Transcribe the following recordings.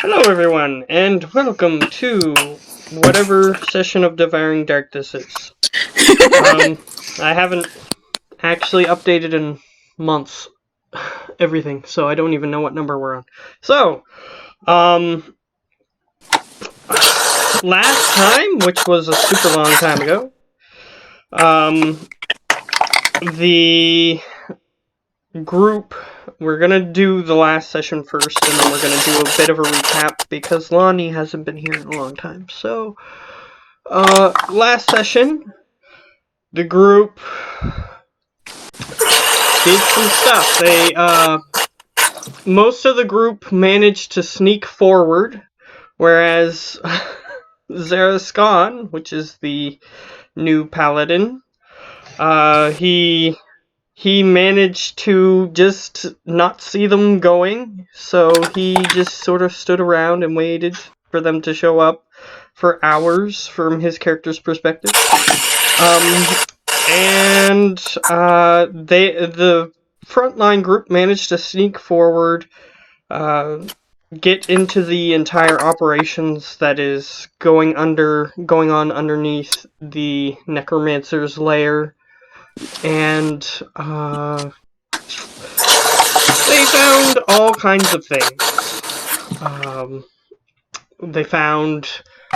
Hello everyone, and welcome to whatever session of Devouring Dark this is. I haven't actually updated in months everything, so I don't even know what number we're on. So, last time, which was a super long time ago, the group, we're gonna do the last session first, and then we're gonna do a bit of a recap, because Lonnie hasn't been here in a long time. So, last session, the group did some stuff. Most of the group managed to sneak forward, whereas Zaraskan, which is the new paladin, he managed to just not see them going, so he just sort of stood around and waited for them to show up for hours from his character's perspective. The frontline group managed to sneak forward, get into the entire operations that is going on underneath the necromancer's lair, and they found all kinds of things. They found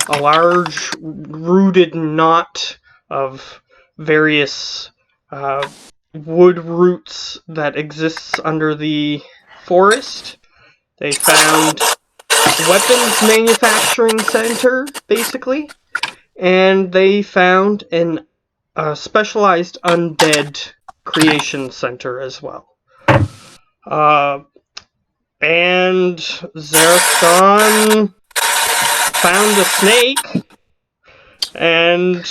a large rooted knot of various wood roots that exists under the forest. They found weapons manufacturing center, basically, and they found an specialized undead creation center as well. And Zaraskan found a snake, and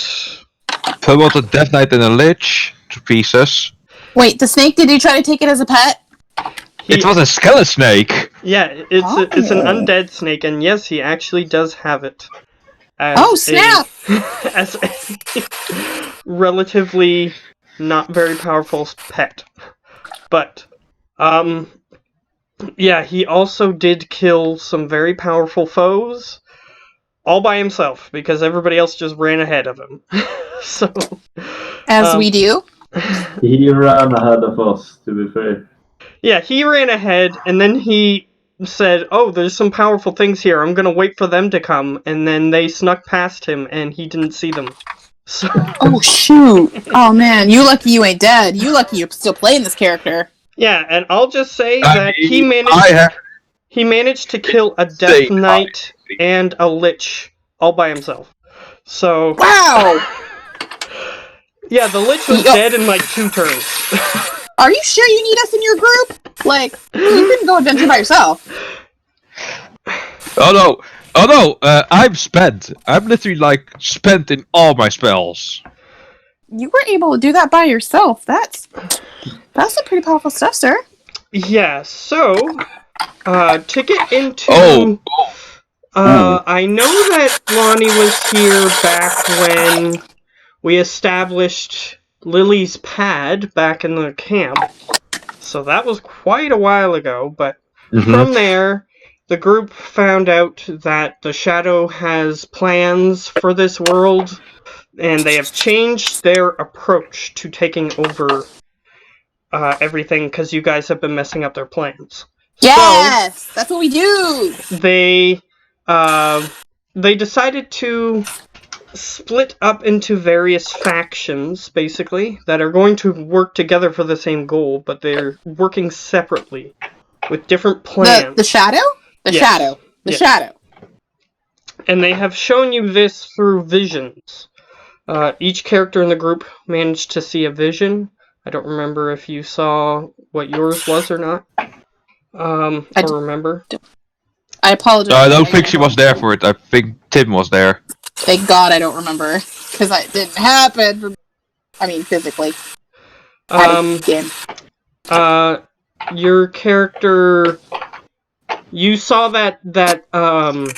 Put out a Death Knight and a Lich to pieces. Wait, the snake, did you try to take it as a pet? It was a skeleton snake! Yeah, it's an undead snake, and yes, he actually does have it. Snap! As a relatively not very powerful pet. But, yeah, he also did kill some very powerful foes, all by himself, because everybody else just ran ahead of him. So, as we do. He ran ahead of us, to be fair. Yeah, he ran ahead, and then he said, "Oh, there's some powerful things here. I'm gonna wait for them to come." And then they snuck past him, and he didn't see them. So. Oh shoot! Oh man, you lucky you ain't dead. You lucky you're still playing this character. Yeah, and I'll just say that he managed to kill a Death Knight and a Lich all by himself. So. Wow! Yeah, the Lich was dead in like 2 turns. Are you sure you need us in your group? Like, you couldn't go adventure by yourself. Oh no, I'm spent. I'm literally spent in all my spells. You were able to do that by yourself. That's some pretty powerful stuff, sir. Yeah, so, to get into... I know that Lonnie was here back when we established Lily's pad back in the camp. So that was quite a while ago, but from there, the group found out that the Shadow has plans for this world, and they have changed their approach to taking over everything, because you guys have been messing up their plans. Yes! So, that's what we do! They decided to split up into various factions, basically, that are going to work together for the same goal, but they're working separately with different plans. The Shadow? The Shadow. And they have shown you this through visions. Each character in the group managed to see a vision. I don't remember if you saw what yours was or not. I remember. I apologize. I don't think she was there for it. I think Tim was there. Thank God I don't remember, because it didn't happen. Physically. Your character, you saw that the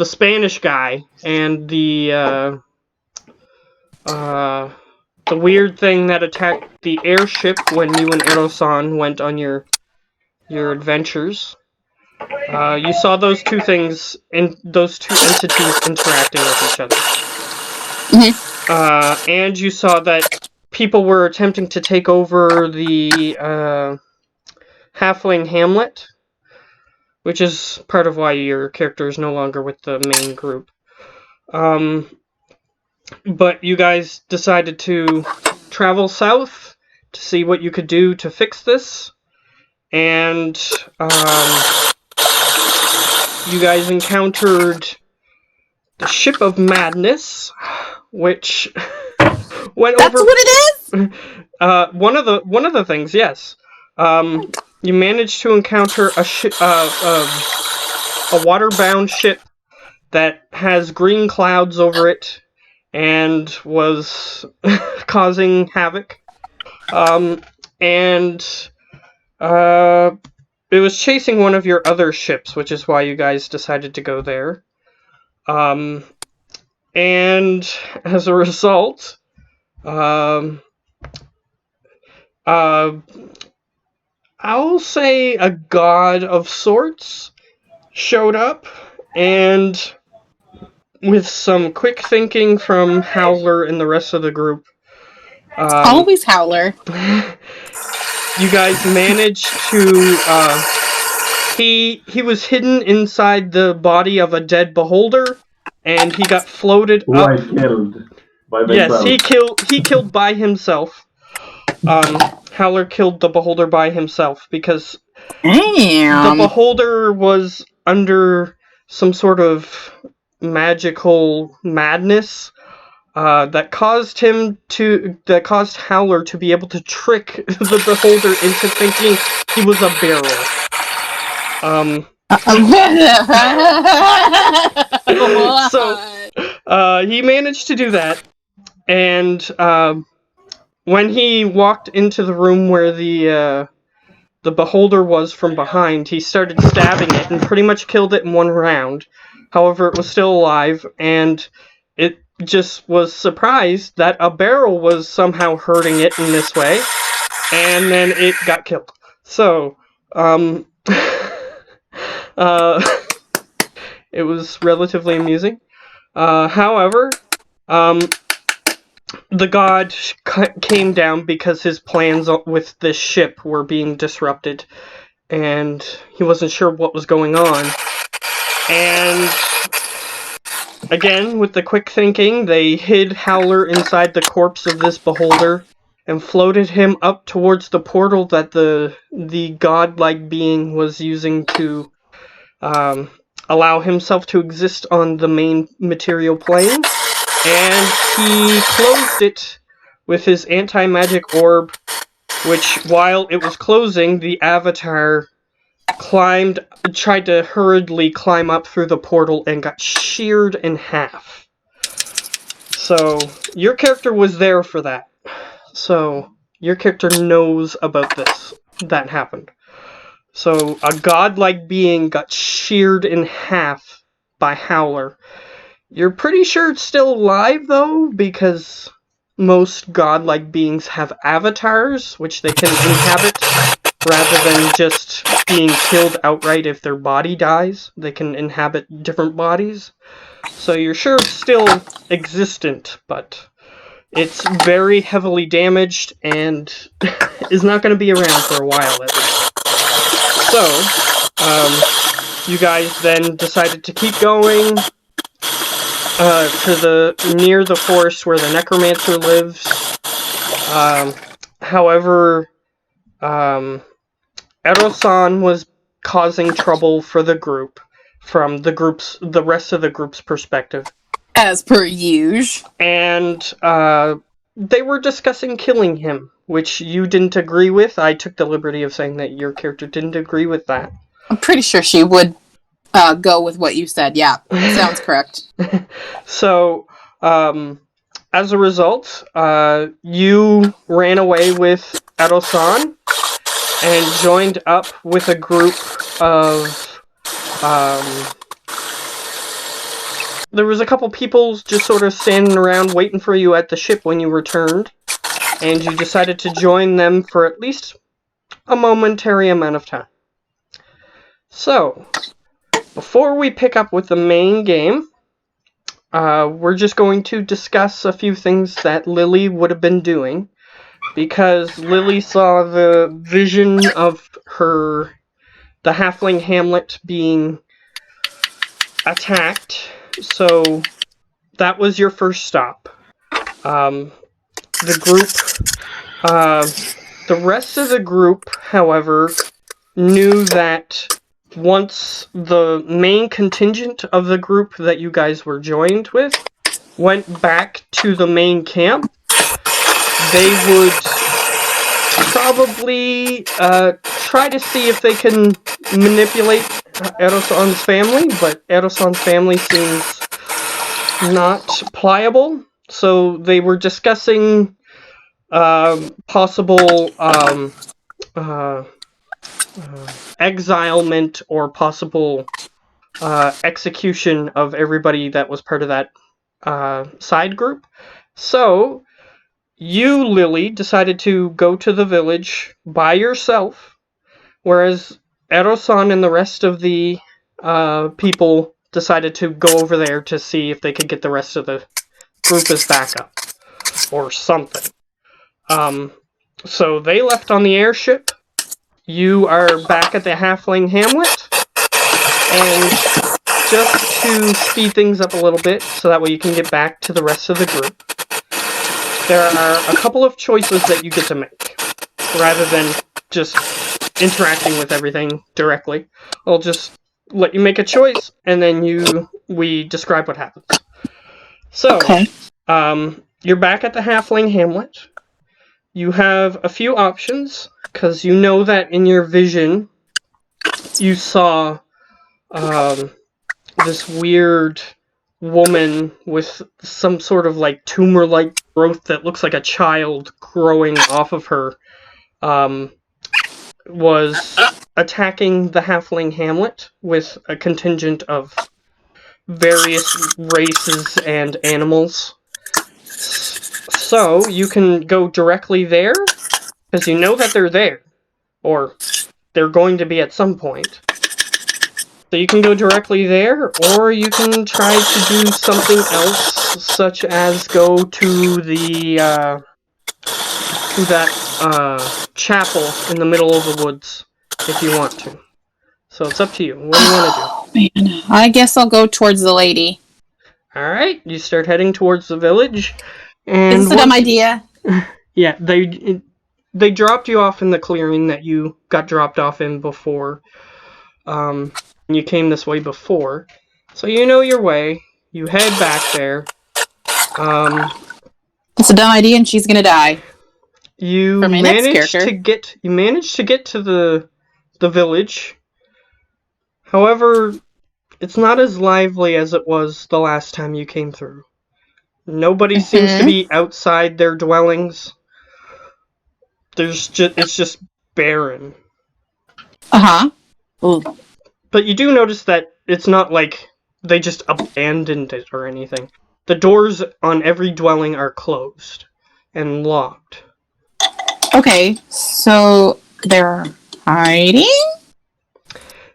Spanish guy and the weird thing that attacked the airship when you and Erosan went on your adventures. You saw those two things, and those two entities interacting with each other. And you saw that people were attempting to take over the halfling hamlet, which is part of why your character is no longer with the main group. But you guys decided to travel south to see what you could do to fix this, and you guys encountered the Ship of Madness, which went That's over. what it is. One of the things, yes. You managed to encounter a water-bound ship that has green clouds over it and was causing havoc. And it was chasing one of your other ships, which is why you guys decided to go there. And as a result, I'll say a god of sorts showed up, and with some quick thinking from Howler and the rest of the group, Always Howler. you guys managed to. He was hidden inside the body of a dead beholder, and he got floated Who up. I killed by Yes, myself. he killed by himself. Howler killed the beholder by himself because the beholder was under some sort of magical madness that caused Howler to be able to trick the beholder into thinking he was a barrel. So he managed to do that, and when he walked into the room where the beholder was from behind, he started stabbing it and pretty much killed it in one round. However, it was still alive, and it just was surprised that a barrel was somehow hurting it in this way, and then it got killed. So, it was relatively amusing. However, the god came down because his plans with this ship were being disrupted, and he wasn't sure what was going on. And again, with the quick thinking, they hid Howler inside the corpse of this beholder and floated him up towards the portal that the godlike being was using to allow himself to exist on the main material plane. And he closed it with his anti-magic orb, which, while it was closing, the avatar tried to hurriedly climb up through the portal and got sheared in half. So, your character was there for that. So, your character knows about this. That happened. So, a godlike being got sheared in half by Howler. You're pretty sure it's still alive, though, because most godlike beings have avatars, which they can inhabit, rather than just being killed outright if their body dies. They can inhabit different bodies. So you're sure it's still existent, but it's very heavily damaged and is not going to be around for a while, at least. So, you guys then decided to keep going near the forest where the necromancer lives. However, Edo-san was causing trouble for the group from the rest of the group's perspective. As per usual. And they were discussing killing him, which you didn't agree with. I took the liberty of saying that your character didn't agree with that. I'm pretty sure she would go with what you said. Yeah, sounds correct. So, as a result, you ran away with Edo-san and joined up with a group of... there was a couple people just sort of standing around waiting for you at the ship when you returned, and you decided to join them for at least a momentary amount of time. So, before we pick up with the main game, we're just going to discuss a few things that Lily would have been doing, because Lily saw the vision of the halfling hamlet being attacked, so that was your first stop. The rest of the group, however, knew that once the main contingent of the group that you guys were joined with went back to the main camp, they would probably try to see if they can manipulate Erosan's family, but Erosan's family seems not pliable, so they were discussing possible exilement or possible execution of everybody that was part of that side group. So, you, Lily, decided to go to the village by yourself, whereas Erosan and the rest of the people decided to go over there to see if they could get the rest of the group as backup, or something. So they left on the airship. You are back at the halfling hamlet, and just to speed things up a little bit, so that way you can get back to the rest of the group, there are a couple of choices that you get to make, rather than just interacting with everything directly. I'll just let you make a choice, and then we describe what happens. So, Okay. You're back at the halfling hamlet. You have a few options, because you know that in your vision, you saw this weird woman with some sort of like tumor-like growth that looks like a child growing off of her, was attacking the halfling hamlet with a contingent of various races and animals. So you can go directly there, because you know that they're there, or they're going to be at some point. So you can go directly there, or you can try to do something else, such as go to that chapel in the middle of the woods, if you want to. So it's up to you. What do you want to do? Oh, man. I guess I'll go towards the lady. Alright, you start heading towards the village. And Is this a dumb idea? Yeah, they dropped you off in the clearing that you got dropped off in before. You came this way before. So you know your way. You head back there. It's a dumb idea and she's gonna die. You For my next managed character. to get to the village. However, it's not as lively as it was the last time you came through. Nobody seems to be outside their dwellings. It's just barren. Uh-huh. Ooh. But you do notice that it's not like they just abandoned it or anything. The doors on every dwelling are closed and locked. Okay, so they're hiding?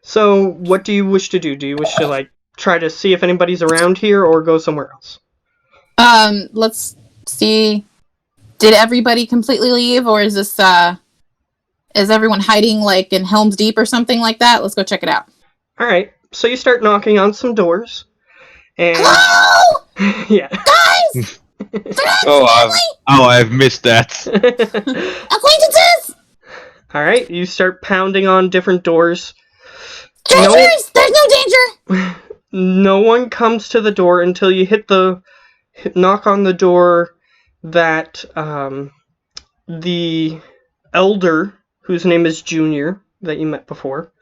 So, what do you wish to do? Do you wish to, like, try to see if anybody's around here or go somewhere else? Let's see. Did everybody completely leave, or is this, is everyone hiding, like, in Helm's Deep or something like that? Let's go check it out. Alright, so you start knocking on some doors. And... Hello! yeah. Guys! I've missed that. Acquaintances! Alright, you start pounding on different doors. Strangers! There's no danger! No one comes to the door until you knock on the door that the elder, whose name is Junior, that you met before,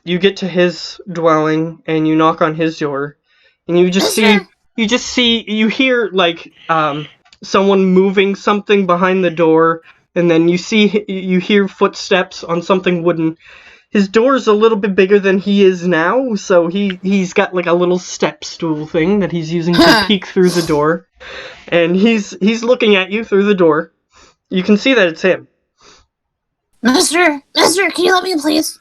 you get to his dwelling and you knock on his door, and you hear like someone moving something behind the door, and then you hear footsteps on something wooden. His door's a little bit bigger than he is now, so he's got like a little step stool thing that he's using to peek through the door. And he's looking at you through the door. You can see that it's him. Mister, can you let me in, please?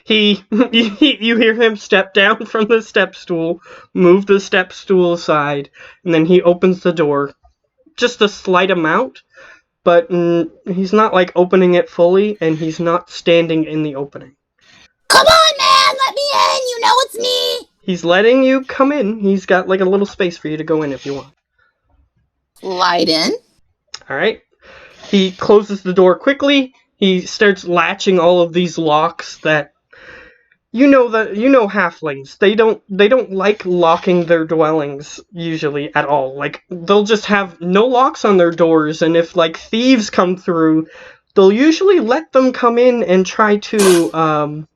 You hear him step down from the step stool, move the step stool aside, and then he opens the door, just a slight amount, but he's not like opening it fully, and he's not standing in the opening. Come on, man, let me in. You know it's me. He's letting you come in. He's got like a little space for you to go in if you want. Slide in. All right. He closes the door quickly. He starts latching all of these locks that you know halflings. They don't like locking their dwellings usually at all. Like they'll just have no locks on their doors, and if like thieves come through, they'll usually let them come in and try to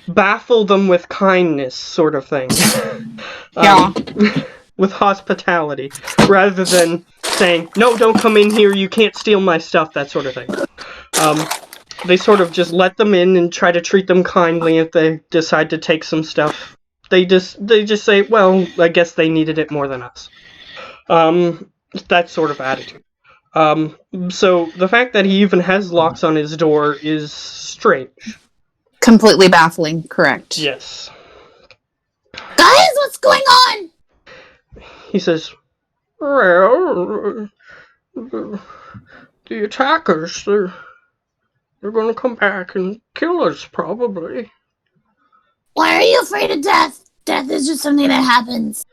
baffle them with kindness, sort of thing. Yeah. With hospitality, rather than saying, no, don't come in here, you can't steal my stuff, that sort of thing. They sort of just let them in and try to treat them kindly if they decide to take some stuff. They just say, well, I guess they needed it more than us. That sort of attitude. So the fact that he even has locks on his door is strange. Completely baffling, correct. Yes. Guys, what's going on? He says, well, the attackers, they're going to come back and kill us, probably. Why are you afraid of death? Death is just something that happens.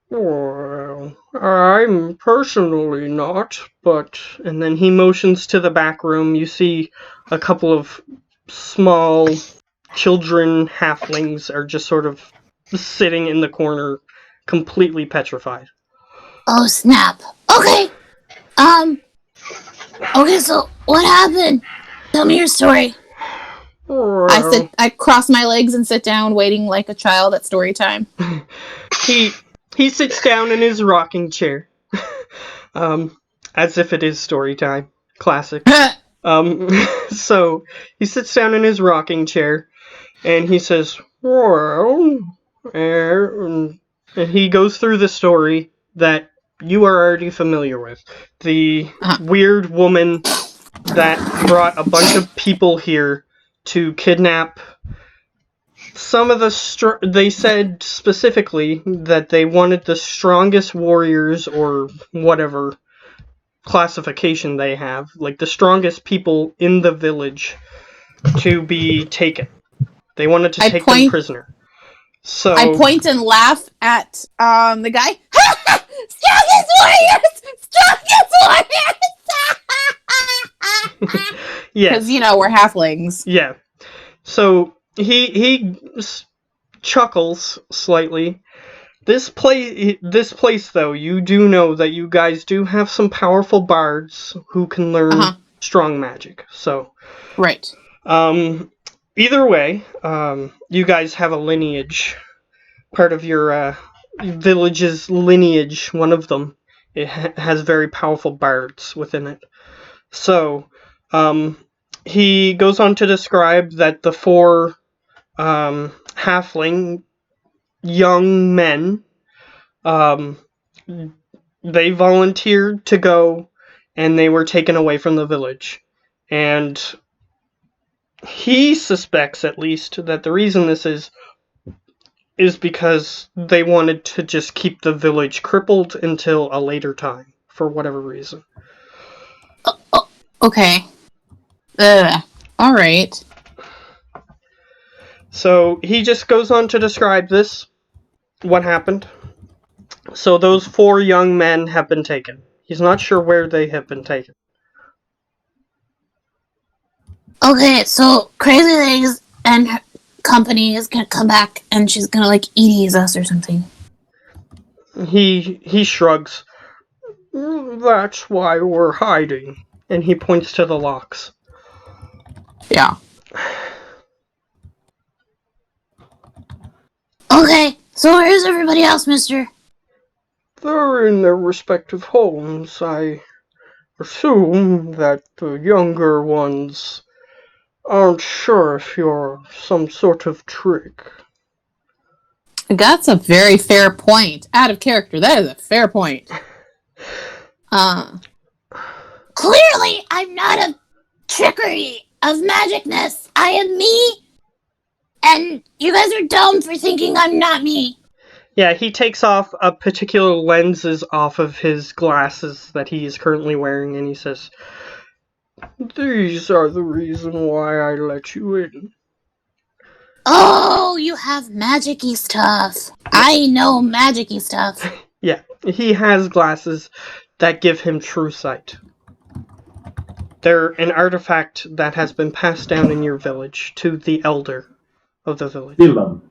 Well, I'm personally not, but... And then he motions to the back room. You see a couple of small children halflings are just sort of sitting in the corner, completely petrified. Oh, snap. Okay. Okay, so what happened? Tell me your story. Well, I cross my legs and sit down, waiting like a child at story time. He sits down in his rocking chair, as if it is story time. Classic. So he sits down in his rocking chair, and he says, well, and he goes through the story that you are already familiar with. The weird woman that brought a bunch of people here to kidnap some of the... they said specifically that they wanted the strongest warriors, or whatever classification they have, like the strongest people in the village, to be taken. They wanted to take them prisoner. So I point and laugh at the guy. Strongest warriors! Strongest warriors! yes. Because, we're halflings. Yeah. So he chuckles slightly. This place, though, you do know that you guys do have some powerful bards who can learn strong magic. So, right. Either way, you guys have a lineage. Part of your village's lineage, one of them, it has very powerful bards within it. So, he goes on to describe that the 4 halfling young men, they volunteered to go, and they were taken away from the village. And he suspects, at least, that the reason this is because they wanted to just keep the village crippled until a later time, for whatever reason. Okay. Alright. So he just goes on to describe what happened. So those 4 young men have been taken. He's not sure where they have been taken. Okay, so Crazy Legs and her company is gonna come back and she's gonna eat us or something. He shrugs. That's why we're hiding. And he points to the locks. Yeah. Okay, so where's everybody else, mister? They're in their respective homes. I assume that the younger ones aren't sure if you're some sort of trick. That's a very fair point. Out of character, that is a fair point. Clearly, I'm not a trickery of magicness. I am me, and you guys are dumb for thinking I'm not me. Yeah, he takes off a particular lenses off of his glasses that he is currently wearing, and he says, "These are the reason why I let you in." Oh, you have magic-y stuff. I know magic-y stuff. Yeah, he has glasses that give him true sight. They're an artifact that has been passed down in your village to the elder of the village. Steal them.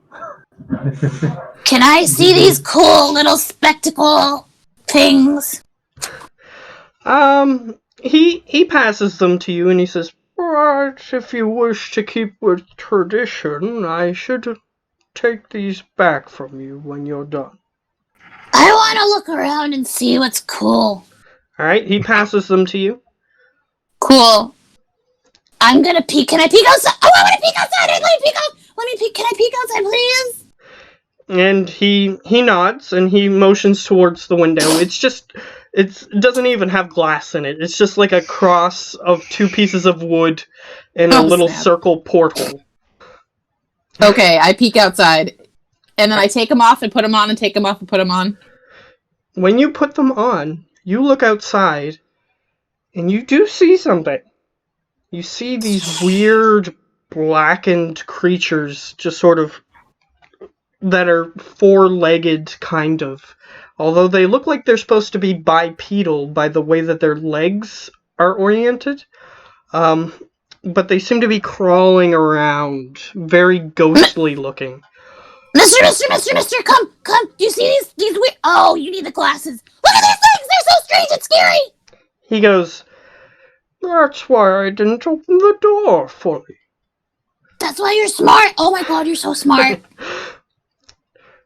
Can I see these cool little spectacle things? He passes them to you and he says, "But if you wish to keep with tradition, I should take these back from you when you're done." I want to look around and see what's cool. Alright, he passes them to you. Cool. I'm gonna peek. Can I peek outside? Oh, I want to peek outside. Let me peek out. Let me peek. Can I peek outside, please? And he nods and he motions towards the window. It doesn't even have glass in it. It's just like a cross of two pieces of wood and a little circle porthole. Okay, I peek outside. And then I take them off and put them on and take them off and put them on. When you put them on, you look outside and you do see something. You see these weird blackened creatures just sort of that are four-legged, kind of. Although they look like they're supposed to be bipedal by the way that their legs are oriented. But they seem to be crawling around, very ghostly looking. Mister, come. Do you see these weird... Oh, you need the glasses. Look at these things. They're so strange and scary. He goes, "That's why I didn't open the door fully." That's why you're smart. Oh my god, you're so smart.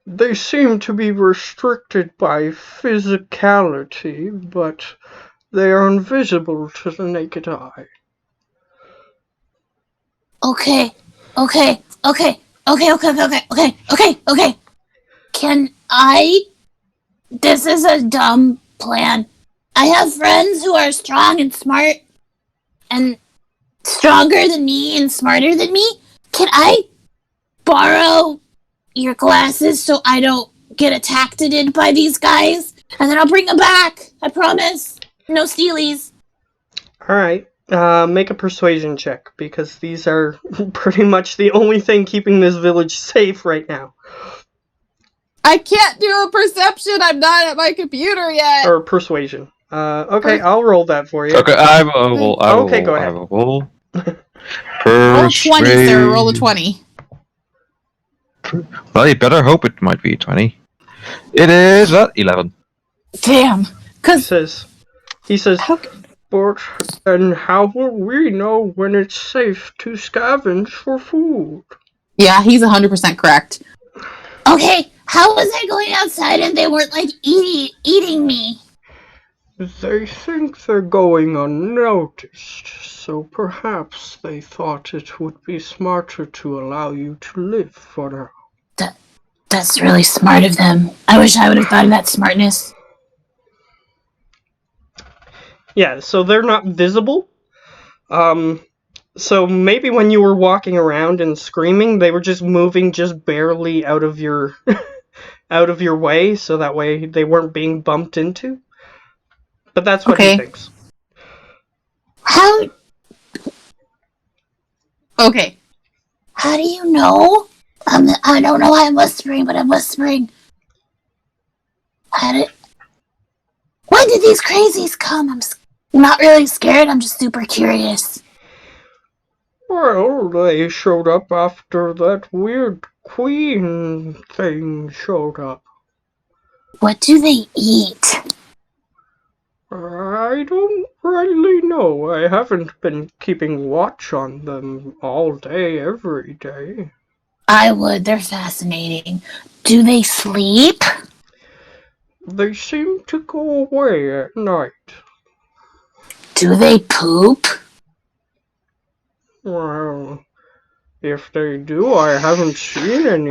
They seem to be restricted by physicality, but they are invisible to the naked eye. Okay. Can I... This is a dumb plan. I have friends who are strong and smart, and stronger than me and smarter than me. Can I borrow your glasses so I don't get attacked by these guys? And then I'll bring them back. I promise. No stealies. Alright, make a persuasion check, because these are pretty much the only thing keeping this village safe right now. I can't do a perception. I'm not at my computer yet. Or persuasion. Okay, I'll roll that for you. Okay, I will. Okay, go ahead. I will roll. Roll 20, sir. Roll a 20. Well, you better hope it might be 20. It is 11. Damn. He says, "But then how will we know when it's safe to scavenge for food?" Yeah, he's 100% correct. Okay, how was I going outside and they weren't, like, eating me? They think they're going unnoticed, so perhaps they thought it would be smarter to allow you to live for now. That's really smart of them. I wish I would have thought of that smartness. Yeah, so they're not visible. So maybe when you were walking around and screaming, they were just moving just barely out of your out of your way, so that way they weren't being bumped into. But that's what he thinks. Okay. How do you know? I don't know why I'm whispering, but I'm whispering. When did these crazies come? I'm not really scared, I'm just super curious. Well, they showed up after that weird queen thing showed up. What do they eat? I don't really know. I haven't been keeping watch on them all day, every day. I would. They're fascinating. Do they sleep? They seem to go away at night. Do they poop? Well, if they do, I haven't seen any.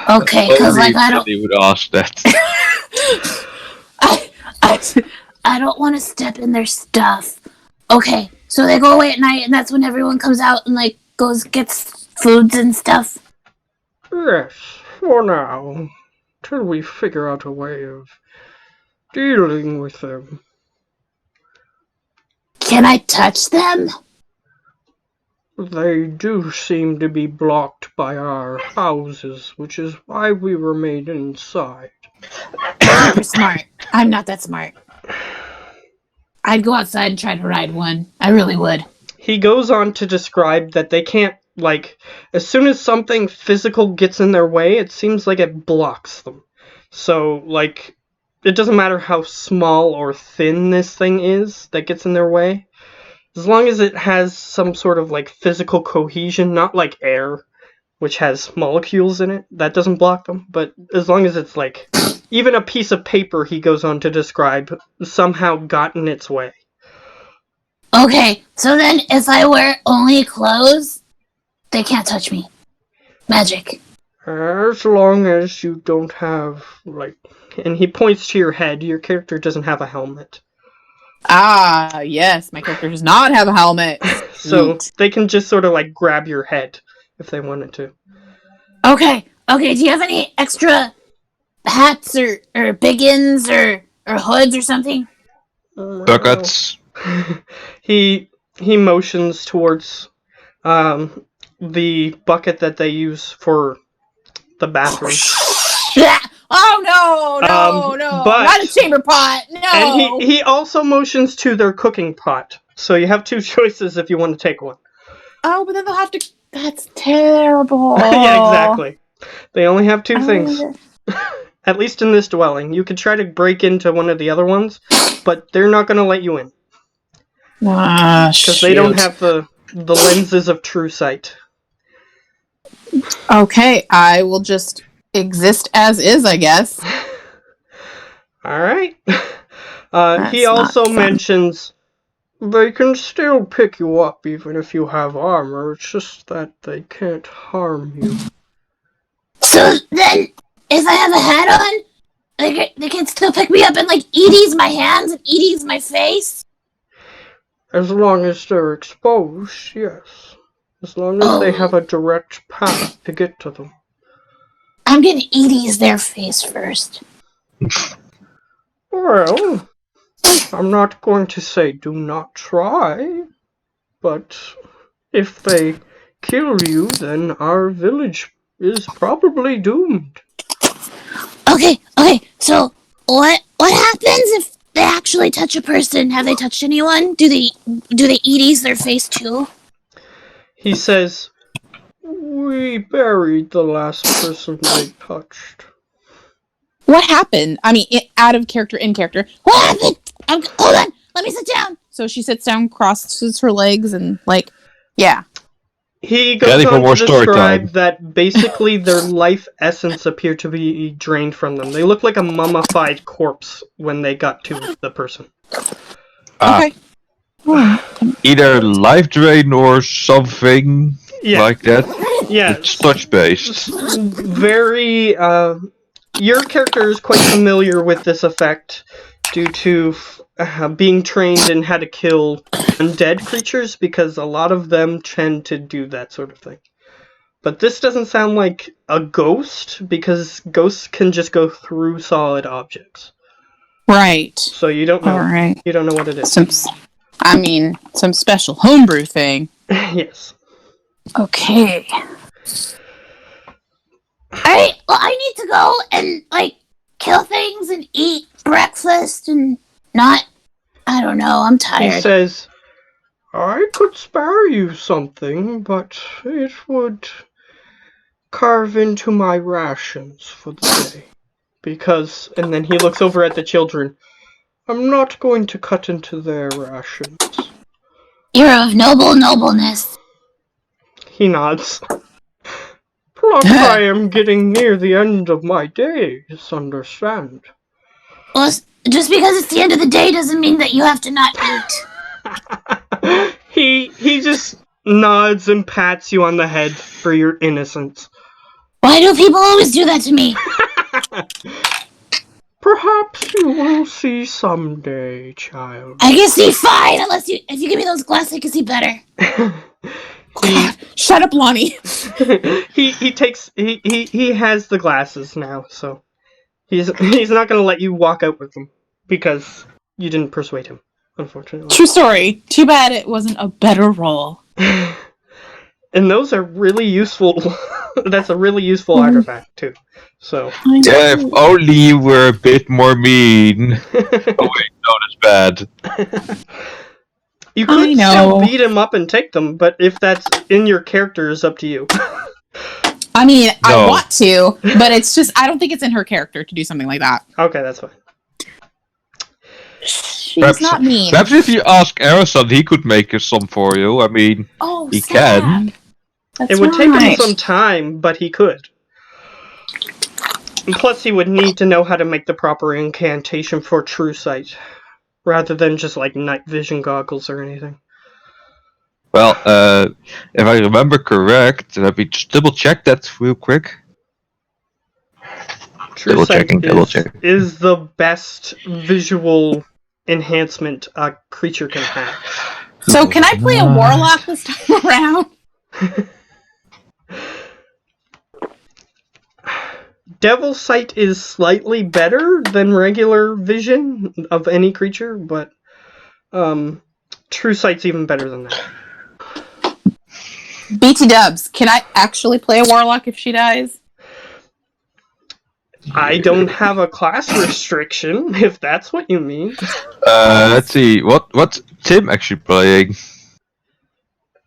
Okay, because like I don't. Would ask that. I don't want to step in their stuff. Okay, So they go away at night, and that's when everyone comes out and like gets foods and stuff. Yes, for now. Till we figure out a way of dealing with them. Can I touch them? They do seem to be blocked by our houses, which is why we remain inside. Super smart. I'm not that smart. I'd go outside and try to ride one. I really would. He goes on to describe that they can't, like, as soon as something physical gets in their way, it seems like it blocks them. So, like, it doesn't matter how small or thin this thing is that gets in their way. As long as it has some sort of, like, physical cohesion, not like air, which has molecules in it, that doesn't block them. But as long as it's, like, even a piece of paper, he goes on to describe, somehow got in its way. Okay, so then if I wear only clothes, they can't touch me. Magic. As long as you don't have, like... And he points to your head. Your character doesn't have a helmet. Ah, yes, my character does not have a helmet. So Neat. they can just sort of, like, grab your head if they wanted to. Okay, do you have any extra hats or biggins or hoods or something? Buckets. He motions towards the bucket that they use for the bathroom. Oh no, but- not a chamber pot. No. And he also motions to their cooking pot. So you have two choices if you want to take one. Oh, but then they'll have to. That's terrible. Yeah, exactly. They only have two Oh. things. At least in this dwelling. You could try to break into one of the other ones, but they're not going to let you in. Because they don't have the lenses of true sight. Okay, I will just exist as is, I guess. Alright. He That's also not fun. mentions they can still pick you up even if you have armor. It's just that they can't harm you. So then, if I have a hat on, they can still pick me up and like Edie's my hands and Edie's my face? As long as they're exposed, yes. As long as they have a direct path to get to them. I'm gonna Edie's their face first. Well, I'm not going to say do not try, but if they kill you, then our village is probably doomed. Okay, so what happens if they actually touch a person? Have they touched anyone? Do they Edie's their face too? He says, we buried the last person they touched. What happened? I mean, out of character, in character. What happened? Hold on, let me sit down. So she sits down, crosses her legs, and like, yeah. He goes Ready for on more to story describe time. that basically their life essence appeared to be drained from them. They look like a mummified corpse when they got to the person. Ah, Okay. Hmm. either life drain or something Yeah, like that. yeah. It's touch based. Very, your character is quite familiar with this effect due to being trained in how to kill undead creatures, because a lot of them tend to do that sort of thing. But this doesn't sound like a ghost, because ghosts can just go through solid objects. Right. So you don't know. All right. You don't know what it is. Some special homebrew thing. Yes. Okay. Alright, well I need to go and like kill things and eat breakfast and not I don't know, I'm He tired. says, I could spare you something, but it would carve into my rations for the day. Because, and then he looks over at the children, I'm not going to cut into their rations. You're of noble nobleness. He nods. Plus, I am getting near the end of my days, understand? Well, just because it's the end of the day doesn't mean that you have to not eat. He just nods and pats you on the head for your innocence. Why do people always do that to me? Perhaps you will see someday, child. I can see fine unless if you give me those glasses, I can see better. Shut up, Lonnie. he has the glasses now, so he's not gonna let you walk out with them because you didn't persuade him, unfortunately. True story. Too bad it wasn't a better role. And those are really useful. That's a really useful artifact too. So Yeah, if only you were a bit more mean. Oh wait, no, that's bad. you could still beat him up and take them, but if that's in your character, is up to you. I mean, No. I want to, but it's just I don't think it's in her character to do something like that. Okay, that's fine. She's not mean. Perhaps if you ask Arison, he could make some for you. I mean, he can. That's It would take him some time, but he could. And plus, he would need to know how to make the proper incantation for true sight, rather than just like night vision goggles or anything. Well, if I remember correct, let me just double check that real quick. True Double sight checking. is the best visual enhancement a creature can have. So can I play a warlock this time around? Devil sight is slightly better than regular vision of any creature, but true sight's even better than that. BT dubs, can I actually play a warlock if she dies? I don't have a class restriction, if that's what you mean. Let's see. What's Tim actually playing?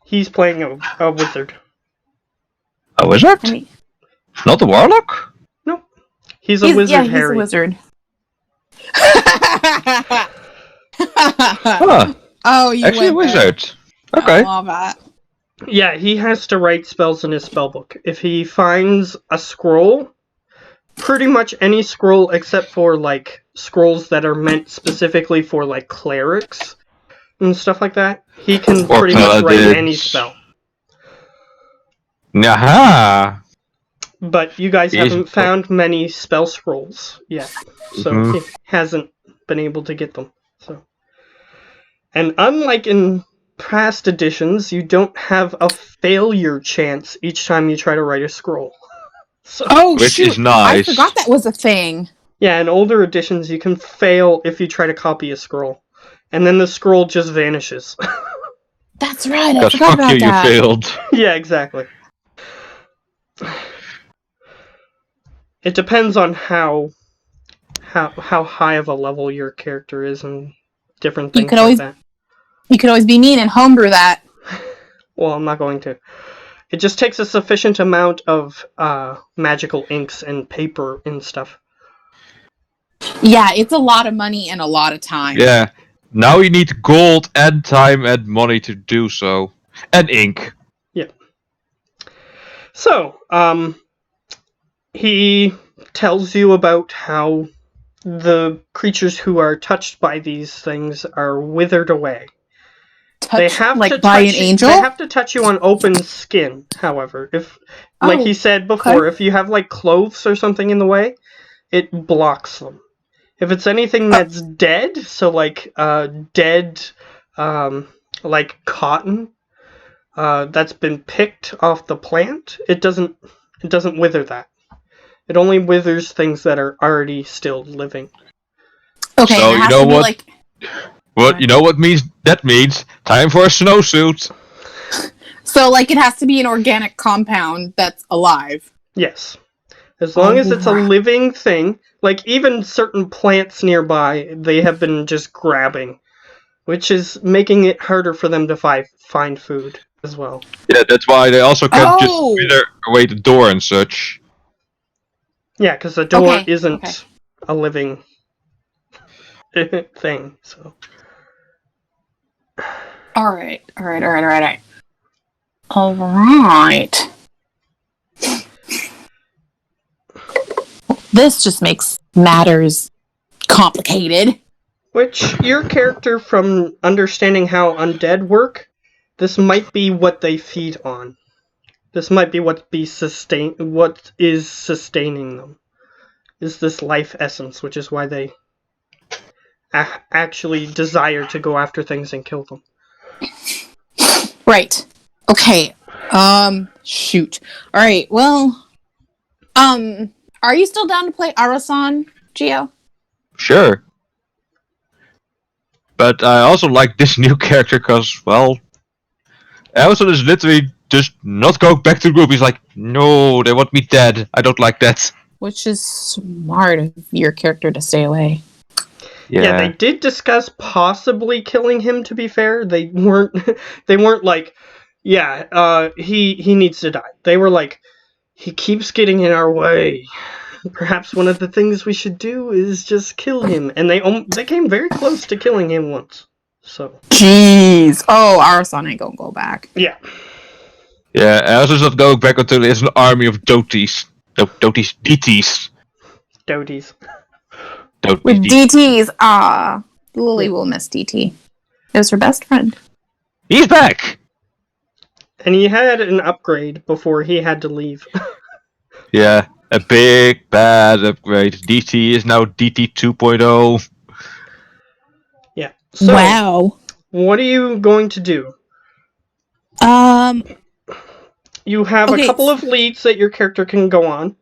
He's playing a wizard. A wizard? I mean, Not a warlock? No. He's a wizard, yeah, Harry. he's a wizard. Huh. Oh, you Actually, a went there. wizard. Okay. I love that. Yeah, he has to write spells in his spellbook. If he finds a scroll, pretty much any scroll except for, like, scrolls that are meant specifically for, like, clerics and stuff like that, he can Or pretty much write paladins. any spell. Aha! But you guys He's- haven't found many spell scrolls yet, so Mhm. he hasn't been able to get them. So, and unlike in past editions, you don't have a failure chance each time you try to write a scroll. So, Oh, Which shoot. is nice. I forgot that was a thing. yeah, in older editions, you can fail if you try to copy a scroll, and then the scroll just vanishes. That's right. I Because forgot fuck about you, you that. failed. Yeah, exactly. It depends on how high of a level your character is and different things could like always- that. You could always be mean and homebrew that. Well, I'm not going to. It just takes a sufficient amount of magical inks and paper and stuff. Yeah, it's a lot of money and a lot of time. Yeah. Now you need gold and time and money to do so. And ink. So, he tells you about how the creatures who are touched by these things are withered away. They Touch, have like to by touch an angel? They have to touch you on open skin, however. If, like he said before, if you have like clothes or something in the way, it blocks them. If it's anything that's dead, so like dead, like cotton, that's been picked off the plant, it doesn't wither that. It only withers things that are already still living. Okay, So it you has know to be what? like What you know what means that means? Time for a snowsuit. so like it has to be an organic compound that's alive. Yes. As long as it's a Alright. living thing, like even certain plants nearby, they have been just grabbing, which is making it harder for them to find food as well. Yeah, that's why they also can't Oh! just wither away the door and such. Yeah, because the door Okay, isn't okay. a living thing, so... All right. This just makes matters complicated. Which, your character, from understanding how undead work, this might be what they feed on. This might be what is sustaining them. is this life essence, which is why they actually desire to go after things and kill them. Right. Okay. Shoot. All right. Well, are you still down to play Arasan, Gio? Sure. But I also like this new character because, well, Elson is literally just not going back to the group. He's like, no, they want me dead. I don't like that. Which is smart of your character to stay away. Yeah, they did discuss possibly killing him, to be fair. They weren't like, yeah, he needs to die. They were like, he keeps getting in our way. Perhaps one of the things we should do is just kill him. And they came very close to killing him once. So. Jeez. Oh, Arasan ain't gonna go back. Yeah. Yeah, Elson's not going back until there's an army of DTs. DTs. Doties. With DTs, Lily will miss DT. It was her best friend. He's back! And he had an upgrade before he had to leave. Yeah, a big, bad upgrade. DT is now DT 2.0. Yeah. So, wow. What are you going to do? You have a couple of leads that your character can go on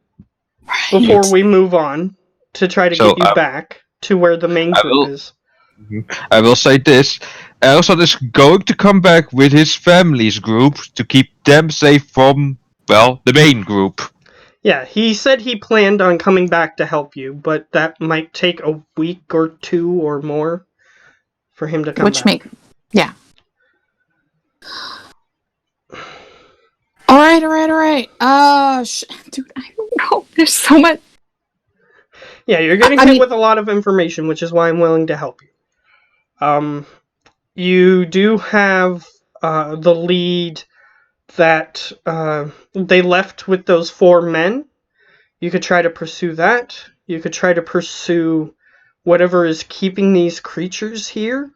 before we move on to try to get you back to where the main group is. I will say this. Elson is going to come back with his family's group to keep them safe from, well, the main group. Yeah, he said he planned on coming back to help you, but that might take a week or two or more for him to come back. Yeah. All right. Dude, I don't know. There's so much. Yeah, you're getting hit with a lot of information, which is why I'm willing to help you. You do have the lead that they left with those 4 men. You could try to pursue that. You could try to pursue whatever is keeping these creatures here.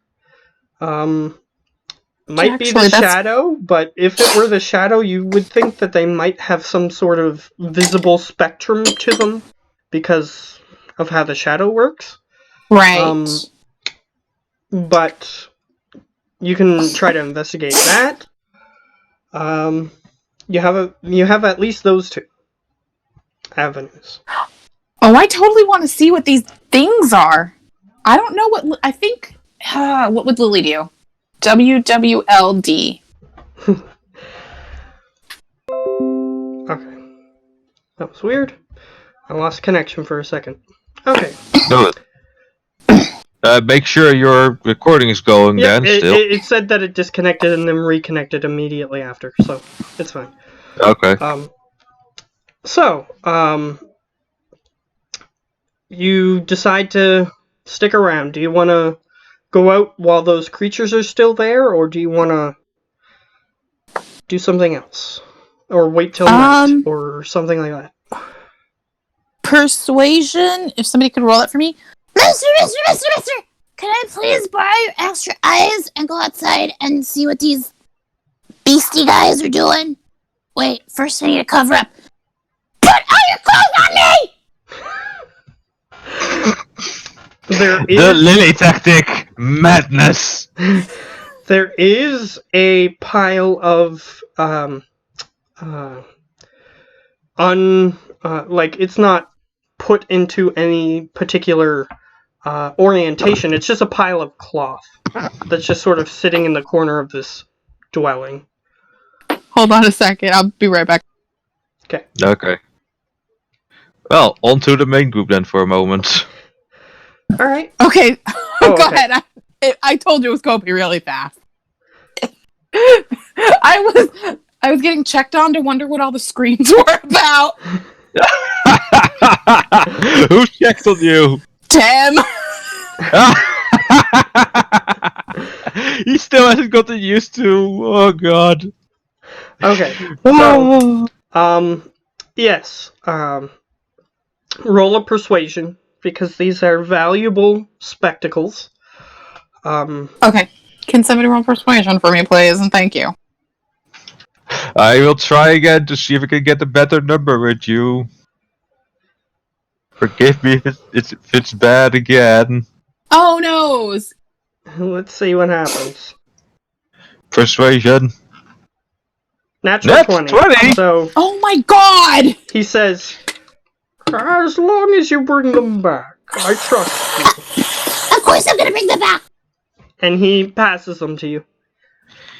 Might be the shadow, but if it were the shadow, you would think that they might have some sort of visible spectrum to them because of how the shadow works. Right. But you can try to investigate that. You have at least those 2 avenues. Oh, I totally want to see what these things are. I don't know what I think. What would Lily do? WWLD. Okay. That was weird. I lost connection for a second. Okay. Do it. Make sure your recording is going then, still. It said that it disconnected and then reconnected immediately after, so it's fine. Okay. You decide to stick around. Do you want to go out while those creatures are still there, or do you want to do something else? Or wait till night, or something like that? Persuasion, if somebody could roll it for me. Mister! Can I please borrow your extra eyes and go outside and see what these beastie guys are doing? Wait, first I need to cover up. Put all your clothes on me! The Lily tactic! Madness! There is a pile of, it's not put into any particular orientation. It's just a pile of cloth that's just sort of sitting in the corner of this dwelling. Hold on a second. I'll be right back. Okay. Well, on to the main group then for a moment. All right. Okay. Go ahead. I told you it was going to be really fast. I was getting checked on to wonder what all the screams were about. Who checked on you? Tim. He still hasn't gotten used to. Oh god. Okay. So, yes. Roll a persuasion because these are valuable spectacles. Okay. Can somebody roll persuasion for me, please? And thank you. I will try again to see if I can get a better number with you. Forgive me if it's bad again. Oh noes! Let's see what happens. Persuasion. Natural Net 20. 20? So Oh my god! he says, as long as you bring them back, I trust you. Of course I'm gonna bring them back. And he passes them to you.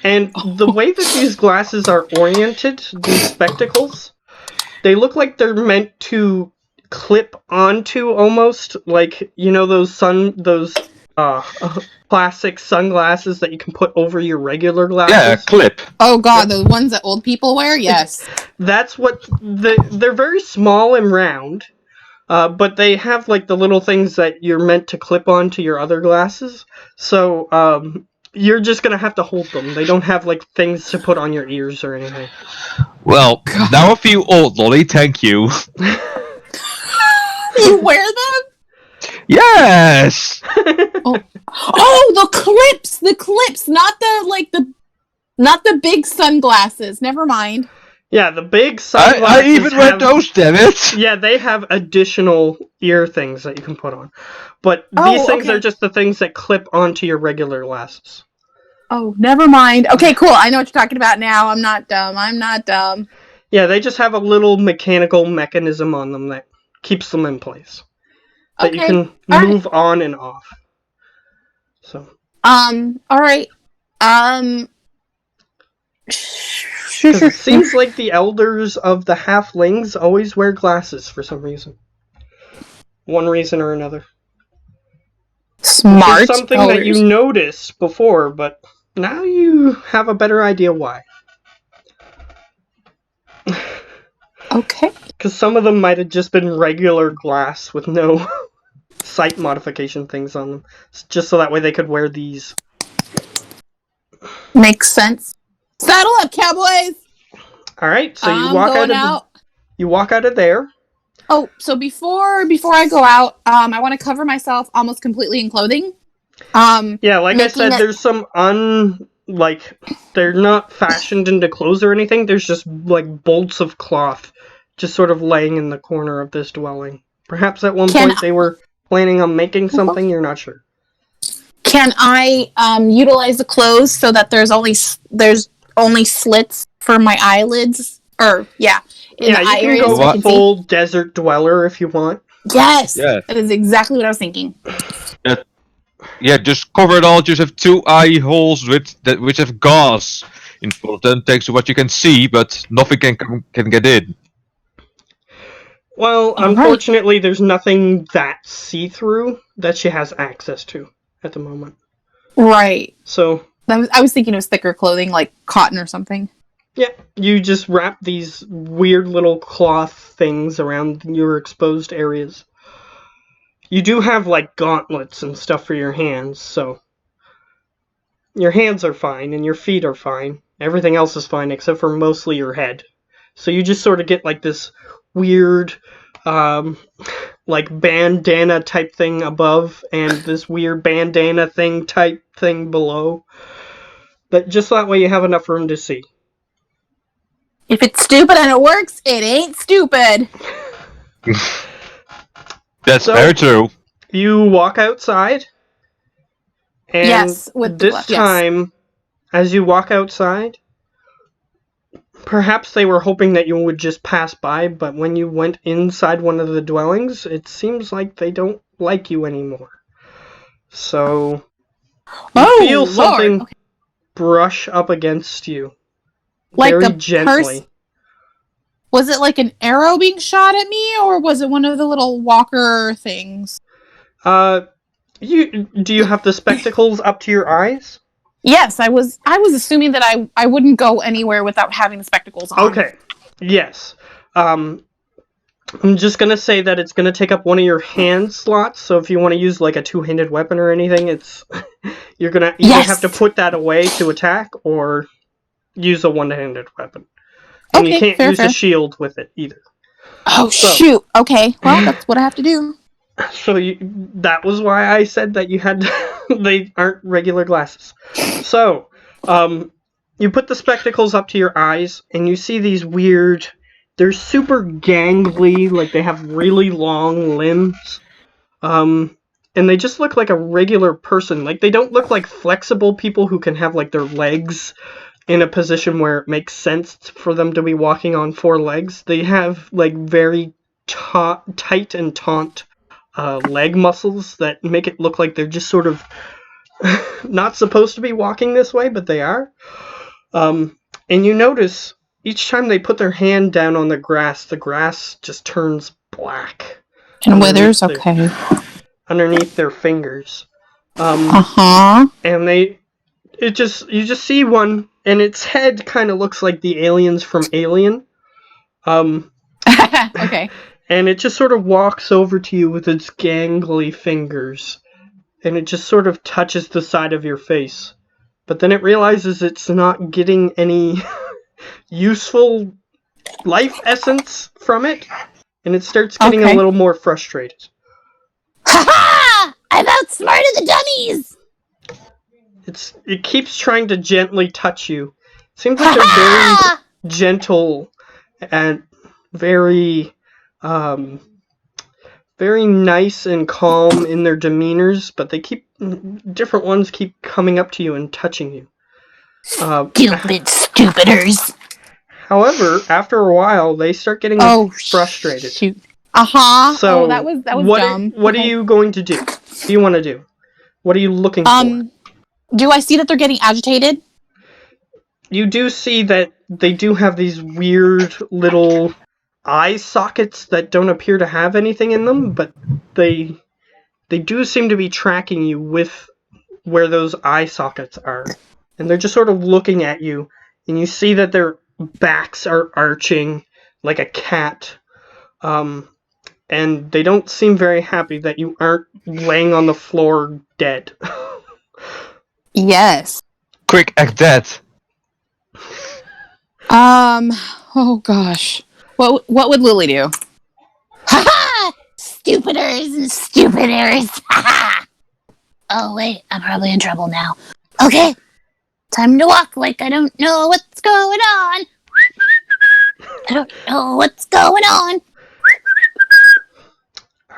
And the way that these glasses are oriented, these spectacles, they look like they're meant to clip onto almost, like, you know, those plastic sunglasses that you can put over your regular glasses? Yeah, clip. Oh god, the ones that old people wear? Yes. That's what they're very small and round, but they have like the little things that you're meant to clip onto your other glasses. So you're just gonna have to hold them. They don't have like things to put on your ears or anything. Well, now I feel old, Lolly. Thank you. You wear them? Yes. Oh, the clips, not the big sunglasses. Never mind. Yeah, the big sunglasses. I even wear those, damn it. Yeah, they have additional ear things that you can put on, but Oh, these things okay. are just the things that clip onto your regular glasses. Oh, never mind. Okay, cool. I know what you're talking about now. I'm not dumb. Yeah, they just have a little mechanical mechanism on them that keeps them in place. That you Okay, can all right. move on and off. So. All right. Because it seems like the elders of the halflings always wear glasses for some reason. One reason or another. Smart. It's something that you noticed before, but now you have a better idea why. Okay. Because some of them might have just been regular glass with no sight modification things on them. Just so that way they could wear these. Makes sense. Saddle up, cowboys! Alright, so you I'm walk going out. You walk out of there. Oh, so before I go out, I want to cover myself almost completely in clothing. Yeah, like I making said, it- there's some they're not fashioned into clothes or anything. There's just like bolts of cloth just sort of laying in the corner of this dwelling. Perhaps at one point they were planning on making something, you're not sure. Can I utilize the clothes so that there's only slits for my eyelids? Or yeah, in Yeah, the you eye can areas go so I can see? full desert dweller if you want. Yes, Yeah. that is exactly what I was thinking. Yeah, just cover it all. Just have 2 eye holes which have gauze in front of them. Thanks to what you can see, but nothing can get in. Well, All unfortunately, there's nothing that see-through that she has access to at the moment. Right. So, I was thinking it was thicker clothing, like cotton or something. yeah, you just wrap these weird little cloth things around your exposed areas. You do have, like, gauntlets and stuff for your hands, so your hands are fine, and your feet are fine. Everything else is fine, except for mostly your head. So you just sort of get, like, this weird, like, bandana type thing above, and this weird bandana thing type thing below. But just that way you have enough room to see. If it's stupid and it works, it ain't stupid. That's very true. You walk outside, and Yes, with the this glove, yes. time, as you walk outside, perhaps they were hoping that you would just pass by, but when you went inside one of the dwellings, it seems like they don't like you anymore. So, you feel something Lord. brush up against you. Like very a gently. Was it like an arrow being shot at me, or was it one of the little walker things? Do you have the spectacles up to your eyes? Yes, I was assuming that I wouldn't go anywhere without having the spectacles on. Okay. Yes. I'm just gonna say that it's gonna take up one of your hand slots, so if you want to use like a two-handed weapon or anything, it's you're gonna either have to put that away to attack or use a one-handed weapon. And Okay, you can't fair, use fair. a shield with it either. Oh So- shoot! Okay, well that's what I have to do. So that was why I said that you had they aren't regular glasses. So, you put the spectacles up to your eyes, and you see these weird they're super gangly, like they have really long limbs. And they just look like a regular person. Like they don't look like flexible people who can have like their legs in a position where it makes sense for them to be walking on 4 legs. They have like very tight and taut leg muscles that make it look like they're just sort of not supposed to be walking this way, but they are. And you notice each time they put their hand down on the grass just turns black. And withers, okay. Underneath their fingers. Uh-huh. And you just see one, and its head kind of looks like the aliens from Alien. Okay. And it just sort of walks over to you with its gangly fingers. And it just sort of touches the side of your face. But then it realizes it's not getting any useful life essence from it. And it starts getting a little more frustrated. Ha-ha! I've outsmarted the dummies! It keeps trying to gently touch you. Seems like they're very gentle and very very nice and calm in their demeanors, but different ones keep coming up to you and touching you. Stupiders. However, after a while, they start getting frustrated. Shoot. Uh-huh. So that was dumb. What are you going to do? What do you want to do? What are you looking for? Do I see that they're getting agitated? You do see that they do have these weird little eye sockets that don't appear to have anything in them, but they do seem to be tracking you with where those eye sockets are. And they're just sort of looking at you, and you see that their backs are arching like a cat. And they don't seem very happy that you aren't laying on the floor dead. Yes. Quick, act dead. Oh gosh. What would Lily do? Ha-ha! Stupiders! Ha-ha! Oh, wait, I'm probably in trouble now. Okay, time to walk like I don't know what's going on. I don't know what's going on.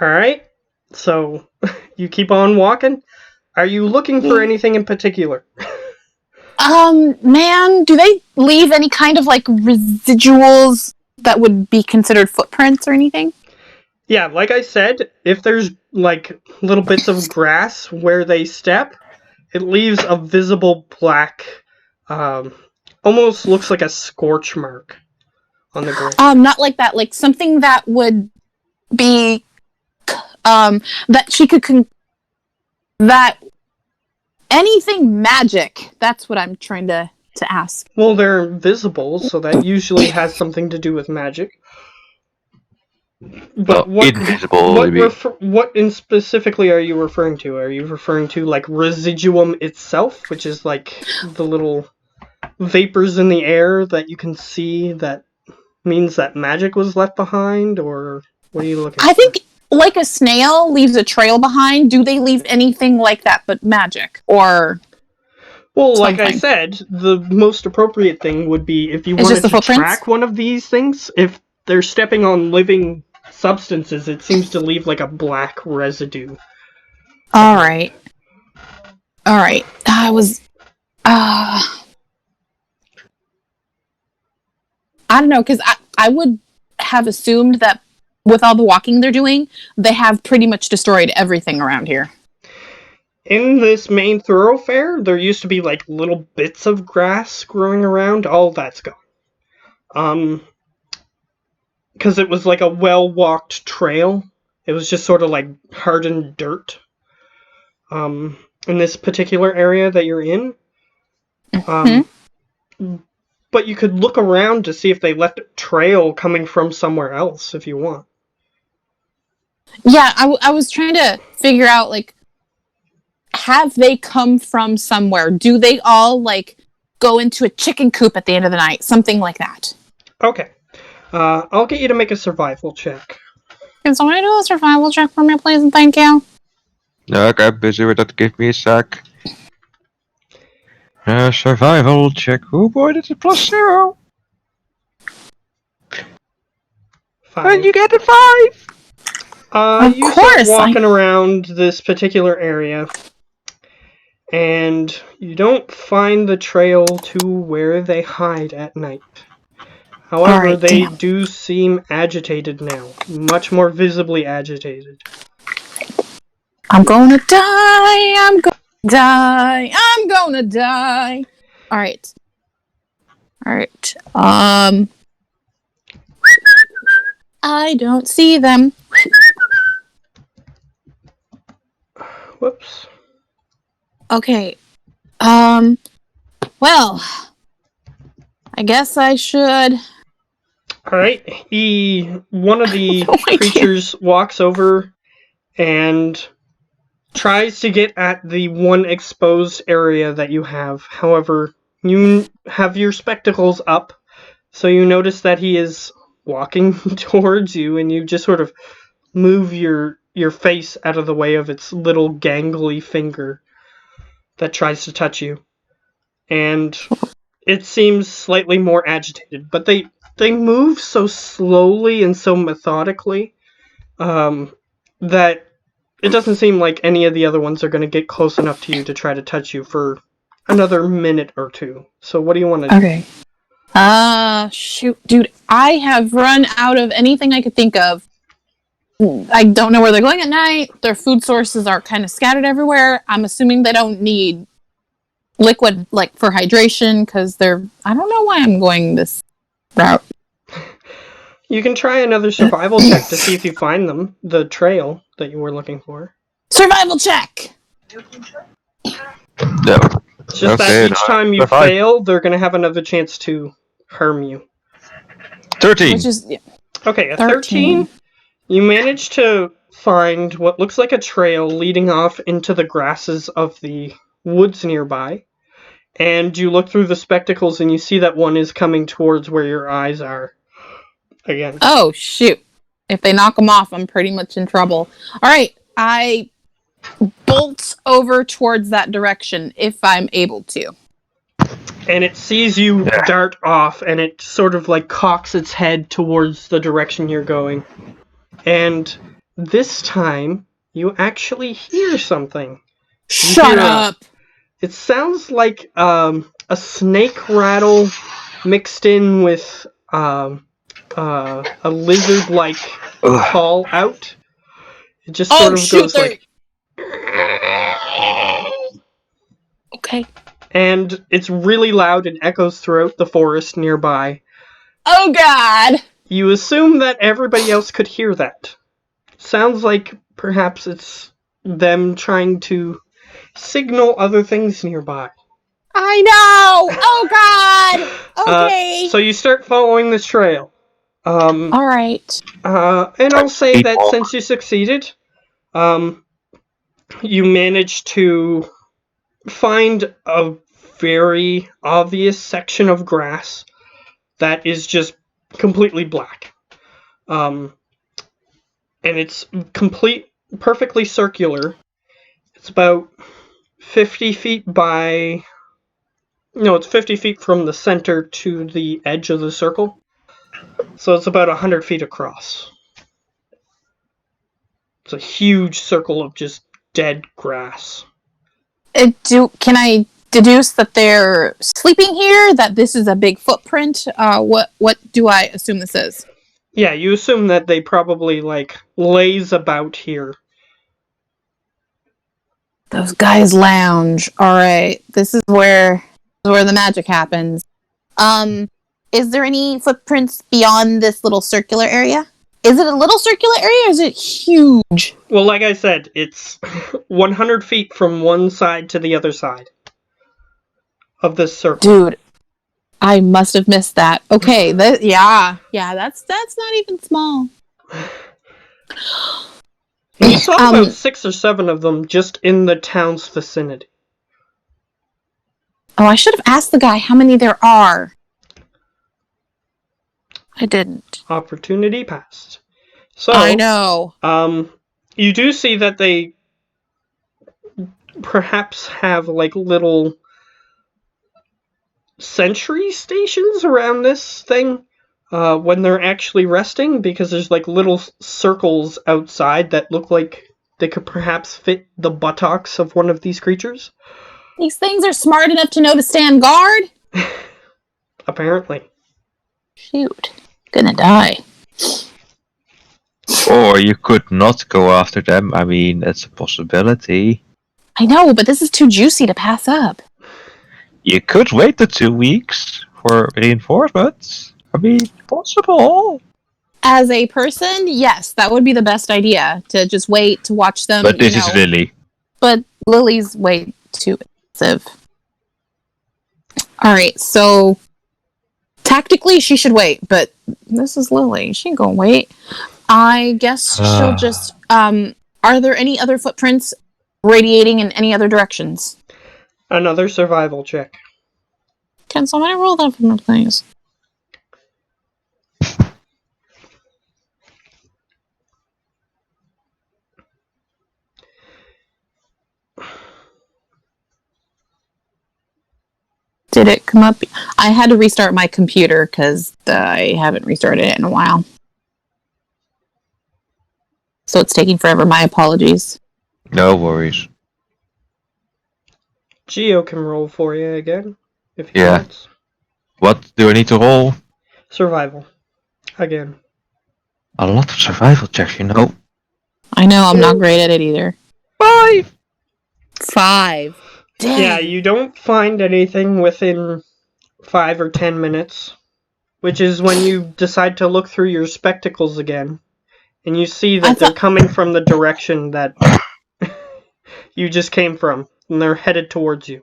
Alright, so you keep on walking. Are you looking for anything in particular? Man, do they leave any kind of like residuals that would be considered footprints or anything? Yeah, like I said, if there's like little bits of grass where they step, it leaves a visible black, almost looks like a scorch mark on the ground. Not like that, like something that would be, that she could, that anything magic, that's what I'm trying to ask. Well, they're invisible, so that usually has something to do with magic. But invisible. What in specifically are you referring to? Are you referring to like residuum itself, which is like the little vapors in the air that you can see that means that magic was left behind, or what are you looking for? I think like a snail leaves a trail behind, do they leave anything like that but magic? Or well, like I said, the most appropriate thing would be if you wanted to track one of these things, if they're stepping on living substances, it seems to leave like a black residue. Alright. I don't know, because I would have assumed that with all the walking they're doing, they have pretty much destroyed everything around here. In this main thoroughfare, there used to be like little bits of grass growing around. All that's gone. Because it was like a well-walked trail. It was just sort of like hardened dirt. In this particular area that you're in. But you could look around to see if they left a trail coming from somewhere else, if you want. Yeah, I was trying to figure out, like, have they come from somewhere? Do they all, like, go into a chicken coop at the end of the night? Something like that. Okay. I'll get you to make a survival check. Can somebody do a survival check for me, please, and thank you? Okay, I'm busy with that. Give me a sec. Survival check. Oh boy, that's a +0. And you 5. get a 5! Of You start course, walking around this particular area, and you don't find the trail to where they hide at night. However, Alright, they damn. do seem agitated now, much more visibly agitated. I'm gonna die. I'm gonna die. I'm gonna die. All right. All right. I don't see them. Whoops. Okay. Well, I guess I should. Alright, one of the No idea. creatures walks over and tries to get at the one exposed area that you have. However, you have your spectacles up, so you notice that he is walking towards you, and you just sort of move your face out of the way of its little gangly finger that tries to touch you. And it seems slightly more agitated, but they move so slowly and so methodically that it doesn't seem like any of the other ones are going to get close enough to you to try to touch you for another minute or two. So what do you want to do? Okay. Shoot, dude, I have run out of anything I could think of. I don't know where they're going at night. Their food sources are kind of scattered everywhere. I'm assuming they don't need liquid, like, for hydration, because they're... I don't know why I'm going this route. You can try another survival check to see if you find them, the trail that you were looking for. Survival check! No. It's just that each time you fail, they're going to have another chance to harm you. 13! Which is... Okay, a 13. You manage to find what looks like a trail leading off into the grasses of the woods nearby. And you look through the spectacles and you see that one is coming towards where your eyes are. Again. Oh, shoot. If they knock them off, I'm pretty much in trouble. Alright, I bolt over towards that direction if I'm able to. And it sees you dart off, and it sort of like cocks its head towards the direction you're going. And this time, you actually hear something. Shut up! It sounds like a snake rattle mixed in with a lizard-like call out. It just sort of goes like... Okay. And it's really loud and echoes throughout the forest nearby. Oh, God! You assume that everybody else could hear that. Sounds like perhaps it's them trying to signal other things nearby. I know! Oh, God! Okay. So you start following this trail. Alright. And I'll say that since you succeeded, you managed to find a very obvious section of grass that is just completely black. And it's perfectly circular. It's about 50 feet by... No, it's 50 feet from the center to the edge of the circle. So it's about 100 feet across. It's a huge circle of just dead grass. Can I deduce that they're sleeping here? That this is a big footprint? What do I assume this is? Yeah, you assume that they probably, laze about here. Those guys lounge. Alright, this is where the magic happens. Is there any footprints beyond this little circular area? Is it a little circular area or is it huge? Well, like I said, it's 100 feet from one side to the other side of this circle. Dude, I must have missed that. Okay, yeah, that's not even small. You saw about 6 or 7 of them just in the town's vicinity. Oh, I should have asked the guy how many there are. I didn't. Opportunity passed. So I know. You do see that they perhaps have little sentry stations around this thing. when they're actually resting, because there's like little circles outside that look like they could perhaps fit the buttocks of one of these creatures. These things are smart enough to know to stand guard? Apparently. Shoot. Gonna die. Or you could not go after them. I mean, that's a possibility. I know, but this is too juicy to pass up. You could wait the 2 weeks for reinforcements. I mean, possible. As a person, yes, that would be the best idea. To just wait to watch them. But this is Lily. But Lily's way too expensive. Alright, so tactically she should wait, but this is Lily. She ain't gonna wait. I guess she'll just are there any other footprints radiating in any other directions? Another survival check. Can somebody roll that for me, please? Did it come up? I had to restart my computer because I haven't restarted it in a while. So it's taking forever. My apologies. No worries. Geo can roll for you again, if he Yeah. wants. What do I need to roll? Survival. Again. A lot of survival checks, you know. I know, I'm not great at it either. 5! 5. Dang. Yeah, you don't find anything within 5 or 10 minutes, which is when you decide to look through your spectacles again, and you see that they're coming from the direction that you just came from, and they're headed towards you.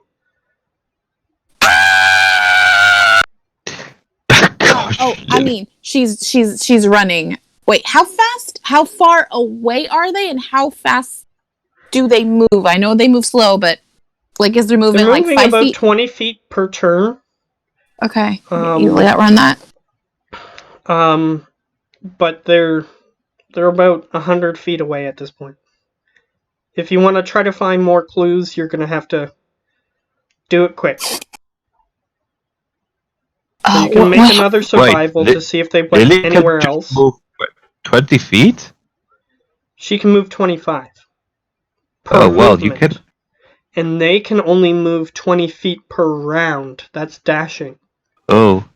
I mean, she's running. Wait, how fast? How far away are they, and how fast do they move? I know they move slow, but like, is there movement They're like moving 5 about feet? 20 feet per turn. Okay, you let run that. But they're about 100 feet away at this point. If you want to try to find more clues, you're going to have to do it quick. So you can make another survival to see if they went Lily anywhere can else. Move 20 feet? She can move 25. Per Oh, well, movement. you can... And they can only move 20 feet per round. That's dashing. Oh.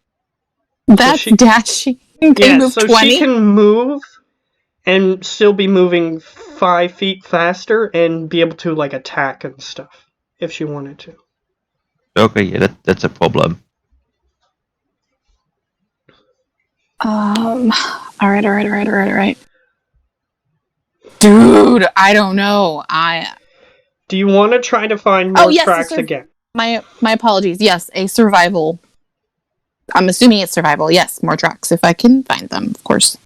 That's dashing. They move so 20? she can move and still be moving 5 feet faster and be able to, like, attack and stuff, if she wanted to. Okay, yeah, that's a problem. Alright. Dude, I don't know. Do you want to try to find more tracks again? My apologies. Yes, a survival. I'm assuming it's survival. Yes, more tracks if I can find them, of course.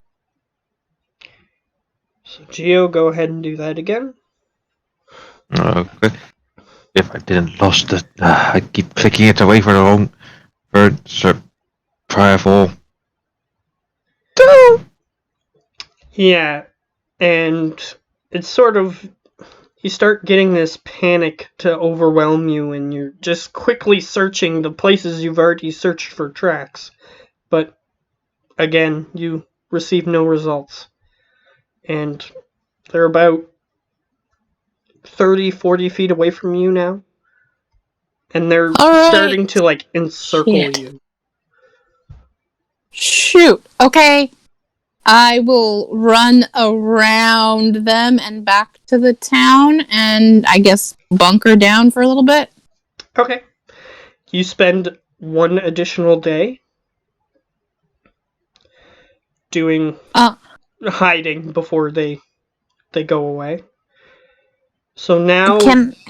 So, Geo, go ahead and do that again. Okay. If I didn't lost it, I keep clicking it away for the wrong word. Survival. Yeah, and it's sort of... You start getting this panic to overwhelm you, and you're just quickly searching the places you've already searched for tracks. But, again, you receive no results. And they're about 30, 40 feet away from you now. And they're starting to, like, encircle you. Shoot. Okay. I will run around them and back to the town and I guess bunker down for a little bit. Okay. You spend one additional day doing hiding before they go away. So now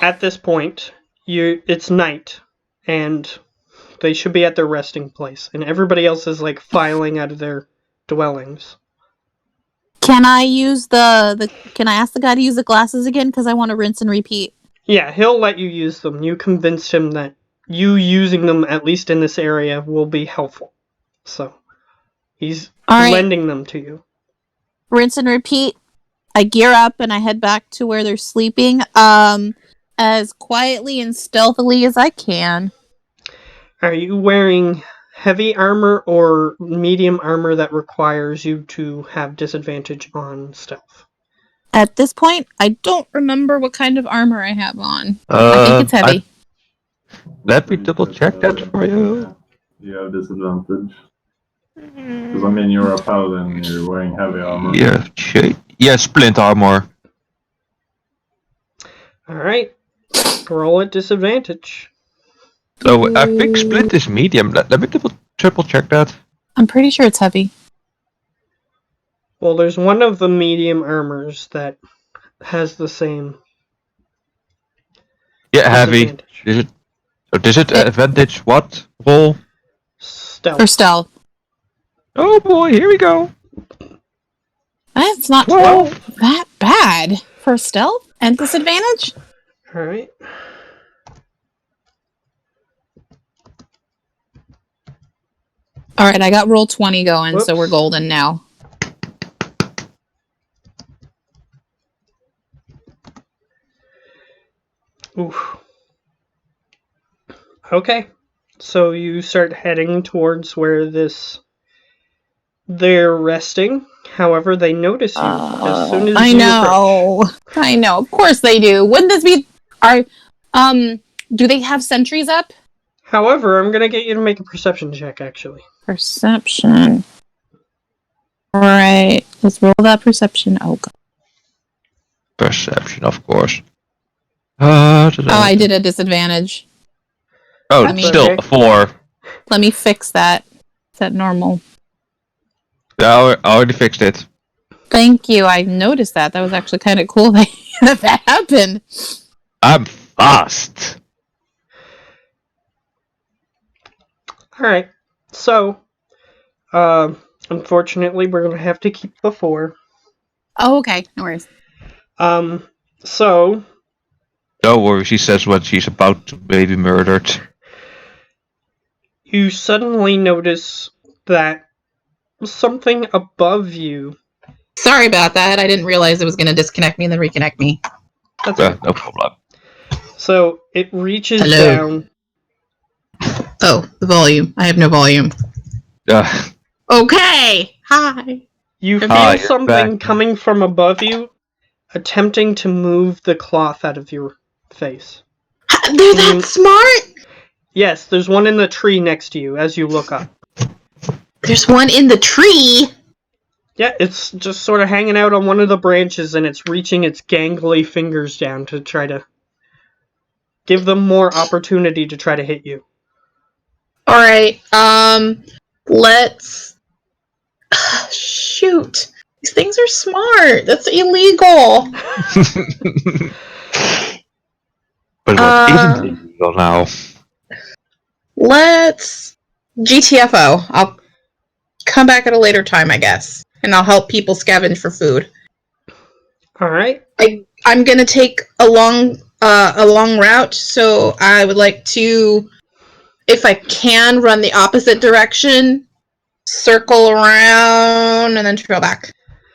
at this point, it's night and they should be at their resting place and everybody else is like filing out of their dwellings. Can I use can I ask the guy to use the glasses again? Because I want to rinse and repeat. Yeah, he'll let you use them. You convinced him that you using them, at least in this area, will be helpful. So, he's lending them to you. Rinse and repeat. I gear up and I head back to where they're sleeping, as quietly and stealthily as I can. Are you wearing heavy armor or medium armor that requires you to have disadvantage on stealth. At this point, I don't remember what kind of armor I have on. I think it's heavy. Let me double check that for you. You have disadvantage. Because I mean, you're a paladin, you're wearing heavy armor. Yeah, splint armor. Alright. Roll at disadvantage. So I think splint is medium. Let me triple check that. I'm pretty sure it's heavy. Well, there's one of the medium armors that has the same Yeah, heavy. disadvantage. Disadvantage what? Roll. Stealth. For stealth. Oh boy, here we go. That's not 12. that bad. For stealth and disadvantage? Alright. Alright, I got roll 20 going, so Whoops. we're golden now. Oof. Okay. So you start heading towards where they're resting. However, they notice you as soon as I you know. approach. I know. Of course they do. Wouldn't this be do they have sentries up? However, I'm gonna get you to make a perception check, actually. Perception. Alright. Let's roll that perception. Oh god. Perception, of course. Oh, I did a disadvantage. Oh, That's still okay. 4. Let me fix that. Is that normal? Yeah, I already fixed it. Thank you. I noticed that. That was actually kind of cool that that happened. I'm fast. Alright. So, unfortunately, we're gonna have to keep the 4. Oh, okay. No worries. So, Don't worry, she says when she's about to be murdered. you suddenly notice that something above you. Sorry about that. I didn't realize it was going to disconnect me and then reconnect me. That's okay. No problem. So, it reaches Hello. down. Oh, the volume. I have no volume. Uh, Okay. Hi. You feel Hi, you're something back. coming from above you, attempting to move the cloth out of your face. They're that smart? Yes, there's one in the tree next to you as you look up. There's one in the tree. Yeah, it's just sort of hanging out on one of the branches and it's reaching its gangly fingers down to try to give them more opportunity to try to hit you. Alright, let's... Shoot. These things are smart. That's illegal. But what isn't illegal now? Let's... GTFO. I'll come back at a later time, I guess. And I'll help people scavenge for food. Alright. I'm gonna take a long route, so I would like to, if I can, run the opposite direction, circle around, and then trail back,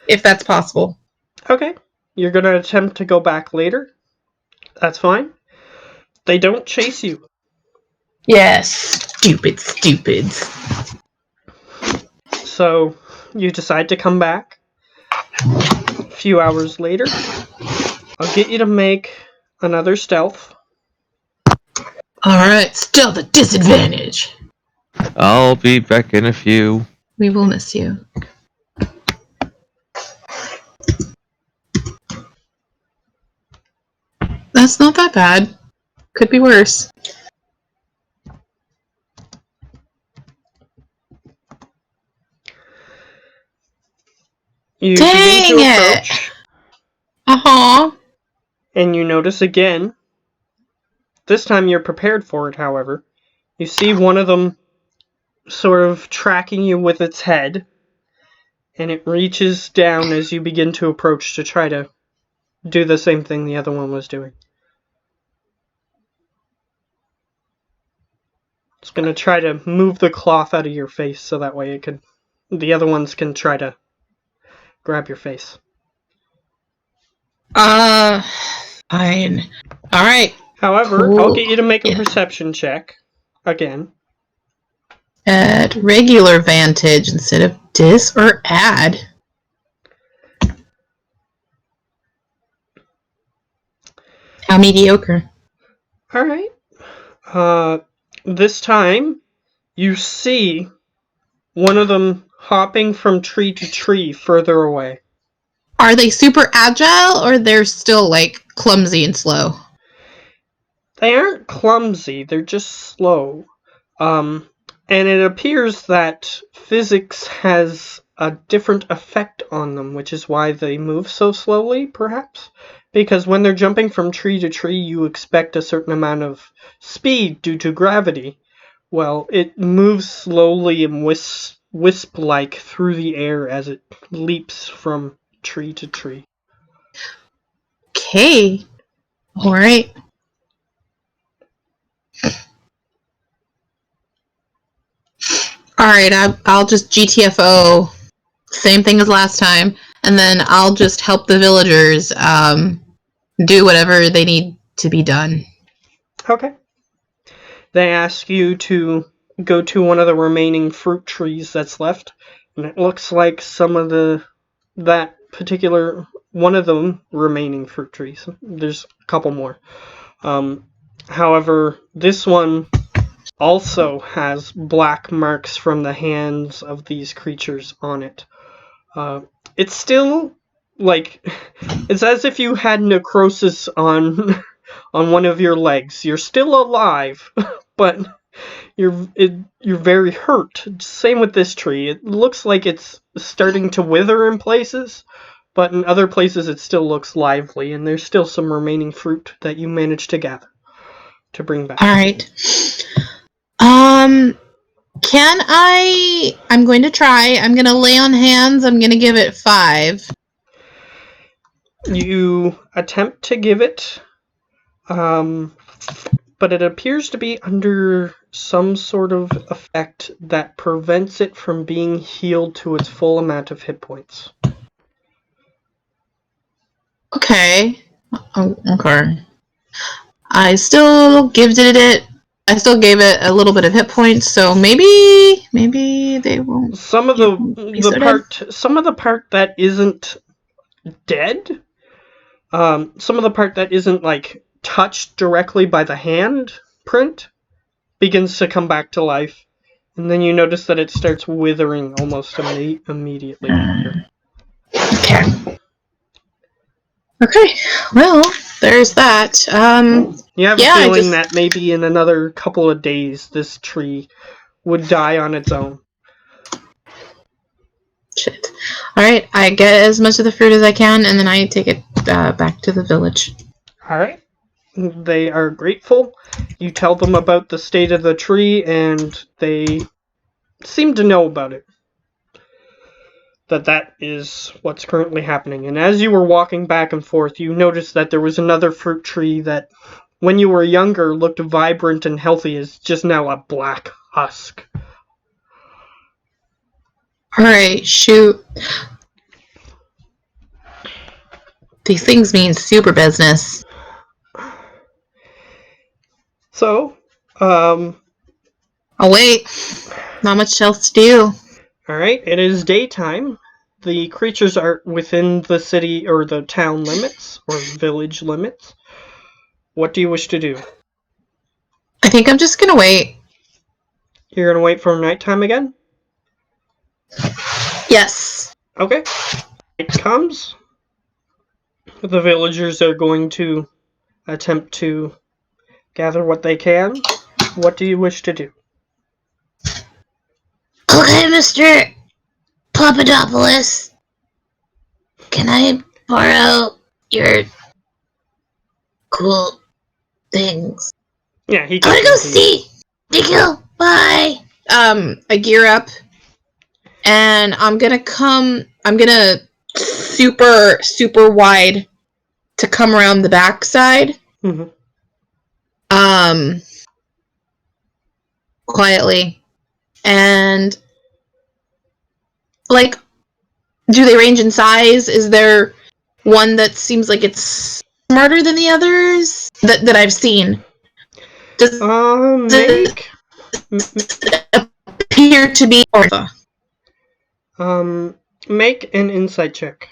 if that's possible. Okay. You're gonna attempt to go back later. That's fine. They don't chase you. Yes, stupid stupids. So, you decide to come back. A few hours later, I'll get you to make another stealth. Alright, still the disadvantage. I'll be back in a few. We will miss you. That's not that bad. Could be worse. You Dang begin to it! approach, Uh-huh. and you notice again. This time you're prepared for it, however. You see one of them sort of tracking you with its head, and it reaches down as you begin to approach to try to do the same thing the other one was doing. It's going to try to move the cloth out of your face so that way the other ones can try to grab your face. Fine. Alright. However, Cool. I'll get you to make a Yeah. perception check again. at regular vantage instead of dis or add. How mediocre. Alright. This time, you see one of them hopping from tree to tree further away. Are they super agile, or they're still, like, clumsy and slow? They aren't clumsy, they're just slow. And it appears that physics has a different effect on them, which is why they move so slowly, perhaps? Because when they're jumping from tree to tree, you expect a certain amount of speed due to gravity. Well, it moves slowly and wisp-like through the air as it leaps from tree to tree. Okay. Alright. Alright, I'll just GTFO. Same thing as last time. And then I'll just help the villagers do whatever they need to be done. Okay. They ask you to go to one of the remaining fruit trees that's left, and it looks like that particular one of them remaining fruit trees. There's a couple more. However, this one also has black marks from the hands of these creatures on it. It's still like it's as if you had necrosis on one of your legs. You're still alive, but you're very hurt. Same with this tree. It looks like it's starting to wither in places, but in other places it still looks lively, and there's still some remaining fruit that you managed to gather to bring back. Alright. I'm going to try. I'm going to lay on hands. I'm going to give it 5. You attempt to give it, but it appears to be under some sort of effect that prevents it from being healed to its full amount of hit points. Okay. Okay. I still gave it a little bit of hit points, so maybe they won't. Some of the part that isn't dead, some of the part that isn't like touched directly by the hand print begins to come back to life, and then you notice that it starts withering almost immediately. Okay. Well, there's that. You have a feeling that maybe in another couple of days this tree would die on its own. Shit. Alright, I get as much of the fruit as I can, and then I take it back to the village. Alright. They are grateful. You tell them about the state of the tree, and they seem to know about it. That is what's currently happening. And as you were walking back and forth, you noticed that there was another fruit tree that, when you were younger, looked vibrant and healthy, is just now a black husk. Alright, shoot. These things mean super business. So, oh wait. Not much else to do. Alright, it is daytime. The creatures are within the city or the town limits, or village limits. What do you wish to do? I think I'm just gonna wait. You're gonna wait for nighttime again? Yes. Okay. Night comes. The villagers are going to attempt to gather what they can. What do you wish to do? Okay, Mr. Papadopoulos. Can I borrow your cool things? Yeah, he I wanna go see! Thank you! Bye! I gear up, and I'm gonna super wide to come around the backside. Mm-hmm. Quietly. And, like, do they range in size? Is there one that seems like it's smarter than the others that I've seen? Make appear to be Ortha. Make an insight check.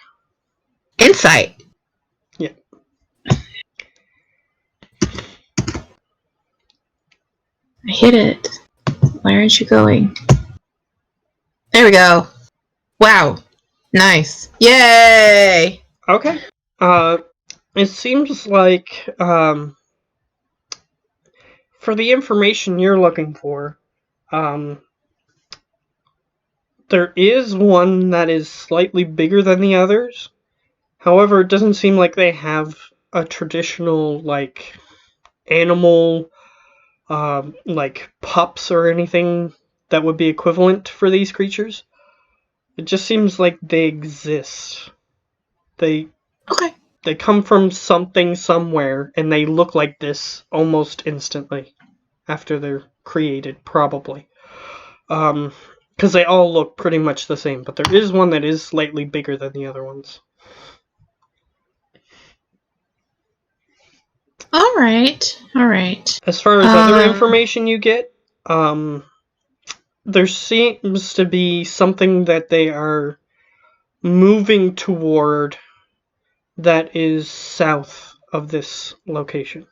Insight. Yeah. I hit it. Why aren't you going? There we go. Wow. Nice. Yay! Okay. It seems like, for the information you're looking for, there is one that is slightly bigger than the others. However, it doesn't seem like they have a traditional, like, animal, like pups or anything that would be equivalent for these creatures. It just seems like they exist. They come from something somewhere, and they look like this almost instantly after they're created, probably. Because they all look pretty much the same, but there is one that is slightly bigger than the other ones. All right. As far as other information you get, there seems to be something that they are moving toward that is south of this location.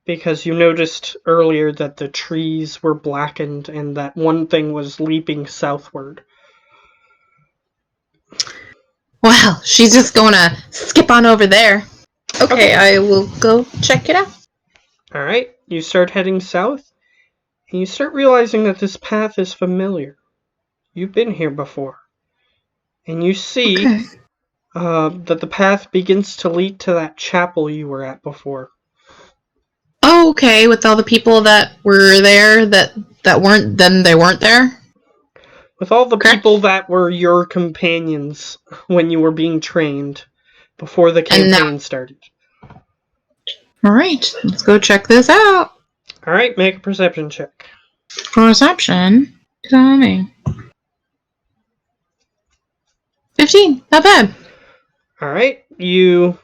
Because you noticed earlier that the trees were blackened and that one thing was leaping southward. Well, she's just gonna skip on over there. Okay, I will go check it out. Alright, you start heading south, and you start realizing that this path is familiar. You've been here before. And you see that the path begins to lead to that chapel you were at before. Oh, okay, with all the people that were there that weren't, then they weren't there? With all the people that were your companions when you were being trained before the campaign started. Alright, let's go check this out. Alright, make a perception check. Perception? Coming. 15, not bad. Alright, you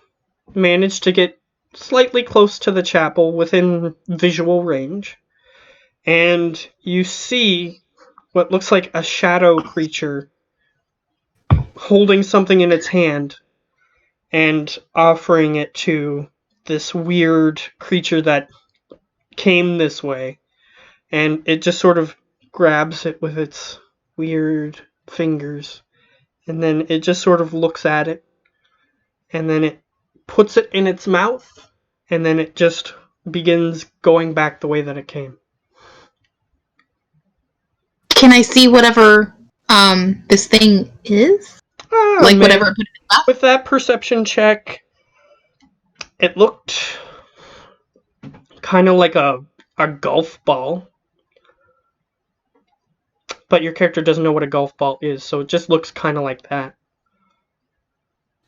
managed to get slightly close to the chapel within visual range, and you see what looks like a shadow creature holding something in its hand and offering it to this weird creature that came this way, and it just sort of grabs it with its weird fingers, and then it just sort of looks at it, and then it puts it in its mouth, and then it just begins going back the way that it came. Can I see whatever this thing is? Like whatever. With that perception check, it looked kind of like a golf ball. But your character doesn't know what a golf ball is, so it just looks kind of like that.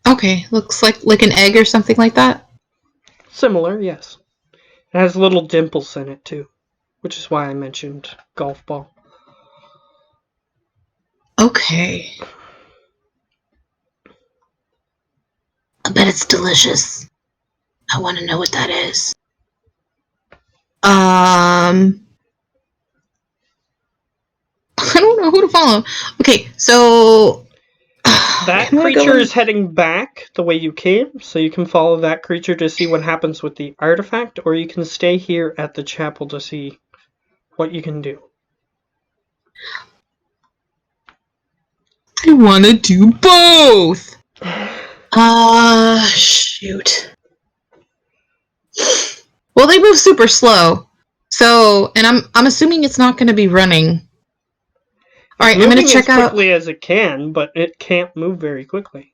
Okay, looks like an egg or something like that? Similar, yes. It has little dimples in it, too. Which is why I mentioned golf ball. Okay. I bet it's delicious. I want to know what that is. I don't know who to follow. Okay, so... That creature is heading back the way you came, so you can follow that creature to see what happens with the artifact, or you can stay here at the chapel to see what you can do. I want to do both! Shoot. Well, they move super slow, so, and I'm assuming it's not going to be running. Alright, I'm going to check out... as quickly as it can, but it can't move very quickly.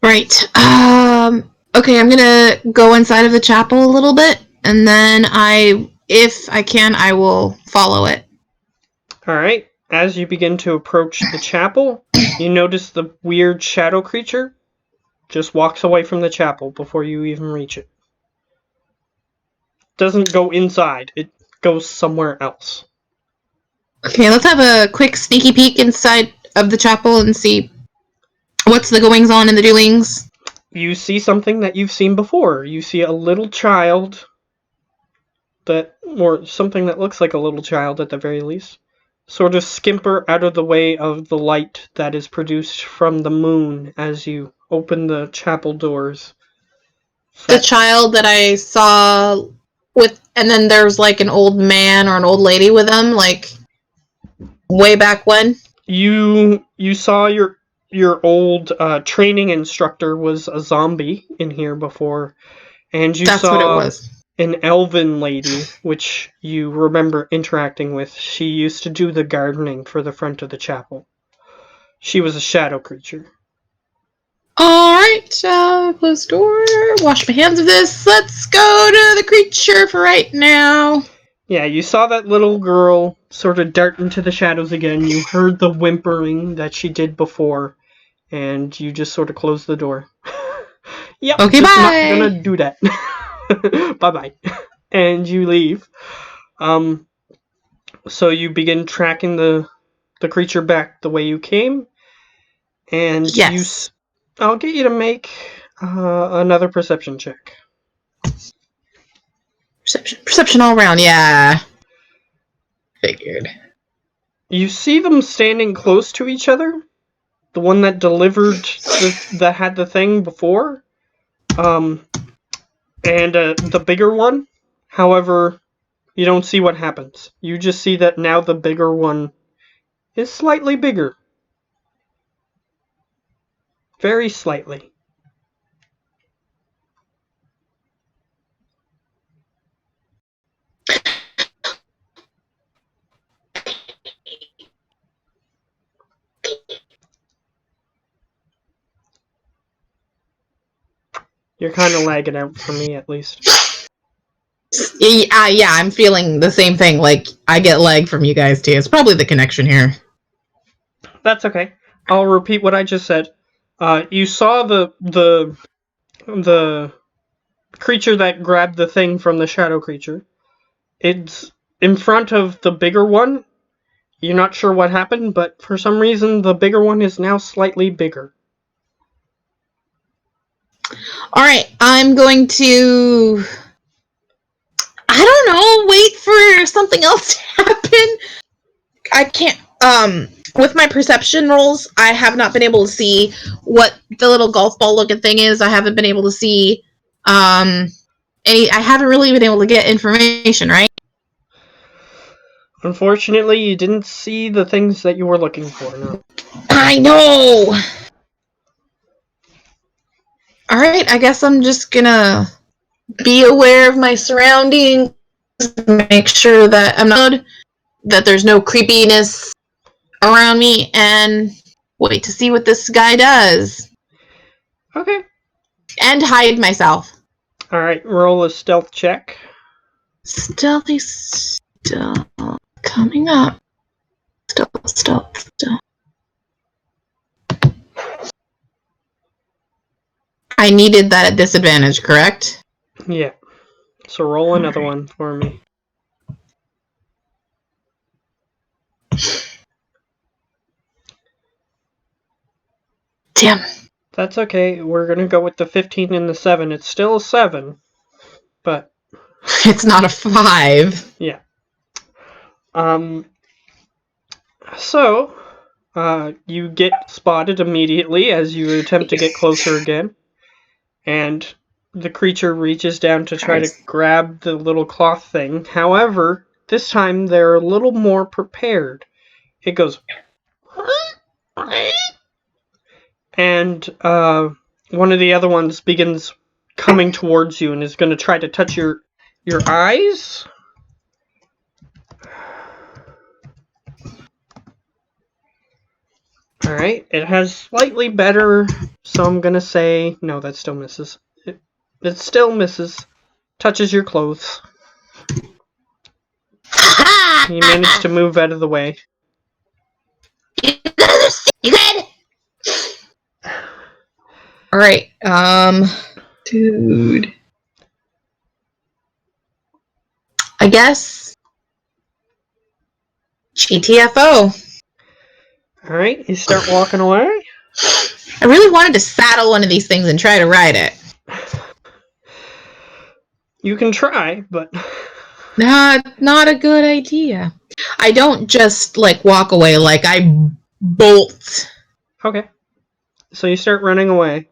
Right. Okay, I'm going to go inside of the chapel a little bit, and then if I can, I will follow it. Alright, as you begin to approach the chapel, you notice the weird shadow creature just walks away from the chapel before you even reach it. Doesn't go inside, it goes somewhere else. Okay, let's have a quick sneaky peek inside of the chapel and see what's the goings on and the doings. You see something that you've seen before. You see a little child or something that looks like a little child at the very least, sort of skimper out of the way of the light that is produced from the moon as you open the chapel doors. The child that I saw with, and then there's like an old man or an old lady with them, like way back when. You saw your old training instructor was a zombie in here before, and you That's saw what it was. an elven lady, which you remember interacting with. She used to do the gardening for the front of the chapel. She was a shadow creature. Alright, close door, wash my hands of this. Let's go to the creature for right now. Yeah, you saw that little girl sort of dart into the shadows again. You heard the whimpering that she did before, and you just sort of closed the door. Yep, Okay, just bye. not gonna do that. Bye-bye. And you leave. So you begin tracking the creature back the way you came, and Yes. I'll get you to make another perception check. Perception all around, yeah. Figured. You see them standing close to each other. The one that delivered that had the thing before, and the bigger one. However, you don't see what happens. You just see that now the bigger one is slightly bigger. Very slightly. You're kind of lagging out for me, at least. Yeah, I'm feeling the same thing. Like, I get lag from you guys, too. It's probably the connection here. That's okay. I'll repeat what I just said. You saw the creature that grabbed the thing from the shadow creature. It's in front of the bigger one. You're not sure what happened, but for some reason the bigger one is now slightly bigger. Alright, I'm going to... I don't know, wait for something else to happen. I can't, with my perception rolls, I have not been able to see what the little golf ball looking thing is. I haven't been able to see, I haven't really been able to get information, right? Unfortunately, you didn't see the things that you were looking for, no. I know! Alright, I guess I'm just gonna be aware of my surroundings, make sure that I'm not, that there's no creepiness around me, and wait to see what this guy does. Okay. And hide myself. Alright, roll a stealth check. Stealthy stealth coming up. Stealth. I needed that at disadvantage, correct? Yeah. So roll another one for me. Damn. That's okay. We're gonna go with the 15 and the 7. It's still a 7, but It's not a 5. yeah. So, you get spotted immediately as you attempt to get closer again, and the creature reaches down to try to grab the little cloth thing. However, this time they're a little more prepared. It goes, and one of the other ones begins coming towards you and is going to try to touch your eyes. Alright, it has slightly better, so I'm gonna say, no, that still misses. It still misses. Touches your clothes. You managed to move out of the way. You good? Alright, dude. I guess GTFO. Alright, you start walking away. I really wanted to saddle one of these things and try to ride it. You can try, but Not a good idea. I don't just like walk away, like I bolt. Okay. So you start running away.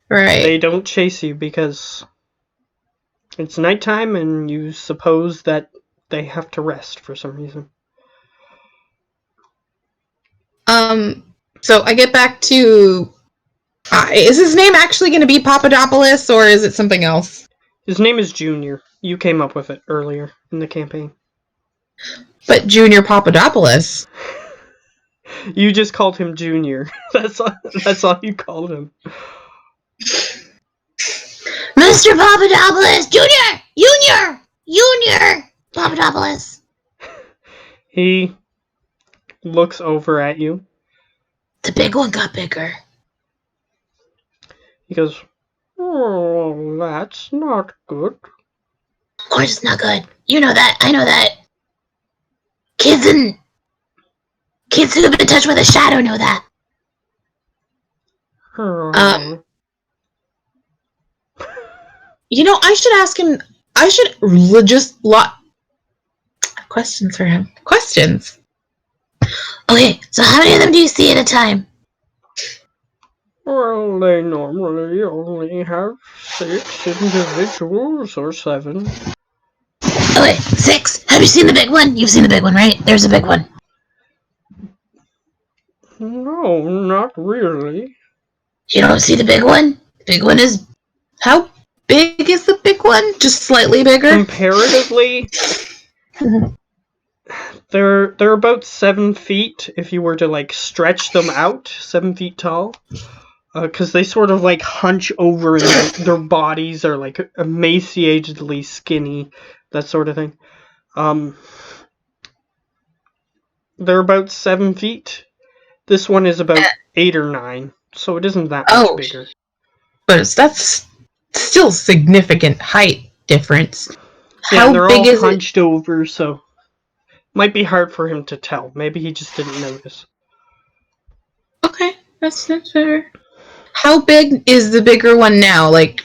Right. They don't chase you because it's nighttime and you suppose that they have to rest for some reason. So I get back to. Is his name actually going to be Papadopoulos, or is it something else? His name is Junior. You came up with it earlier in the campaign. But Junior Papadopoulos. You just called him Junior. That's all you called him. Mr. Papadopoulos, Junior Papadopoulos. He looks over at you. The big one got bigger. He goes, "Oh, that's not good." Of course it's not good. You know that. I know that. Kids who have been touched with a shadow know that. You know, I should ask him. I should just questions for him. Questions. Okay, so how many of them do you see at a time? Well, they normally only have 6 individuals or 7. Okay, 6. Have you seen the big one? You've seen the big one, right? There's a big one. No, not really. You don't see the big one? The big one is... How big is the big one? Just slightly bigger? Comparatively, they're about 7 feet if you were to like stretch them out, 7 feet tall. Because they sort of like hunch over and their bodies are like emaciatedly skinny, that sort of thing. They're about 7 feet. This one is about 8 or 9, so it isn't that much bigger. But that's still significant height difference. Yeah, How they're big all is hunched over, so might be hard for him to tell. Maybe he just didn't notice. it? Okay, that's fair. How big is the bigger one now? Like,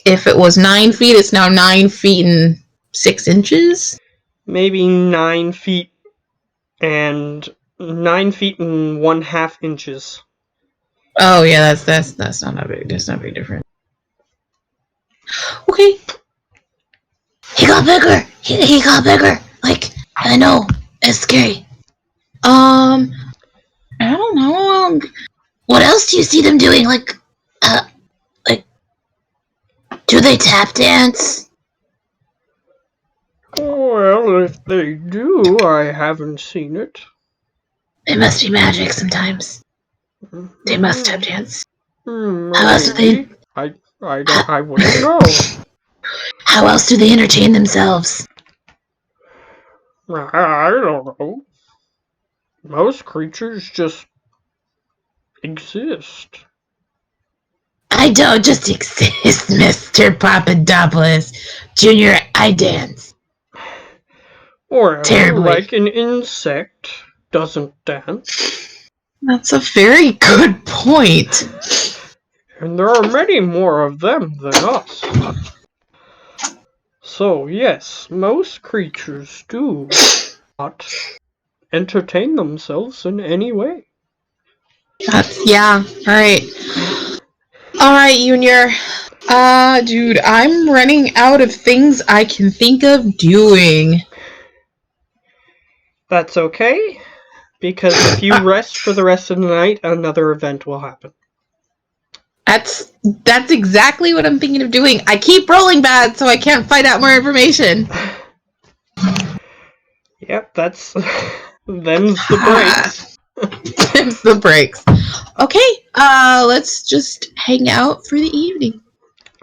if it was 9 feet, it's now 9 feet and 6 inches? Maybe 9 feet and 9 feet and 1/2 inches. Oh yeah, that's not a big. That's not a big difference. Okay. He got bigger! He got bigger! Like, I know. It's scary. I don't know. What else do you see them doing? Like, do they tap dance? Well, if they do, I haven't seen it. It must be magic sometimes. They must tap dance. How else do they... I wouldn't know. How else do they entertain themselves? I don't know. Most creatures just exist. I don't just exist, Mr. Papadopoulos. Junior, I dance. Or Terribly. like an insect doesn't dance. That's a very good point. And there are many more of them than us. So yes, most creatures do not entertain themselves in any way. Yeah, alright. Alright, Junior. Dude, I'm running out of things I can think of doing. That's okay, because if you rest for the rest of the night, another event will happen. That's exactly what I'm thinking of doing. I keep rolling bad, so I can't find out more information. Yep, that's... them's the breaks. Them's the breaks. Okay, let's just hang out for the evening.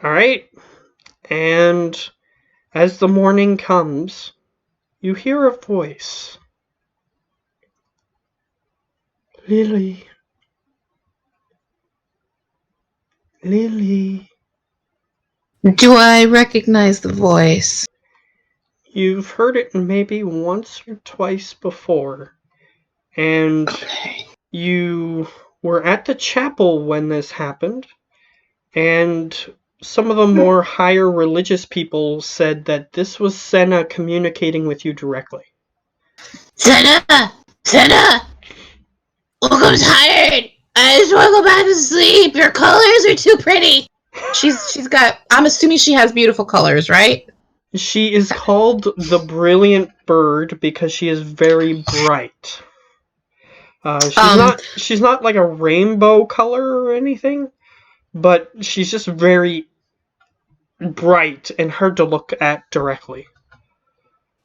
Alright, and as the morning comes, you hear a voice. Lily. Lily. Do I recognize the voice? You've heard it maybe once or twice before, and you were at the chapel when this happened, and some of the more higher religious people said that this was Senna communicating with you directly. Senna! Look, I'm tired! I just want to go back to sleep! Your colors are too pretty! She's got. I'm assuming she has beautiful colors, right? She is called the Brilliant Bird because she is very bright. She's not like a rainbow color or anything, but she's just very bright and hard to look at directly.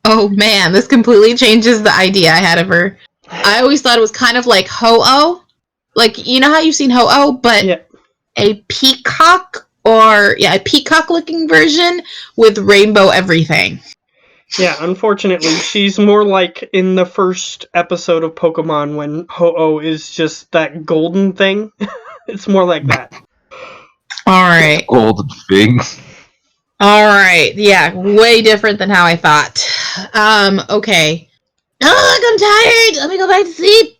Oh man, this completely changes the idea I had of her. I always thought it was kind of like Ho-Oh. Like, you know how you've seen Ho-Oh, but Yeah. a peacock a peacock-looking version with rainbow everything. Yeah, unfortunately, she's more like in the first episode of Pokemon when Ho-Oh is just that golden thing. It's more like that. Alright. Golden thing. Alright, yeah, way different than how I thought. Okay. Oh, look, I'm tired! Let me go back to sleep!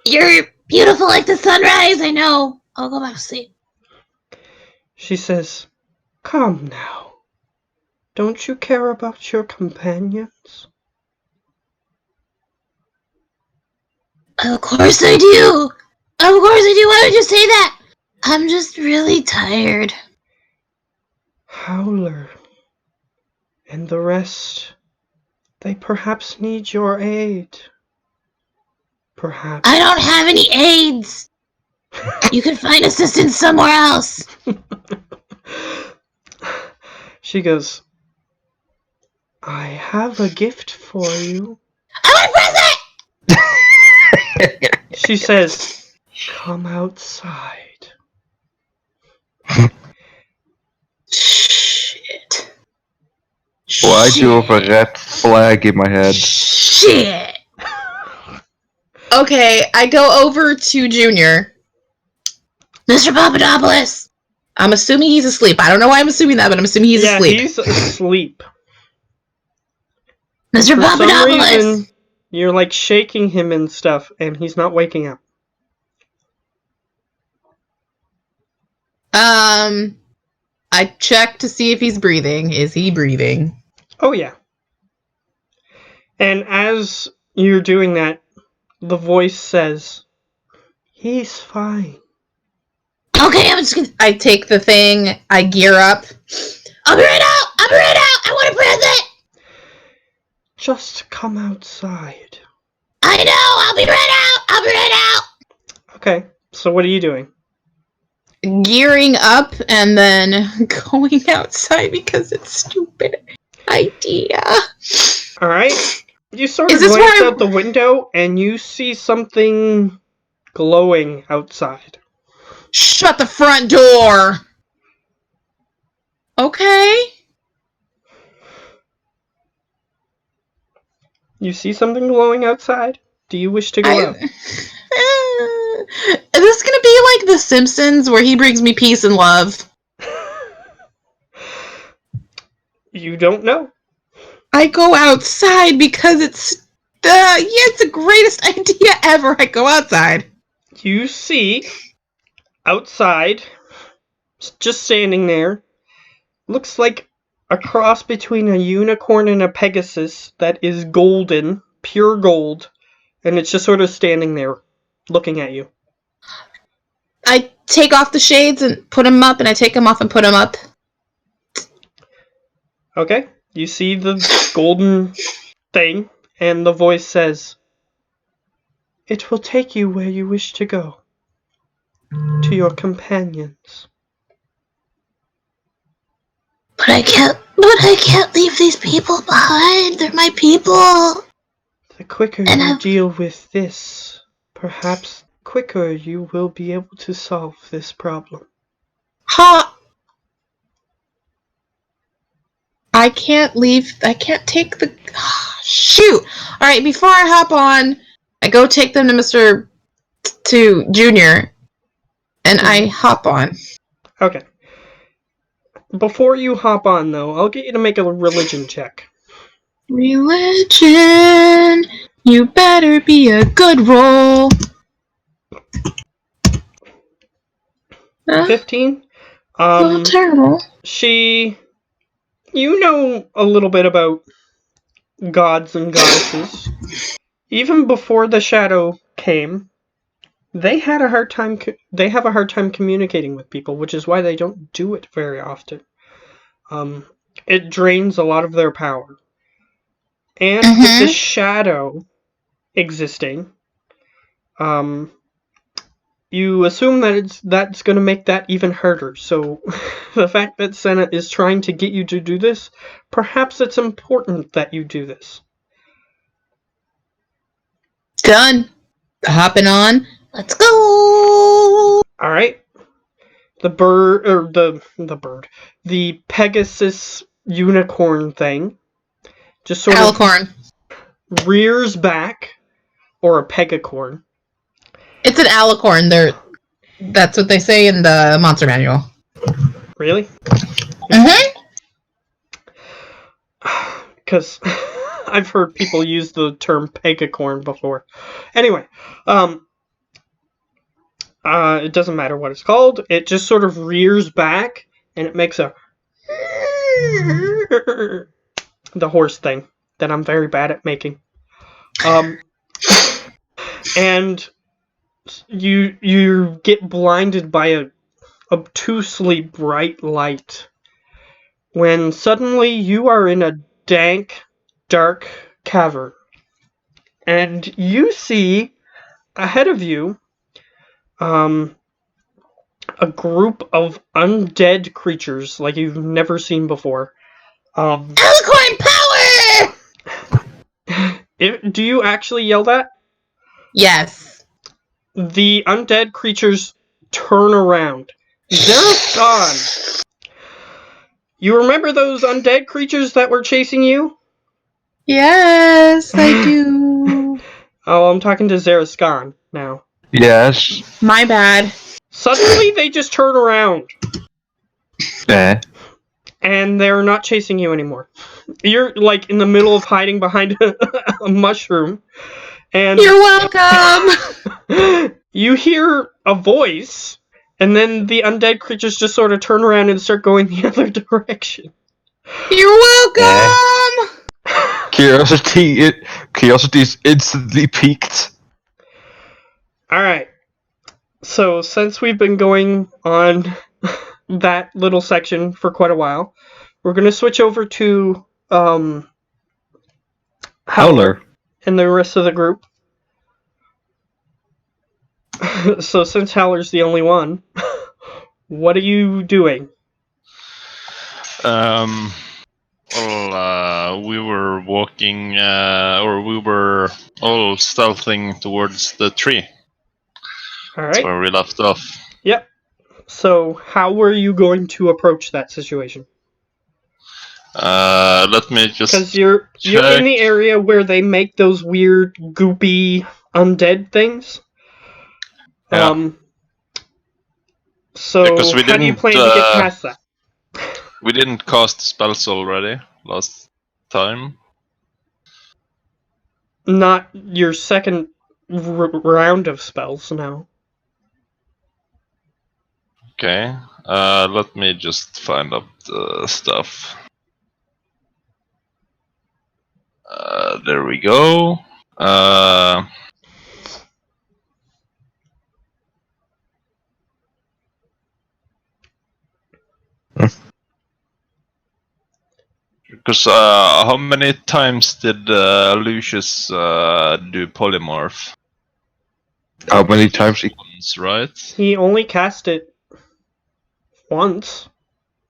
You're beautiful like the sunrise, I know. I'll go back to sleep. She says, "Come now. Don't you care about your companions?" Of course I do! Of course I do! Why would you say that? I'm just really tired. Howler and the rest, they perhaps need your aid. Perhaps. I don't have any aids! You can find assistance somewhere else! She goes, "I have a gift for you." I want a present! She says, "Come outside." Shit. Why'd you have a red flag in my head? Shit. Okay, I go over to Junior. Mr. Papadopoulos! I'm assuming he's asleep. I don't know why I'm assuming that, but I'm assuming he's asleep. Yeah, he's asleep. Mr. For some Papadopoulos! reason, you're like shaking him and stuff, and he's not waking up. I check to see if he's breathing. Is he breathing? Oh, yeah. And as you're doing that, the voice says, "He's fine." Okay, I'm just gonna... I take the thing, I gear up. I'll be right out! I'll be right out! I want a present! "Just come outside." I know! I'll be right out! I'll be right out! Okay, so what are you doing? Gearing up and then going outside because it's stupid idea. Alright. You sort of Is this glance where I- out the window and you see something glowing outside. Shut the front door! Okay. You see something glowing outside? Do you wish to go out? Is this gonna be like The Simpsons where he brings me peace and love? You don't know. I go outside because it's the greatest idea ever. I go outside. You see outside, just standing there, looks like a cross between a unicorn and a Pegasus that is golden, pure gold, and it's just sort of standing there, looking at you. I take off the shades and put them up, and I take them off and put them up. Okay, you see the golden thing, and the voice says, "It will take you where you wish to go, to your companions." But I can't leave these people behind. They're my people. The quicker And you I've- deal with this, perhaps quicker you will be able to solve this problem. Ha! I can't leave. I can't take the. Shoot! Alright, before I hop on, I go take them to Junior, and I hop on. Okay. Before you hop on, though, I'll get you to make a religion check. Religion, you better be a good roll. 15? terrible. You know a little bit about gods and goddesses. Even before the shadow came, they have a hard time communicating with people, which is why they don't do it very often. It drains a lot of their power. And with the shadow existing, you assume that that's going to make that even harder. So the fact that Senna is trying to get you to do this, perhaps it's important that you do this. Done. Hopping on. Let's go. All right. The Pegasus unicorn thing just sort Alicorn. of rears back, or a pegacorn. It's an alicorn. That's what they say in the monster manual. Really? Because I've heard people use the term pegacorn before. Anyway, it doesn't matter what it's called. It just sort of rears back, and it makes a the horse thing that I'm very bad at making. And you get blinded by a obtusely bright light when suddenly you are in a dank, dark cavern, and you see ahead of you a group of undead creatures like you've never seen before. Alicorn power! Do you actually yell that? Yes. The undead creatures turn around. They're gone. You remember those undead creatures that were chasing you? Yes, I do. Oh, I'm talking to Zaraskan now. Yes. My bad. Suddenly, they just turn around. Eh. And they're not chasing you anymore. You're, like, in the middle of hiding behind a mushroom. And You're welcome. you hear a voice, and then the undead creatures just sort of turn around and start going the other direction. You're welcome. Curiosity is instantly piqued. Alright. So, since we've been going on that little section for quite a while, we're going to switch over to Howler and the rest of the group. So, since Howler's the only one, what are you doing? We were walking, or we were all stealthing towards the tree. That's Alright. where we left off. Yep. So, how were you going to approach that situation? Let me just. Because you're in the area where they make those weird, goopy, undead things. Yeah. So, Because we how do you didn't, plan to get past that? We didn't cast spells already last time. Not your second round of spells, no. Okay. Let me just find up the stuff. There we go. Because how many times did Lucius do polymorph? How many times? Once, right? He only cast it once,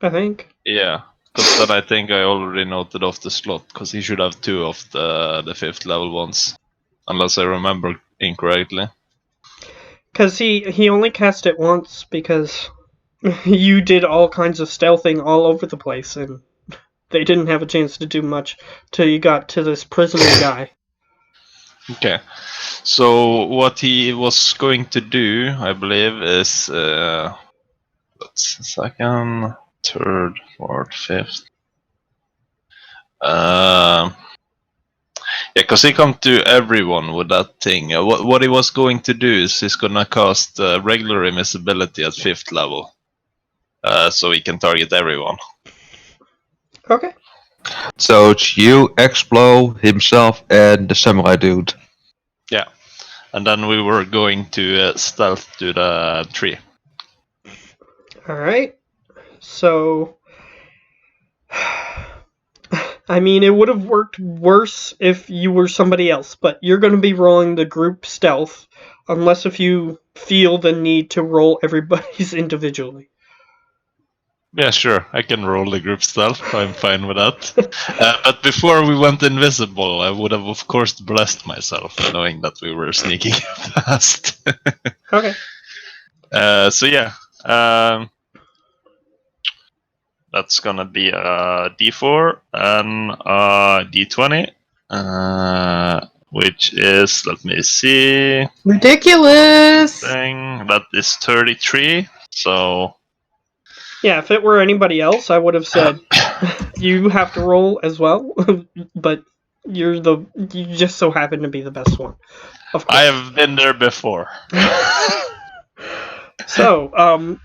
I think. Yeah, because then I think I already noted off the slot, because he should have 2 of the 5th level ones, unless I remember incorrectly. Because he only cast it once because you did all kinds of stealthing all over the place, and they didn't have a chance to do much till you got to this prisoner guy. Okay, so what he was going to do, I believe, is let's second, third, fourth, fifth. Yeah, because he come to everyone with that thing. What he was going to do is he's gonna cast regular invisibility at 5th level. so he can target everyone. Okay. So it's you, Explo, himself, and the samurai dude. Yeah, and then we were going to stealth to the tree. All right. So, I mean, it would have worked worse if you were somebody else, but you're going to be rolling the group stealth, unless if you feel the need to roll everybody's individually. Yeah, sure. I can roll the group stealth. I'm fine with that. But before we went invisible, I would have, of course, blessed myself, knowing that we were sneaking past. Okay. So yeah, that's gonna be a D4 and a D20, which is, let me see, Ridiculous. that is 33. So Yeah, if it were anybody else, I would have said you have to roll as well, but you just so happen to be the best one. Of course. I have been there before. So,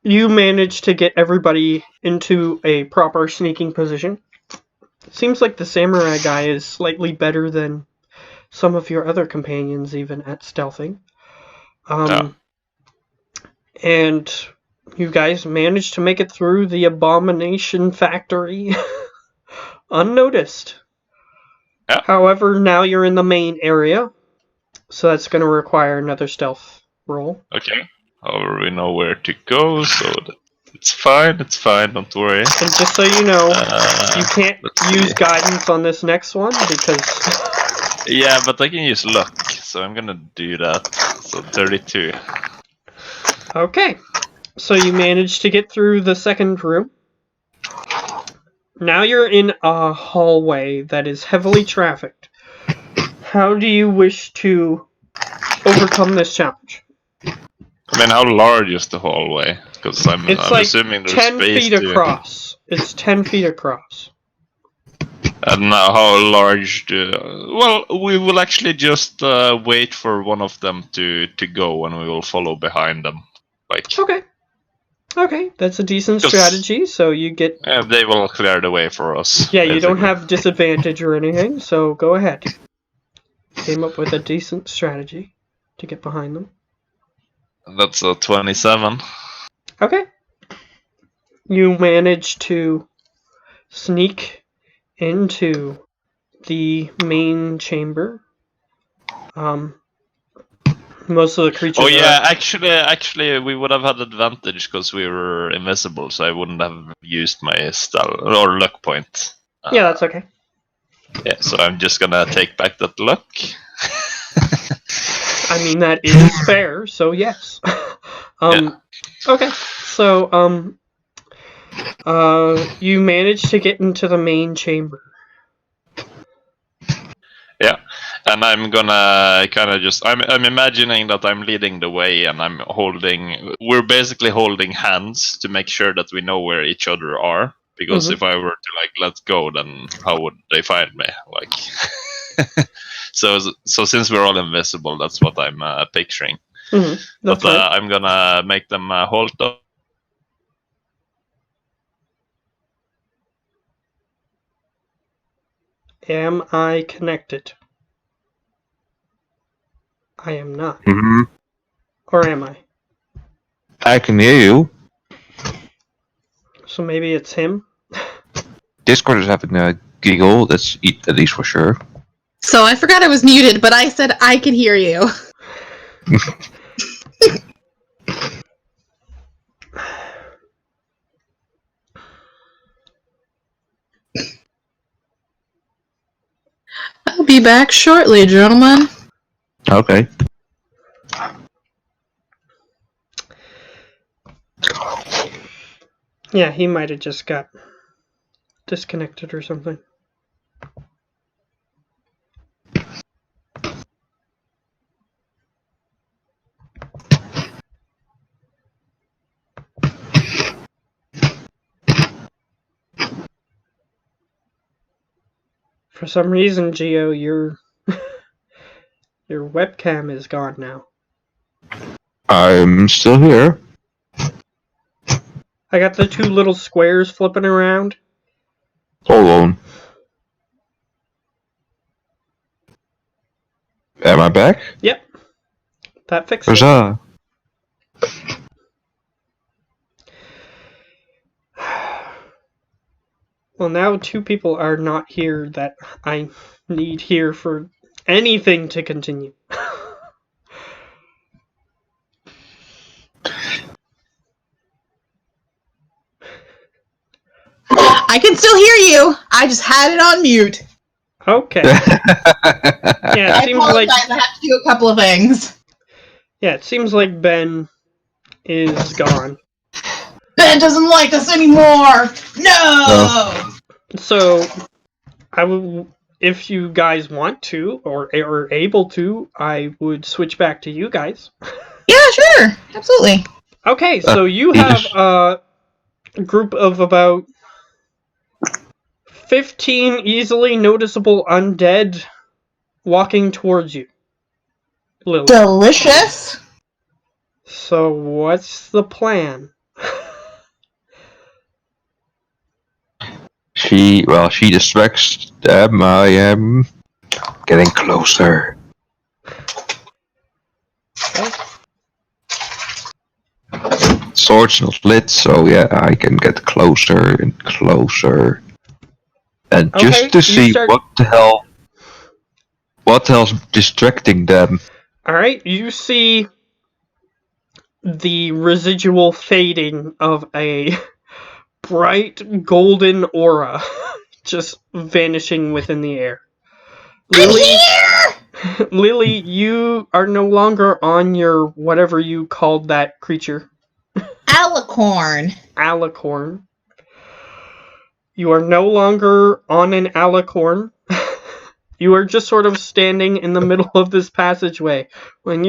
you managed to get everybody into a proper sneaking position. Seems like the samurai guy is slightly better than some of your other companions, even at stealthing. Yeah. And you guys managed to make it through the abomination factory unnoticed. Yeah. However, now you're in the main area, so that's going to require another stealth roll. Okay. However, we know where to go, so it's fine. It's fine. Don't worry. And just so you know, you can't let's use see. guidance on this next one because Yeah, but I can use luck, so I'm gonna do that. So 32. Okay, so you managed to get through the second room. Now you're in a hallway that is heavily trafficked. How do you wish to overcome this challenge? I mean, how large is the hallway? Because I'm It's like assuming there's 10 space feet across. It's 10 feet across. And how large do... Well, we will actually just wait for one of them to go, and we will follow behind them. Like, Okay, that's a decent Just- strategy, so you get... they will clear the way for us. Yeah, you don't basically. have disadvantage or anything, so go ahead. Came up with a decent strategy to get behind them. That's a 27. Okay. You manage to sneak into the main chamber. Most of the creatures. Oh yeah, actually, we would have had advantage because we were invisible, so I wouldn't have used my stealth or luck point. Yeah, that's okay. Yeah, so I'm just gonna take back that luck. I mean that is fair, so yes. Okay, so you managed to get into the main chamber. Yeah, and I'm gonna kind of just I'm imagining that I'm leading the way, and we're basically holding hands to make sure that we know where each other are. Because if I were to like let go, then how would they find me? Like, so since we're all invisible, that's what I'm picturing. That's But right. I'm gonna make them halt up. Am I connected? I am not. Mm-hmm. Or am I? I can hear you. So maybe it's him? Discord is having a giggle, that's at least for sure. So I forgot I was muted, but I said I could hear you. I'll be back shortly, gentlemen. Okay. Yeah, he might have just got disconnected or something. For some reason, Geo, your webcam is gone now. I'm still here. I got the 2 little squares flipping around. Hold on. Am I back? Yep. That fixed it. Huzzah. Well, now 2 people are not here that I need here for anything to continue. I can still hear you. I just had it on mute. Okay. Yeah, I it seems apologize. like I have to do a couple of things. Ben is gone. Ben doesn't like us anymore. No. So, I will, if you guys want to or are able to, I would switch back to you guys. Yeah, sure. Absolutely. Okay, so you have a group of about 15 easily noticeable undead walking towards you, Lily. Delicious. So what's the plan? She distracts them. I am getting closer. Sword's not lit, so yeah, I can get closer and closer. And just Okay, to you see start- what the hell's distracting them. Alright, you see the residual fading of a bright golden aura just vanishing within the air. Lily, you are no longer on your whatever you called that creature. Alicorn. Alicorn. You are no longer on an alicorn. You are just sort of standing in the middle of this passageway when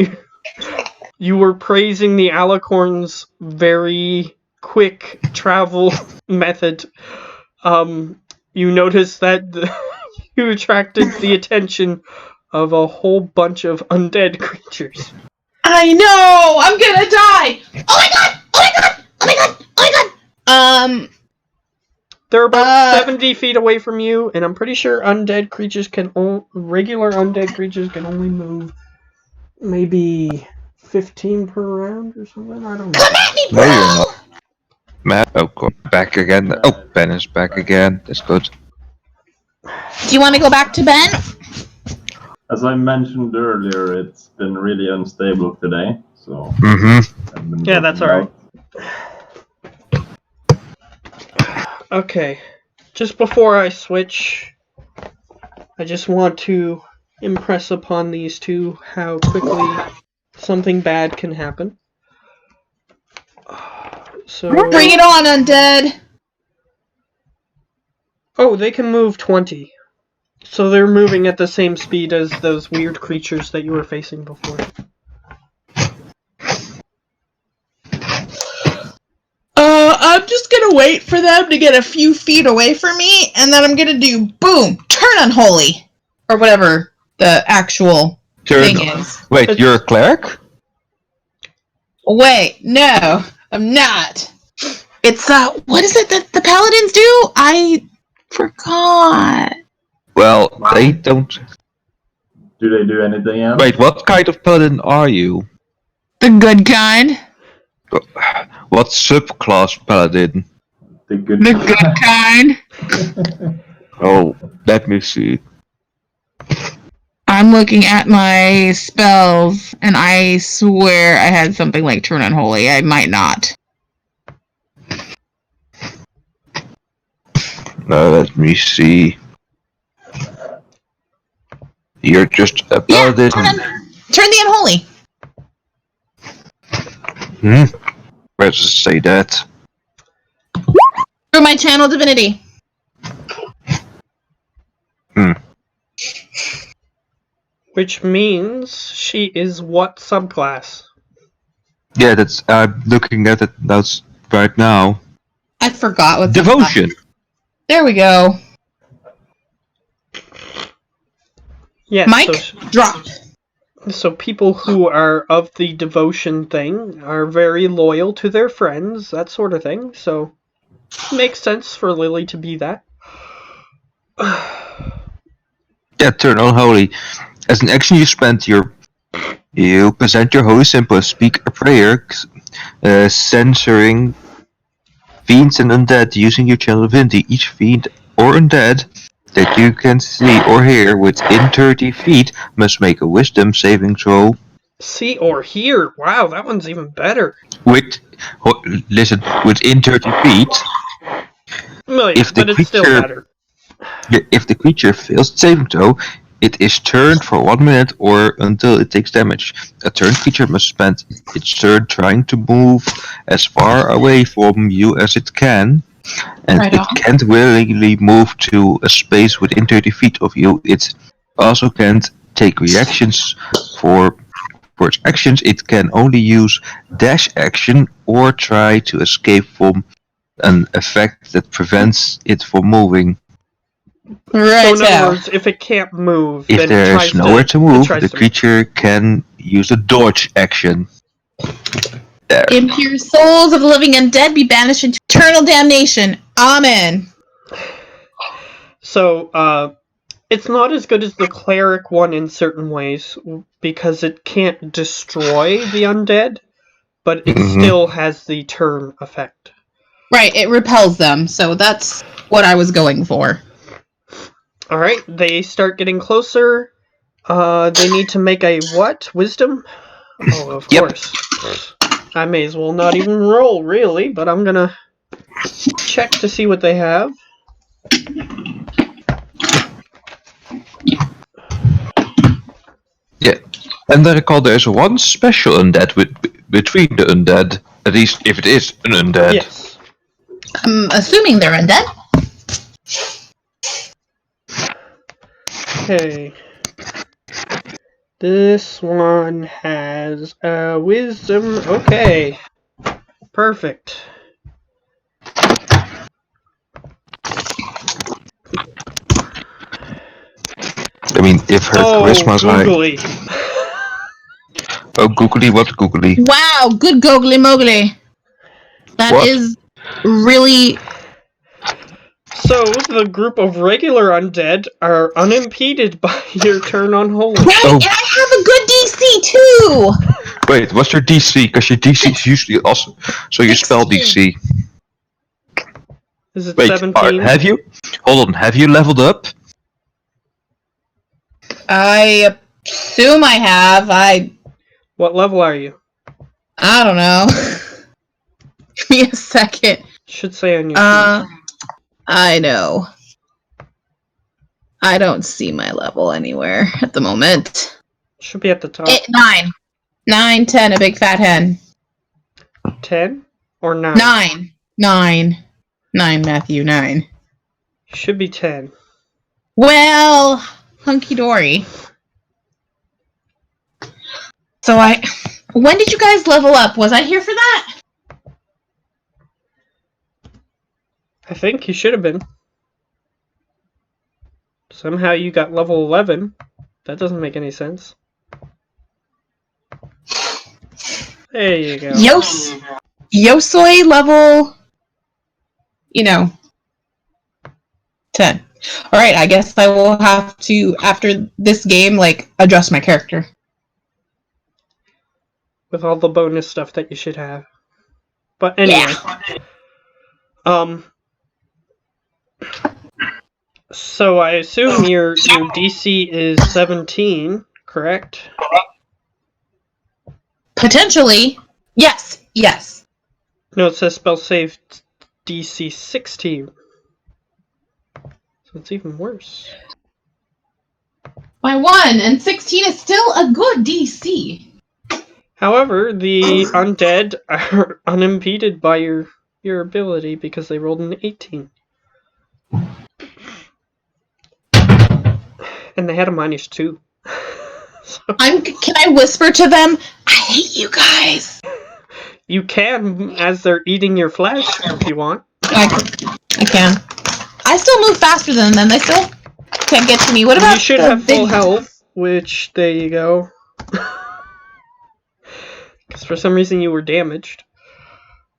you were praising the alicorn's very quick travel method. You noticed that you attracted the attention of a whole bunch of undead creatures. I know. I'm gonna die. Oh my god. Oh my god. Oh my god. Oh my god. They're about 70 feet away from you, and I'm pretty sure undead creatures regular undead creatures can only move maybe 15 per round or something. I don't know. Come at me, No, bro. you're not. Matt, back again. Oh, Ben is back again. That's good. Do you want to go back to Ben? As I mentioned earlier, it's been really unstable today, so. Mm-hmm. I've been Yeah, that's dropping alright. Okay, just before I switch, I just want to impress upon these 2 how quickly something bad can happen. So, Bring it on, undead. oh, they can move 20. So they're moving at the same speed as those weird creatures that you were facing before. I'm just gonna wait for them to get a few feet away from me, and then I'm gonna do boom, turn unholy, or whatever the actual thing is. Wait, you're a cleric? Wait, no, I'm not. It's what is it that the paladins do? I forgot. Well, they don't. Do they do anything else? Wait, what kind of paladin are you? The good kind. What subclass paladin? The good kind. Oh, let me see. I'm looking at my spells, and I swear I had something like turn unholy. I might not. Let me see. You're just a paladin. Turn the unholy. Where does it say that? Through my channel divinity. Which means she is what subclass? Yeah, that's. I'm looking at it. That's right now. I forgot what Devotion. There we go. Yeah, Mike, so drop. So people who are of the devotion thing are very loyal to their friends, that sort of thing. So it makes sense for Lily to be that. Yeah, turn on holy. As an action, you present your holy symbol and speak a prayer, censoring fiends and undead using your channel divinity. Each fiend or undead that you can see or hear within 30 feet must make a wisdom saving throw. See or hear? Wow, that one's even better. Listen, within 30 feet. Well, yeah, but it's still better. If the creature fails saving throw, it is turned for 1 minute or until it takes damage. A turned creature must spend its turn trying to move as far away from you as it can, and Right it on. can't willingly move to a space within 30 feet of you. It also can't take reactions for its actions. It can only use dash action or try to escape from an effect that prevents it from moving. Right. So in other words, if it can't move, If then there it tries is nowhere to move, tries the to creature can use a dodge action. There. Impure souls of the living and dead be banished into eternal damnation. Amen. So, it's not as good as the cleric one in certain ways because it can't destroy the undead, but it still has the turn effect. Right, it repels them, so that's what I was going for. Alright, they start getting closer. They need to make a what? Wisdom? Oh, of course. I may as well not even roll, really, but I'm gonna check to see what they have. Yeah, and I recall there's one special undead between the undead, at least if it is an undead. Yes. I'm assuming they're undead. Okay. This one has a wisdom. Okay. Perfect. I mean, if her charisma's high. Googly. Oh, googly, what googly? Wow, good googly mogly. That is really. So, the group of regular undead are unimpeded by your turn on holy. Right, and I have a good DC too! Wait, what's your DC? Because your DC is usually also. So your spell DC. Is it Wait, 17? have you? Hold on, have you leveled up? I assume I have. What level are you? I don't know. Give me a second. Should say on your sheet. I know. I don't see my level anywhere at the moment. Should be at the top. 9. 9, 10, a big fat hen. 10 or 9? 9. 9. 9, Matthew, 9. Should be 10. Well, hunky dory. So when did you guys level up? Was I here for that? I think you should have been. Somehow you got level 11. That doesn't make any sense. There you go. Yosoi level, 10. Alright, I guess I will have to, after this game, adjust my character. With all the bonus stuff that you should have. But anyway. Yeah. So I assume your DC is 17, correct? Potentially. Yes. No, it says spell save DC 16. So it's even worse. By 1, and 16 is still a good DC. However, the undead are unimpeded by your ability because they rolled an 18. And they had a -2. So, Can I whisper to them? I hate you guys. you can, as they're eating your flesh, if you want. I can. I still move faster than them. They still can't get to me. What about You should the have full big- health, which, there you go. Because for some reason you were damaged.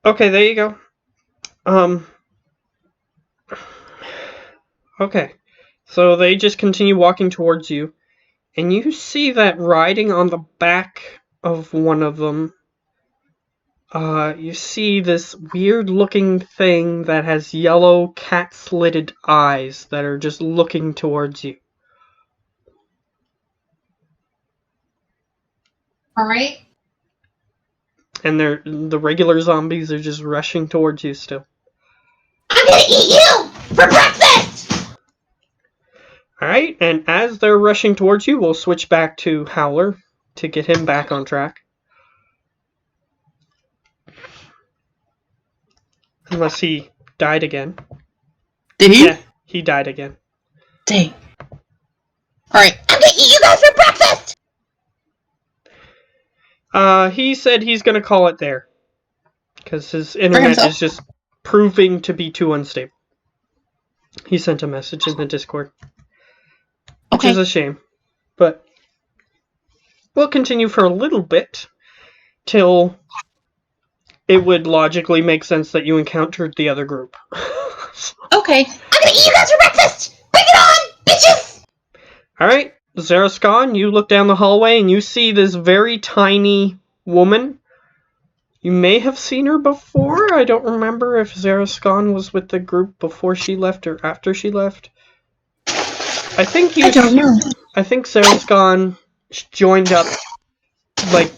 Okay, there you go. Okay. So they just continue walking towards you. And you see that riding on the back of one of them, you see this weird-looking thing that has yellow cat-slitted eyes that are just looking towards you. Alright. And the regular zombies are just rushing towards you still. I'm gonna eat you for breakfast! Alright, and as they're rushing towards you, we'll switch back to Howler to get him back on track. Unless he died again. Did he? Yeah, he died again. Dang. Alright. I'm gonna eat you guys for breakfast! He said he's gonna call it there. Because his internet himself? is just proving to be too unstable. He sent a message in the Discord. Which is a shame. But we'll continue for a little bit till it would logically make sense that you encountered the other group. Okay. I'm gonna eat you guys for breakfast! Bring it on, bitches! Alright, Zaraskan, you look down the hallway and you see this very tiny woman. You may have seen her before. I don't remember if Zaraskan was with the group before she left or after she left. I think Zaraskan joined up like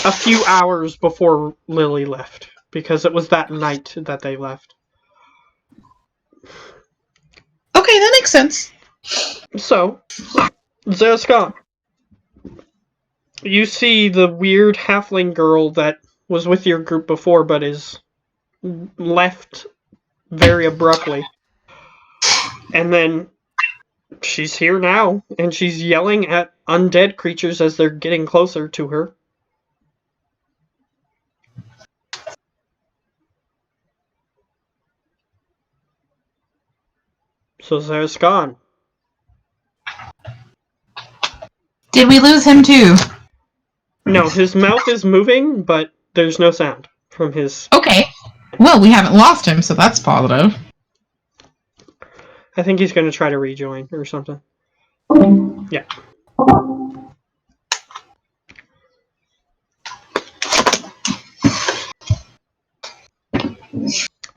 a few hours before Lily left, because it was that night that they left. Okay, that makes sense. So, Zaraskan, you see the weird halfling girl that was with your group before but is left very abruptly. And then she's here now, and she's yelling at undead creatures as they're getting closer to her. So Zaraskan. Did we lose him too? No, his mouth is moving, but there's no sound from his... Okay. Well, we haven't lost him, so that's positive. I think he's going to try to rejoin or something. Yeah.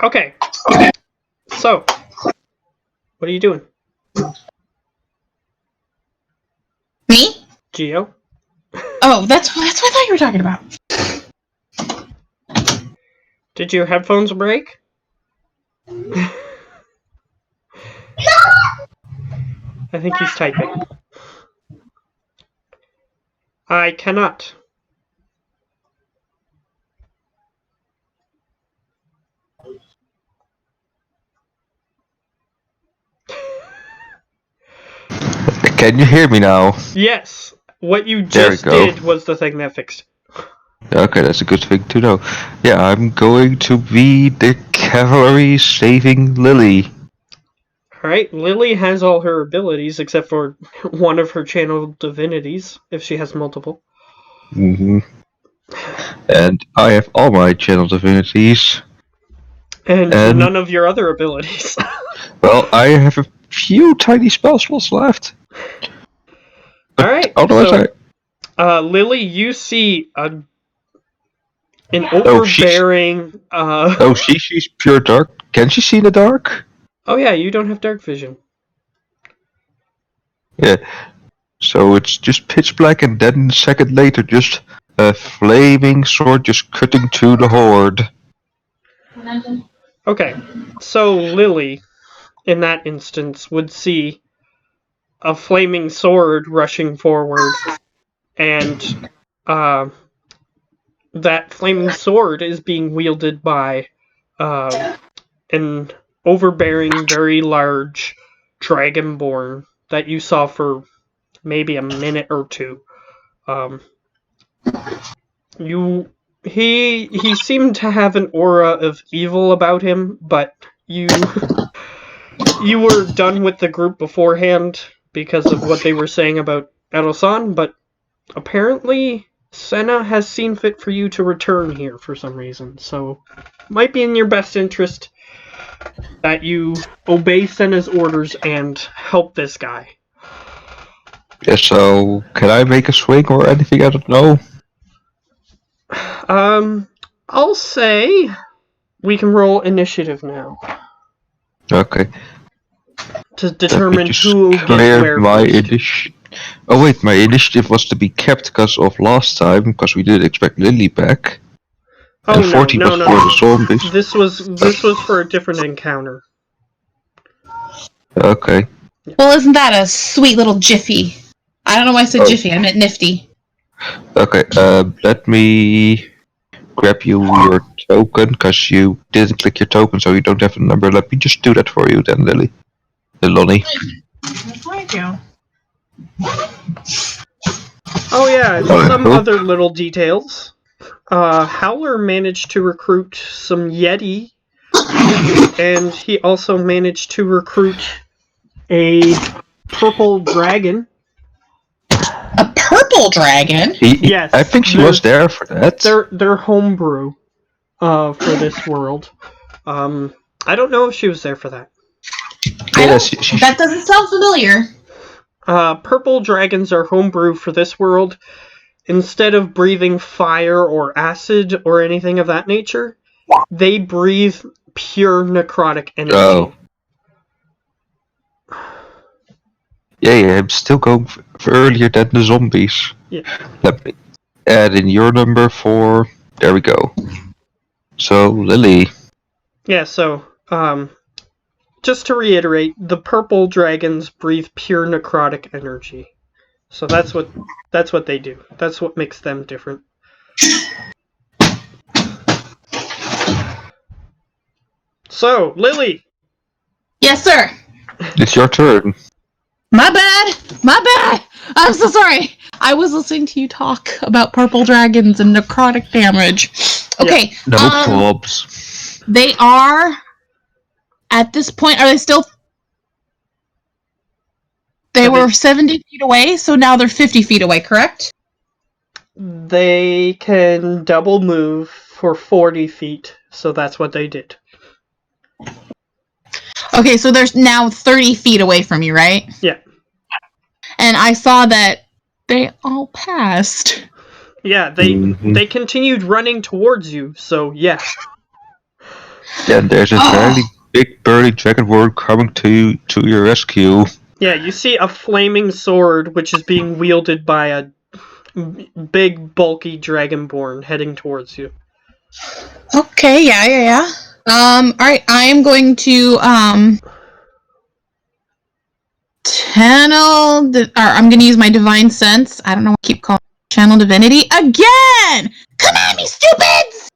Okay. So, what are you doing? Me? Geo? Oh, that's what I thought you were talking about. Did your headphones break? I think he's typing. I cannot. Can you hear me now? Yes. What you There we just go. did was the thing that fixed it. Okay, that's a good thing to know. Yeah, I'm going to be the cavalry saving Lily. Alright, Lily has all her abilities except for one of her channeled divinities, if she has multiple. Mm-hmm. And I have all my channel divinities. And And- none of your other abilities. Well, I have a few tiny spell slots left. Alright, Otherwise, so, Lily, you see an Oh, she's- overbearing, Oh, she sees pure dark. Can she see in the dark? Oh yeah, you don't have dark vision. Yeah. So it's just pitch black, and then a second later, just a flaming sword just cutting through the horde. Okay, so Lily, in that instance, would see a flaming sword rushing forward, and that flaming sword is being wielded by an overbearing, very large dragonborn that you saw for maybe a minute or two. He seemed to have an aura of evil about him, but you were done with the group beforehand, because of what they were saying about Erosan, but apparently Senna has seen fit for you to return here for some reason, so it might be in your best interest that you obey Senna's orders and help this guy. Yeah, so can I make a swing or anything? I don't know. I'll say we can roll initiative now Okay. to Let me determine just who gets clear where my first. initiative. Oh wait, my initiative was to be kept because of last time, because we didn't expect Lily back. Oh And 40 was for the zombies. This was for a different encounter. Okay. Well, isn't that a sweet little jiffy? I don't know why I said Oh. jiffy. I meant nifty. Okay, let me grab you your token, because you didn't click your token, so you don't have a number. Let me just do that for you then, Lily. Lonnie. Thank you. Oh yeah, and I some hope. other little details. Howler managed to recruit some Yeti, and he also managed to recruit a purple dragon. A purple dragon? Yes, I think she was there for that. They're homebrew, for this world. I don't know if she was there for that. That doesn't sound familiar. Purple dragons are homebrew for this world. Instead of breathing fire or acid or anything of that nature, they breathe pure necrotic energy. Oh. Yeah, I'm still going for earlier than the zombies. Yeah. Let me add in your number for... There we go. So, Lily. Yeah, so, just to reiterate, the purple dragons breathe pure necrotic energy. So that's what they do. That's what makes them different. So, Lily! Yes, sir. It's your turn. My bad. I'm so sorry. I was listening to you talk about purple dragons and necrotic damage. Okay. No probs. They are, at this point, are they still... They were 70 feet away, so now they're 50 feet away, correct? They can double move for 40 feet, so that's what they did. Okay, so they're now 30 feet away from you, right? Yeah. And I saw that they all passed. Yeah, they continued running towards you, so yeah. Then there's a very big burly dragonborn coming to your rescue. Yeah, you see a flaming sword which is being wielded by a big, bulky dragonborn heading towards you. Okay, yeah. Alright, I am going to, channel, I'm gonna use my divine sense. I don't know why I keep calling it channel divinity again! Come at me, stupids!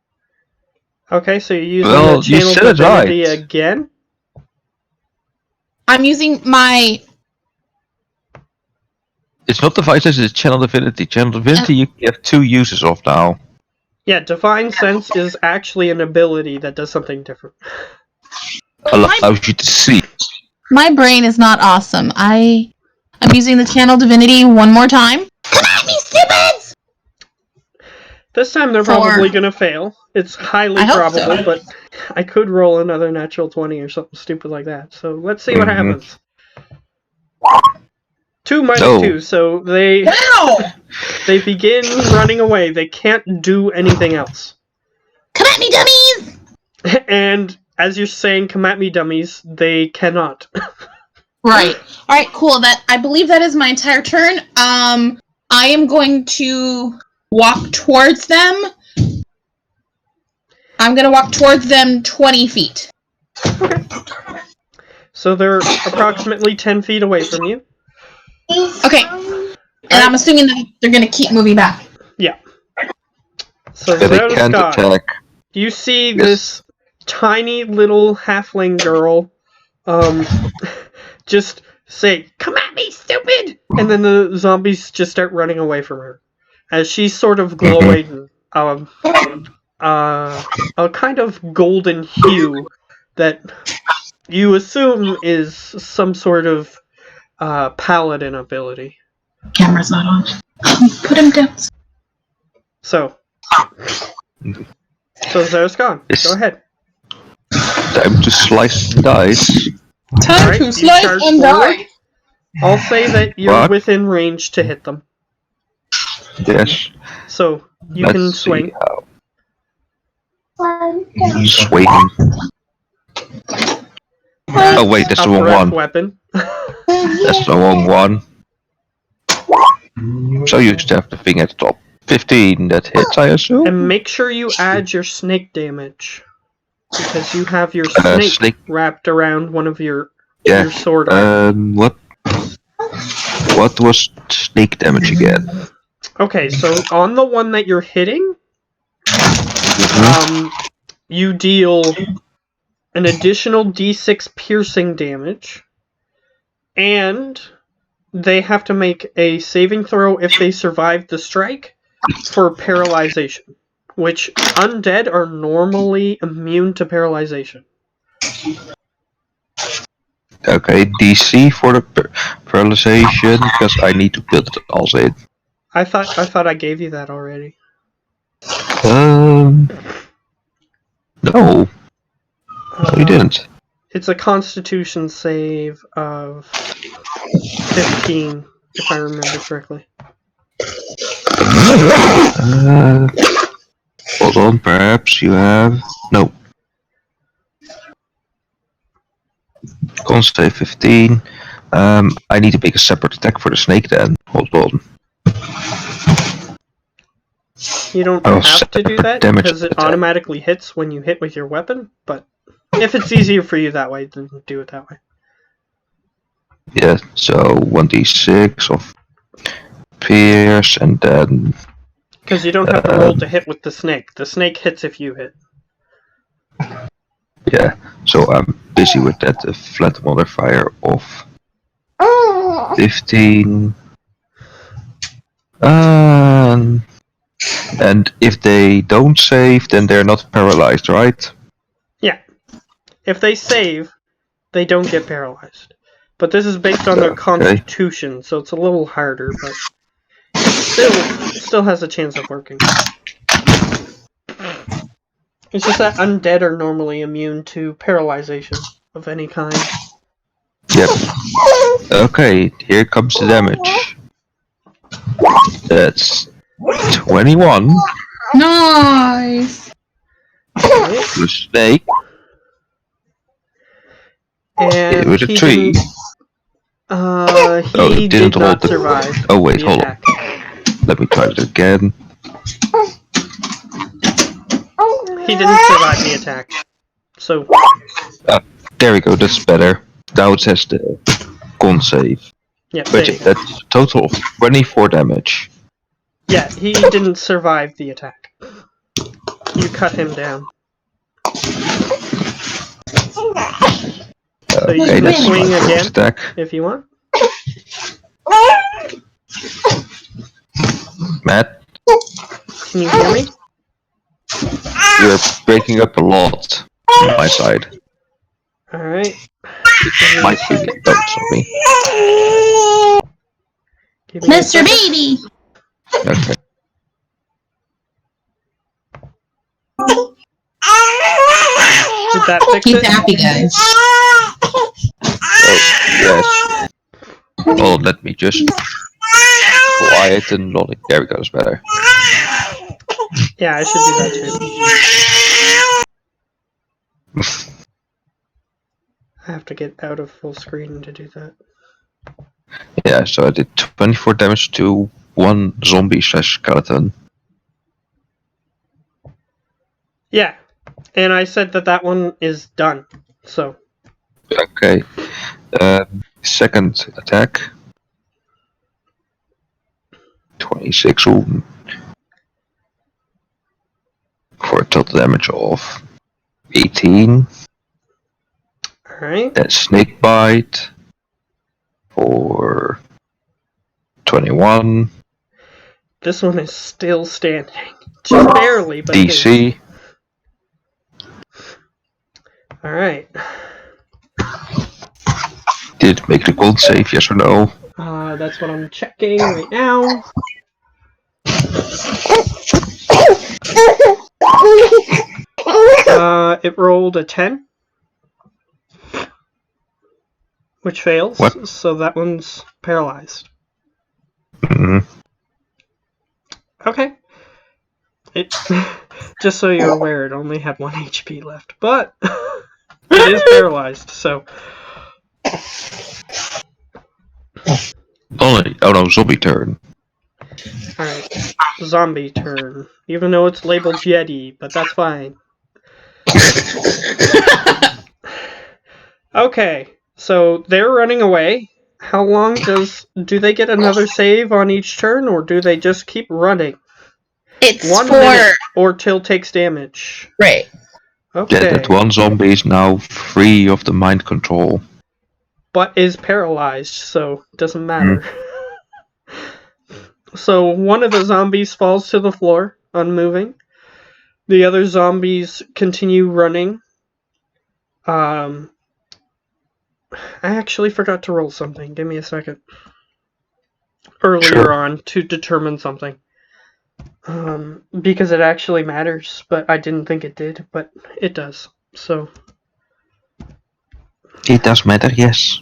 Okay, so you're using Well, the channel you said it divinity right. again? I'm using my... It's not divine sense, it's channel divinity. Channel divinity you have two uses of now. Yeah, divine sense is actually an ability that does something different. Allows you to see. My brain is not awesome. I'm using the channel divinity one more time. Come at me, stupids! This time they're probably gonna fail. It's highly probable, but I could roll another natural 20 or something stupid like that. So let's see what happens. 2 minus 2, so they begin running away. They can't do anything else. Come at me, dummies! And as you're saying, come at me, dummies, they cannot. Right. Alright, cool. I believe that is my entire turn. I am going to walk towards them. I'm going to walk towards them 20 feet. Okay. So they're approximately 10 feet away from you. Okay. And I'm assuming that they're going to keep moving back. Yeah. So they can't attack. You see this tiny little halfling girl just say, "Come at me, stupid!" And then the zombies just start running away from her. As she's sort of glowing a kind of golden hue that you assume is some sort of paladin ability. Camera's not on. Put him down. So Zera's gone. Go ahead. Time to slice the dice. Time Alright, to you slice charge and forward. die. I'll say that you're What? within range to hit them. Yes. So you Let's can see swing. how. Swing. Oh wait, that's A the wrong breath one. weapon. That's the wrong one. So you just have the thing at the top. 15, that hits, I assume? And make sure you add your snake damage. Because you have your snake, snake. wrapped around one of your Yeah. sword arm. What was snake damage again? Okay, so on the one that you're hitting, you deal an additional d6 piercing damage, and they have to make a saving throw if they survive the strike for paralyzation, which undead are normally immune to paralyzation. Okay, DC for the paralyzation, because I need to build it also in. I thought I gave you that already. No, you didn't. It's a Constitution save of 15, if I remember correctly. Hold on, perhaps you have... No. Con save 15. I need to make a separate attack for the snake then. Hold on. You don't Oh, have to do that, damage because it attack. automatically hits when you hit with your weapon, but if it's easier for you that way, then do it that way. Yeah, so 1d6 of pierce and then... Because you don't have to roll to hit with the snake. The snake hits if you hit. Yeah, so I'm busy with that flat modifier of 15. And if they don't save, then they're not paralyzed, right? Yeah. If they save, they don't get paralyzed. But this is based on their constitution, so it's a little harder, but it still has a chance of working. It's just that undead are normally immune to paralyzation of any kind. Yep. Okay, here comes the damage. That's 21. Nice. The snake And with a he 3. he did hold not the- survive. Oh wait, the hold attack. on. Let me try it again. He didn't survive the attack. So There we go, that's better. Now it says the con save. yeah, But that's a total of 24 damage. yeah, he didn't survive the attack. You cut him down. So you Okay, can that's swing my again first attack. if you want. Matt, Can you hear me? you're breaking up a lot on my side. Alright. Might be the notes on me. Mr. Baby! Okay. Did that fix He's it? happy, guys. Oh, yes. Oh, let me just quiet and lonnie. There we go, that's better. Yeah, I should do that too. I have to get out of full screen to do that. Yeah, so I did 24 damage to one zombie/skeleton. Yeah, and I said that one is done. So Okay. Second attack. 26 ooh. For a total damage of 18. alright. Then snake bite for 21. This one is still standing. Just barely, but it is. DC. Alright. Did it make the con save, yes or no? That's what I'm checking right now. It rolled a 10, which fails, What? so that one's paralyzed. Mm, Okay. It just so you're aware, it only had 1 HP left, but it is paralyzed. So oh no, zombie turn. all right, zombie turn. Even though it's labeled Yeti, but that's fine. Okay, so they're running away. How long do they get another save on each turn, or do they just keep running? It's 1 for minute, or till takes damage. right. Okay, Yeah, that one zombie is now free of the mind control. but is paralyzed, so it doesn't matter. So one of the zombies falls to the floor, unmoving. The other zombies continue running. I actually forgot to roll something. Give me a second. Earlier Sure. on to determine something. Because it actually matters, but I didn't think it did, but it does. So, It does matter, yes.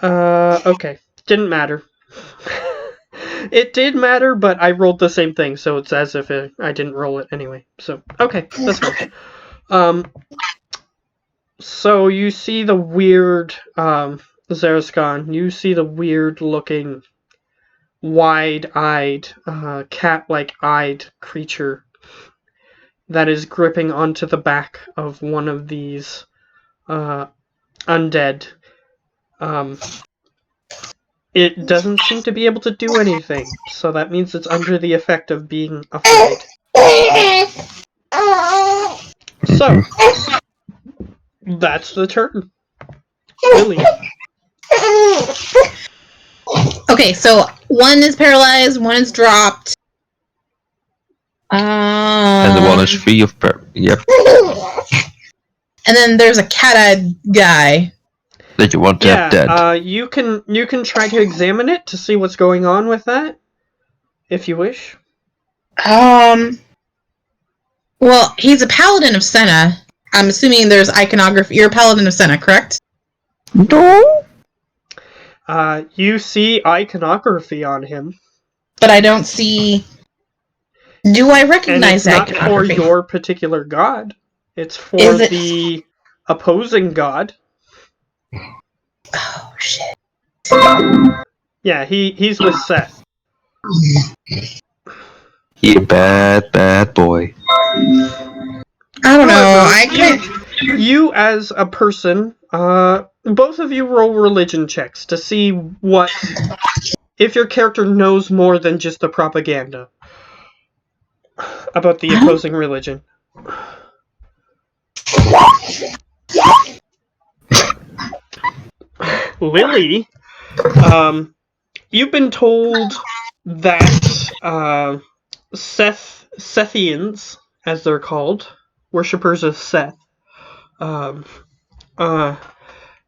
okay. Didn't matter. It did matter, but I rolled the same thing, so it's as if I didn't roll it anyway. So, okay, that's fine. So you see the weird, Zerascon, you see the weird looking, wide-eyed, cat-like eyed creature that is gripping onto the back of one of these, undead. It doesn't seem to be able to do anything, so that means it's under the effect of being afraid. So, that's the turn. Lily. Okay, so one is paralyzed, one is dropped. And the one is free of yep. And then there's a cat-eyed guy. That you want to have dead. You can try to examine it to see what's going on with that, if you wish. Well, he's a paladin of Senna. I'm assuming there's iconography. You're a paladin of Senna, correct? No. You see iconography on him. But I don't see. Do I And recognize it's not for iconography? your particular god. It's for Is it- the opposing god. Oh shit! Yeah, he's with Seth. You bad boy. I don't know. However, I can't. You as a person, both of you roll religion checks to see if your character knows more than just the propaganda about the opposing religion. Lily, you've been told that Sethians, as they're called, worshippers of Seth,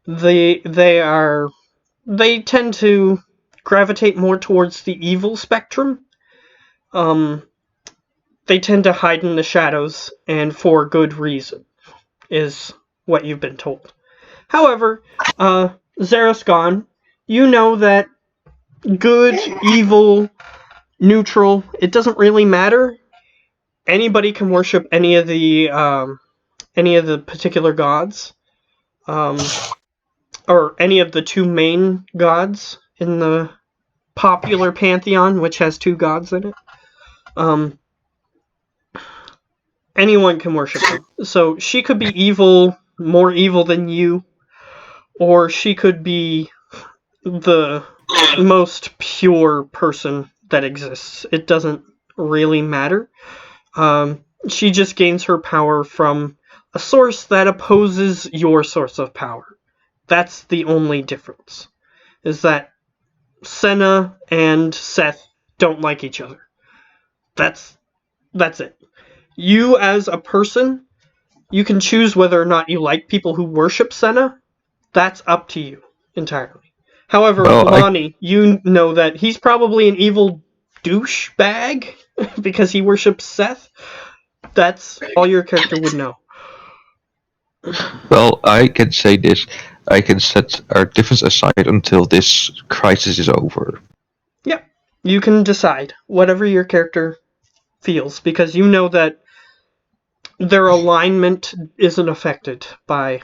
they tend to gravitate more towards the evil spectrum. They tend to hide in the shadows, and for good reason, is what you've been told. However, Zerascon, you know that good, evil, neutral, it doesn't really matter. Anybody can worship any of the particular gods, or any of the two main gods in the popular pantheon, which has 2 gods in it. Anyone can worship them. So she could be evil, more evil than you, or she could be the most pure person that exists. It doesn't really matter. She just gains her power from a source that opposes your source of power. That's the only difference. Is that Senna and Seth don't like each other. That's it. You as a person, you can choose whether or not you like people who worship Senna, That's up to you entirely. However, Well, Lonnie, you know that he's probably an evil douchebag because he worships Seth. That's all your character would know. Well, I can say this. I can set our difference aside until this crisis is over. Yep. You can decide whatever your character feels because you know that their alignment isn't affected by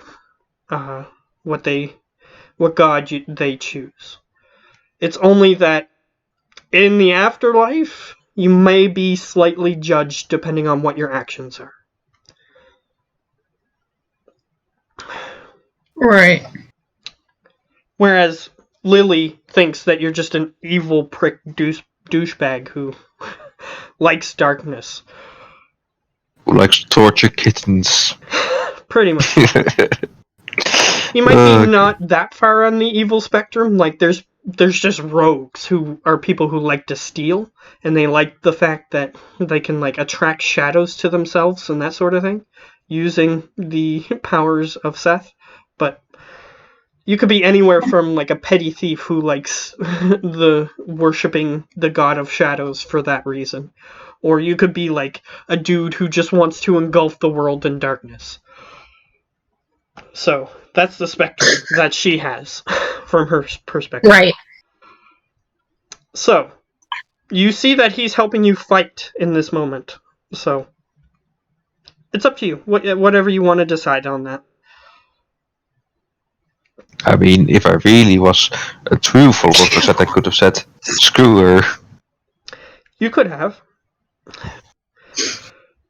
what God they choose. It's only that in the afterlife, you may be slightly judged depending on what your actions are. Right. Whereas Lily thinks that you're just an evil prick douchebag who likes darkness. Who likes to torture kittens? Pretty much. You might be not that far on the evil spectrum. Like there's just rogues who are people who like to steal, and they like the fact that they can like attract shadows to themselves and that sort of thing, using the powers of Seth. But you could be anywhere from like a petty thief who likes the worshipping the god of shadows for that reason, or you could be like a dude who just wants to engulf the world in darkness. So that's the spectrum that she has from her perspective. Right. So you see that he's helping you fight in this moment. So it's up to you. Whatever you want to decide on that. I mean, if I really was a truthful worker, I could have said, screw her. You could have.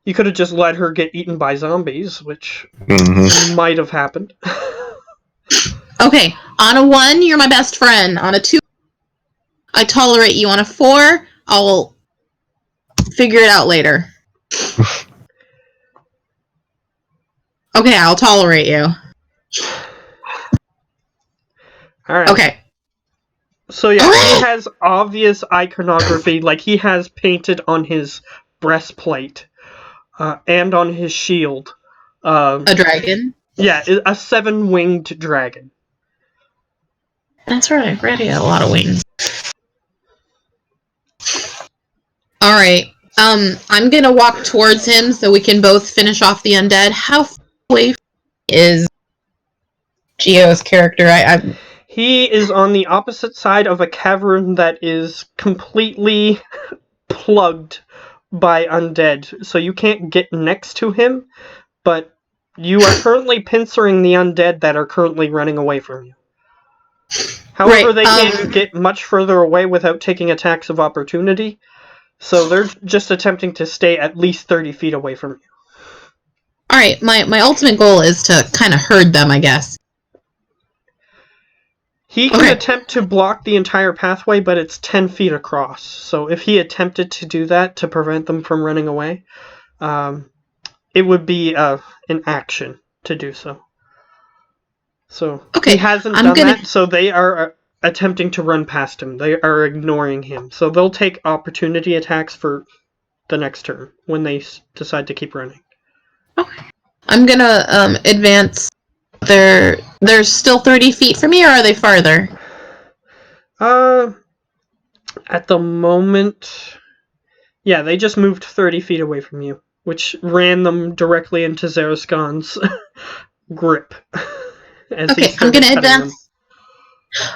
You could have just let her get eaten by zombies, which might have happened. Okay, on a 1, you're my best friend. On a 2, I tolerate you. On a 4, I'll figure it out later. Okay, I'll tolerate you. Alright. Okay. So yeah, he has obvious iconography, like he has painted on his breastplate and on his shield. A dragon? Yeah, a 7-winged dragon. That's right, I've read he had a lot of wings. Alright, I'm gonna walk towards him so we can both finish off the undead. How far away is Geo's character? He is on the opposite side of a cavern that is completely plugged by undead, so you can't get next to him, but you are currently pincering the undead that are currently running away from you. However, they can't get much further away without taking attacks of opportunity, so they're just attempting to stay at least 30 feet away from you. Alright, my ultimate goal is to kind of herd them, I guess. He can attempt to block the entire pathway, but it's 10 feet across. So if he attempted to do that to prevent them from running away, it would be an action to do so. So he hasn't done that, so they are attempting to run past him. They are ignoring him. So they'll take opportunity attacks for the next turn when they decide to keep running. Okay. I'm gonna advance. They're still 30 feet from me, or are they farther? At the moment, yeah, they just moved 30 feet away from you, which ran them directly into Zaraskon's grip. Okay, I'm gonna advance.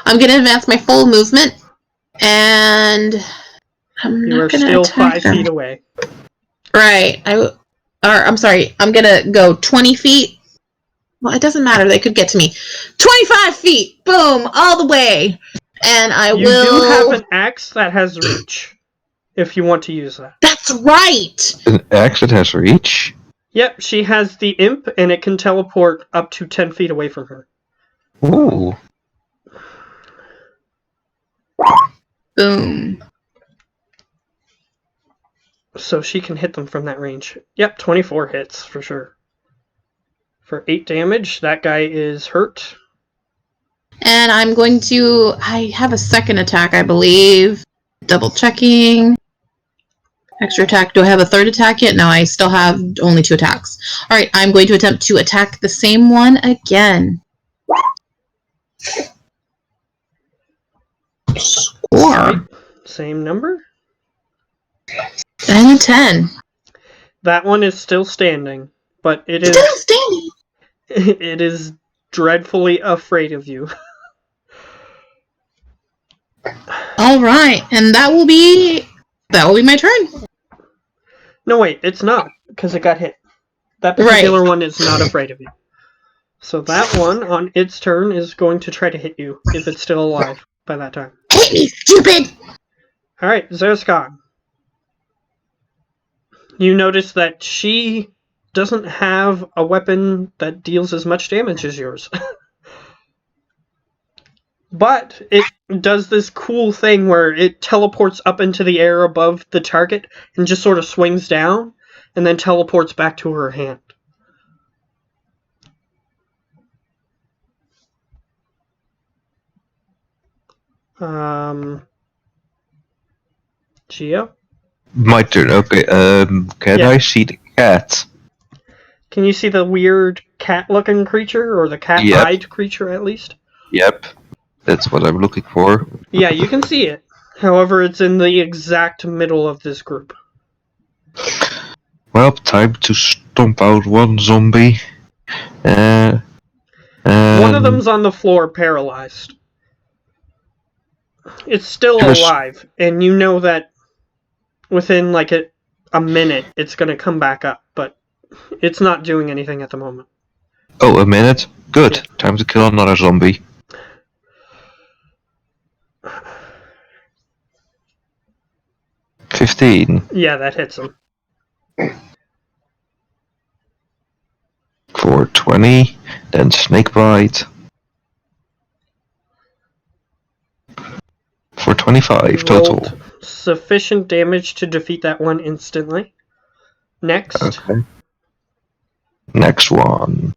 I'm gonna advance my full movement, and you are still 5 feet away. Right. I'm sorry. I'm gonna go 20 feet. Well, it doesn't matter. They could get to me. 25 feet! Boom! All the way! And You do have an axe that has reach, if you want to use that. That's right! An axe that has reach? Yep, she has the imp, and it can teleport up to 10 feet away from her. Ooh. Boom. So she can hit them from that range. Yep, 24 hits, for sure. For 8 damage, that guy is hurt. And I'm going to... I have a second attack, I believe. Double checking. Extra attack. Do I have a third attack yet? No, I still have only 2 attacks. Alright, I'm going to attempt to attack the same one again. Score. Same number. 9 and 10. That one is still standing, but it is Still standing. it is dreadfully afraid of you. All right, and that will be my turn. No, wait, it's not, because it got hit. That particular one is not afraid of you. So that one, on its turn, is going to try to hit you, if it's still alive by that time. Hit me, stupid! Alright, Zerscon. You notice that she doesn't have a weapon that deals as much damage as yours. But it does this cool thing where it teleports up into the air above the target and just sort of swings down and then teleports back to her hand. Geo? My turn. Okay. Can Yeah. I see the cat? Can you see the weird cat-looking creature, or the cat-eyed creature at least? Yep. That's what I'm looking for. Yeah, you can see it. However, it's in the exact middle of this group. Well, time to stomp out one zombie. One of them's on the floor, paralyzed. It's still alive, and you know that within like a minute, it's going to come back up, but it's not doing anything at the moment. Oh, a minute? Good. Yeah. Time to kill another zombie. $15. Yeah, that hits him. For 20. Then snake bite. For 25 total. Rolled sufficient damage to defeat that one instantly. Next. Okay. Next one.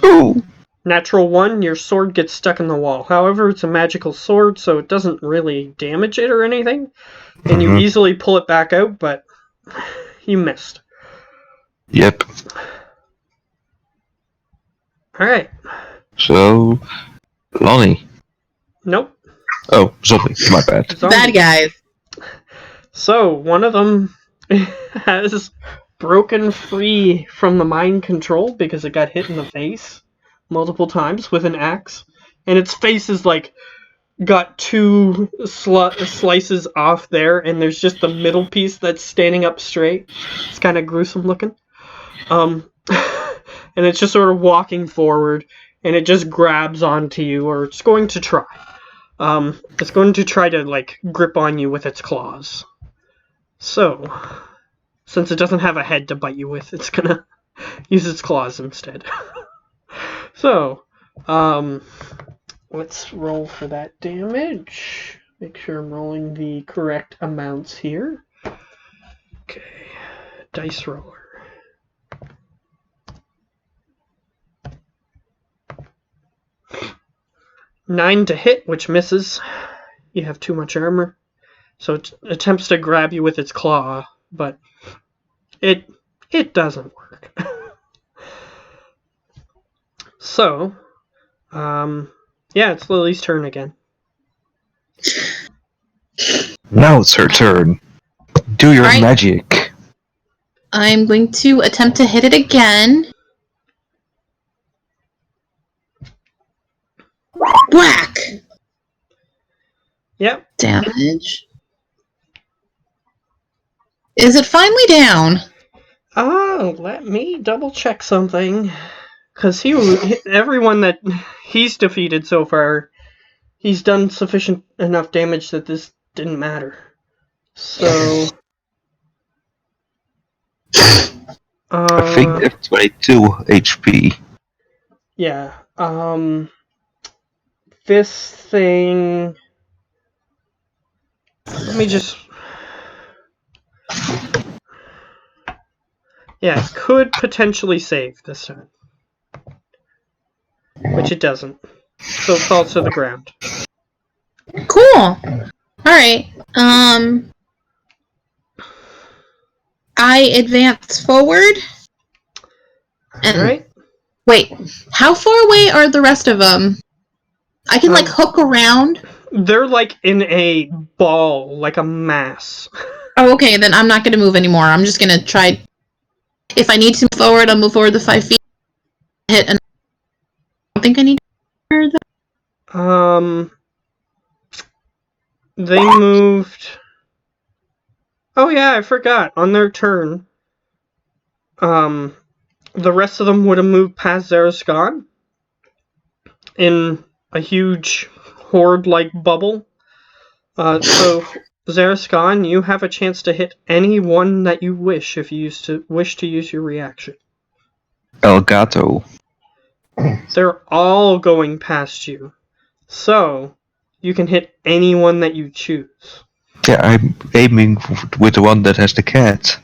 Ooh! Natural 1, your sword gets stuck in the wall. However, it's a magical sword, so it doesn't really damage it or anything. And you easily pull it back out, but you missed. Yep. Alright. So, Lonnie. Nope. Oh, zombie. My bad. Zombie. Bad guys. So, one of them has broken free from the mind control because it got hit in the face multiple times with an axe. And its face is like got two slices off there, and there's just the middle piece that's standing up straight. It's kind of gruesome looking. And it's just sort of walking forward, and it just grabs onto you, or it's going to try. It's going to try to, like, grip on you with its claws. So, since it doesn't have a head to bite you with, it's gonna use its claws instead. So, let's roll for that damage. Make sure I'm rolling the correct amounts here. Okay, dice roller. Nine to hit, which misses. You have too much armor. So it attempts to grab you with its claw, but it doesn't work. So, yeah, it's Lily's turn again. Now it's her turn. Do your Alright. magic. I'm going to attempt to hit it again. Whack! Yep. Damage. Is it finally down? Let me double check something. Because everyone that he's defeated so far, he's done sufficient enough damage that this didn't matter. So, I think they have 22 HP. Yeah. This thing. Let me just. Yeah, it could potentially save this time. Which it doesn't. So it falls to the ground. Cool. Alright. I advance forward. And Alright? wait, how far away are the rest of them? I can like hook around. They're like in a ball, like a mass. Oh, okay. Then I'm not gonna move anymore. I'm just gonna try. If I need to move forward, I'll move forward the 5 feet. Hit, and I don't think I need to. They moved. Oh yeah, I forgot. On their turn, the rest of them would have moved past Zaraskan in a huge horde-like bubble. So Zaraskan, you have a chance to hit any one that you wish if you wish to use your reaction. Elgato. They're all going past you, so you can hit anyone that you choose. Yeah, I'm aiming with the one that has the cat.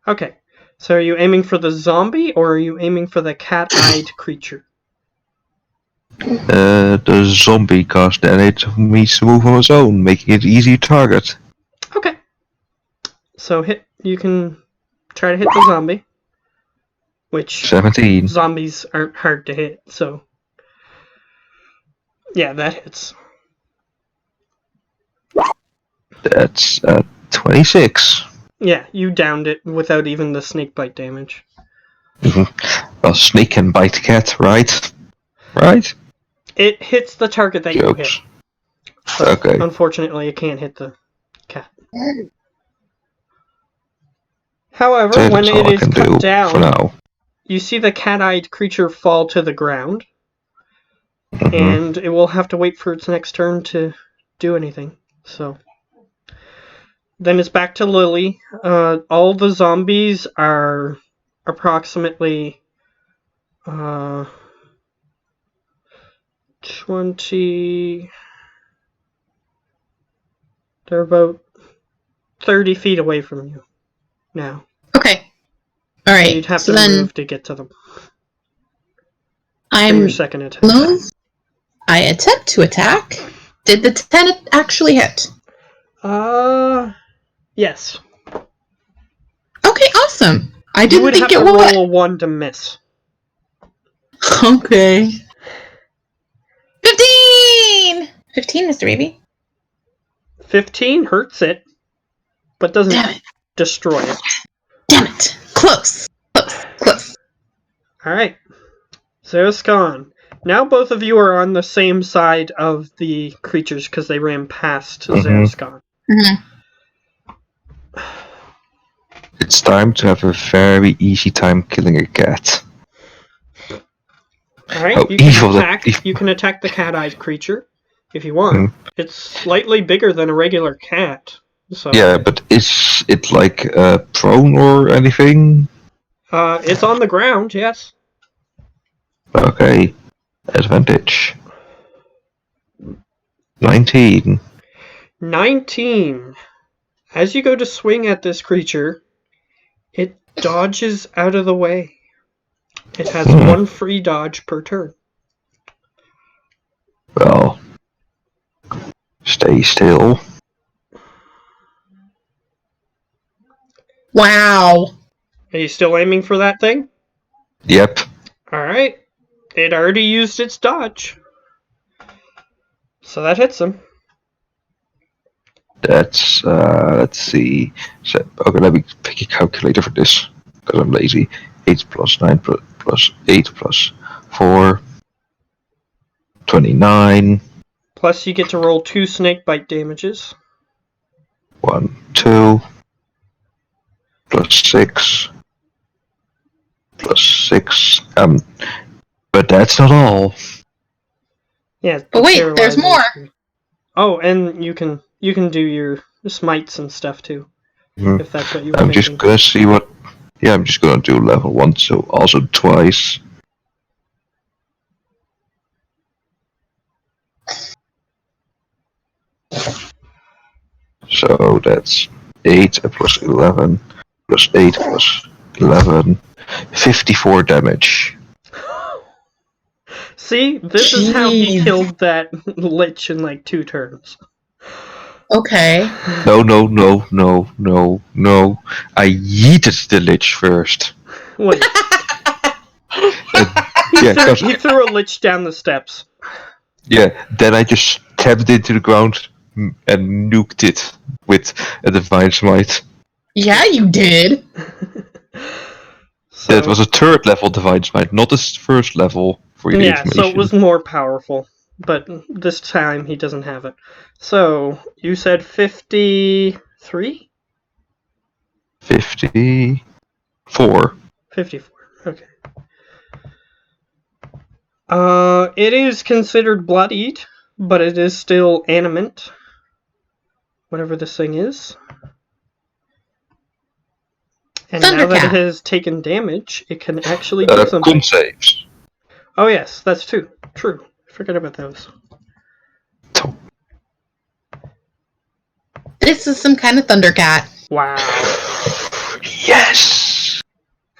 Okay, so are you aiming for the zombie or are you aiming for the cat-eyed creature? The zombie, cause then it needs to move on its own, making it easy target. Okay. So you can try to hit the zombie, which 17. zombies aren't hard to hit, so yeah, that hits. That's 26. Yeah, you downed it without even the snake bite damage. Well, snake can bite cat, right? Right? It hits the target that you hit. Jokes. But Okay. unfortunately, it can't hit the cat. However, So when that's it all I is can cut do for down, now. you see the cat-eyed creature fall to the ground, Mhm. and it will have to wait for its next turn to do anything. So then it's back to Lily. All the zombies are approximately 20. They're about 30 feet away from you now. Okay. All So right. you'd have So to then move to get to them. For I'm your second attack. move. I attempt to attack. Did the 10 actually hit? Yes. Okay, awesome. I You didn't would think have it to would. roll a 1 to miss. Okay. 15! 15, Mr. Baby. 15 hurts it, but doesn't Damn it. destroy it. Damn it. Close. Close. Alright. Zaraskan. Now both of you are on the same side of the creatures because they ran past Zaraskan. Mm-hmm. It's time to have a very easy time killing a cat. Alright, How you can evil that- attack. You can attack the cat-eyed creature if you want. It's slightly bigger than a regular cat. So Yeah, but is it like prone or anything? it's on the ground, yes. Okay. Advantage. 19. 19. As you go to swing at this creature, it dodges out of the way. It has one free dodge per turn. Well, stay still. Wow. Are you still aiming for that thing? Yep. Alright. It already used its dodge. So that hits him. That's, let's see. So, okay, let me pick a calculator for this, because I'm lazy. 8 plus 9 plus 8 plus 4. 29. Plus you get to roll 2 snake bite damages. 1, 2. Plus 6. Plus 6. But that's not all. Yeah. But wait, there's more. Oh, and you can do your smites and stuff too. Mhm. If that's what you were I'm thinking. just gonna see what. Yeah, I'm just gonna do level 1, so also twice. So that's 8 plus 11 plus 8 plus 11. 54 damage. See, this is how he Jeez. killed that lich in like 2 turns. Okay. No. I yeeted the lich first. Wait, Yeah, 'cause he threw a lich down the steps. Yeah, then I just tapped it into the ground and nuked it with a divine smite. Yeah, you did. So, That was a third level divine smite, not a first level for your yeah, so it information. was more powerful, but this time he doesn't have it. So, you said 53? 54. 54, okay. It is considered bloodied, but it is still animate. Whatever this thing is. And now that it Thundercat. has taken damage, it can actually do something. Con saves. Oh yes, that's true. True. Forget about those. This is some kind of Thundercat. Wow. Yes!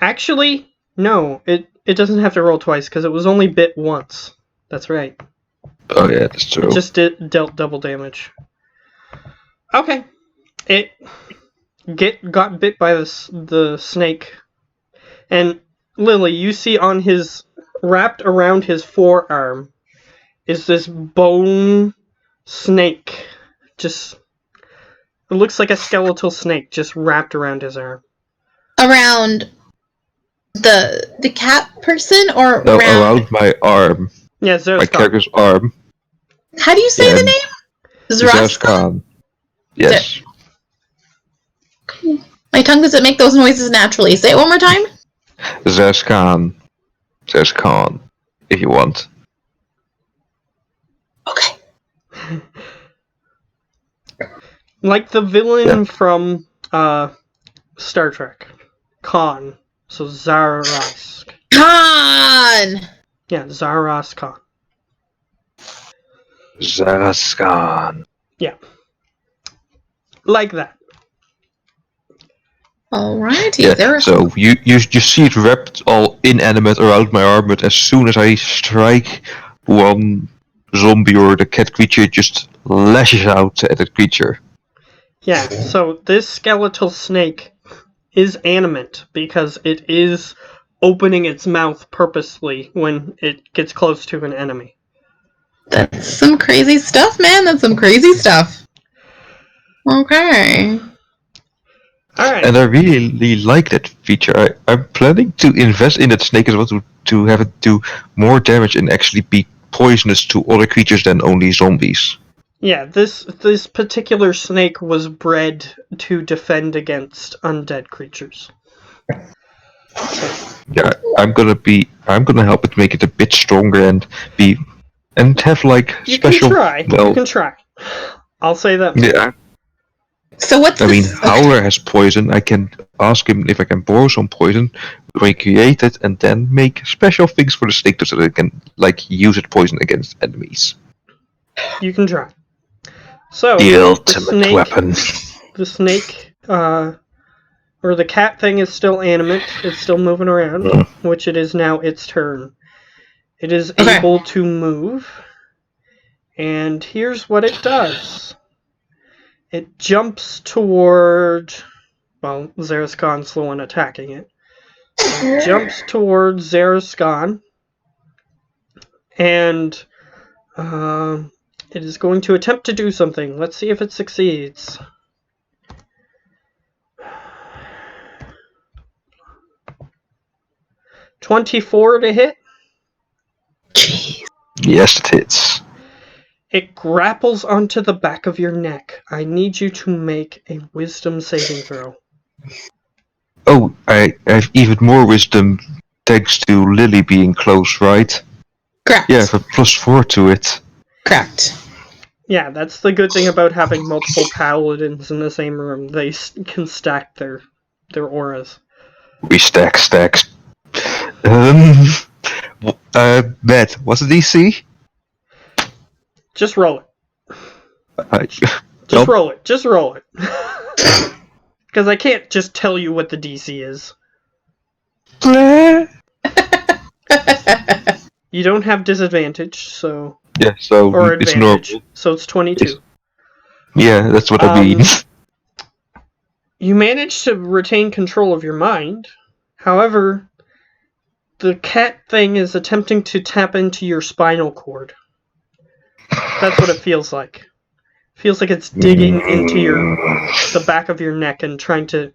Actually, no. It doesn't have to roll twice because it was only bit once. That's right. Oh yeah, that's true. It just dealt double damage. Okay. It got bit by the snake. And Lily, you see on his wrapped around his forearm is this bone snake. Just it looks like a skeletal snake just wrapped around his arm. Around the cat person or No, around? around my arm. Yeah, My Zeros character's arm. How do you say Yeah. the name? Zraskan? Yes. My tongue doesn't make those noises naturally. Say it one more time. Zeskan. Zeskan. If you want. Okay. Like the villain Yeah. from Star Trek. Khan. So Zarask. Khan! Yeah, Zarask Khan. Zeskan. Like that. Alrighty, Yeah, there. so you see it wrapped all inanimate around my arm, but as soon as I strike one zombie or the cat creature, it just lashes out at the creature. Yeah, so this skeletal snake is animate because it is opening its mouth purposely when it gets close to an enemy. That's some crazy stuff, man. That's some crazy stuff. Okay. Alright. And I really like that feature. I'm planning to invest in that snake as well to have it do more damage and actually be poisonous to other creatures than only zombies. Yeah, this particular snake was bred to defend against undead creatures. Yeah, I'm gonna help it make it a bit stronger and have like You special. can try. Well, You can try. I'll say that. yeah. So what's I mean, this? Howler has poison. I can ask him if I can borrow some poison, recreate it, and then make special things for the snake so that it can like use it poison against enemies. You can try. So The the ultimate snake, weapon. the snake, or the cat thing is still animate. It's still moving around, which it is now its turn. It is Okay. able to move, and here's what it does. It jumps toward, well, Zerescon's the one attacking it. It jumps towards Zerescon, and it is going to attempt to do something. Let's see if it succeeds. $24 to hit. Jeez. Yes, it hits. It grapples onto the back of your neck. I need you to make a wisdom saving throw. Oh, I have even more wisdom thanks to Lily being close, right? Correct. Yeah, I have a +4 to it. Correct. Yeah, that's the good thing about having multiple paladins in the same room. They can stack their auras. We stacks. Matt, what's the DC? Just roll it. Just Just roll it. Just roll it. Because I can't just tell you what the DC is. You don't have disadvantage, so... Yeah, so Or it's normal. advantage. So it's 22. Yeah, that's what I mean. You manage to retain control of your mind. However, the cat thing is attempting to tap into your spinal cord. That's what it feels like. Feels like it's digging into the back of your neck and trying to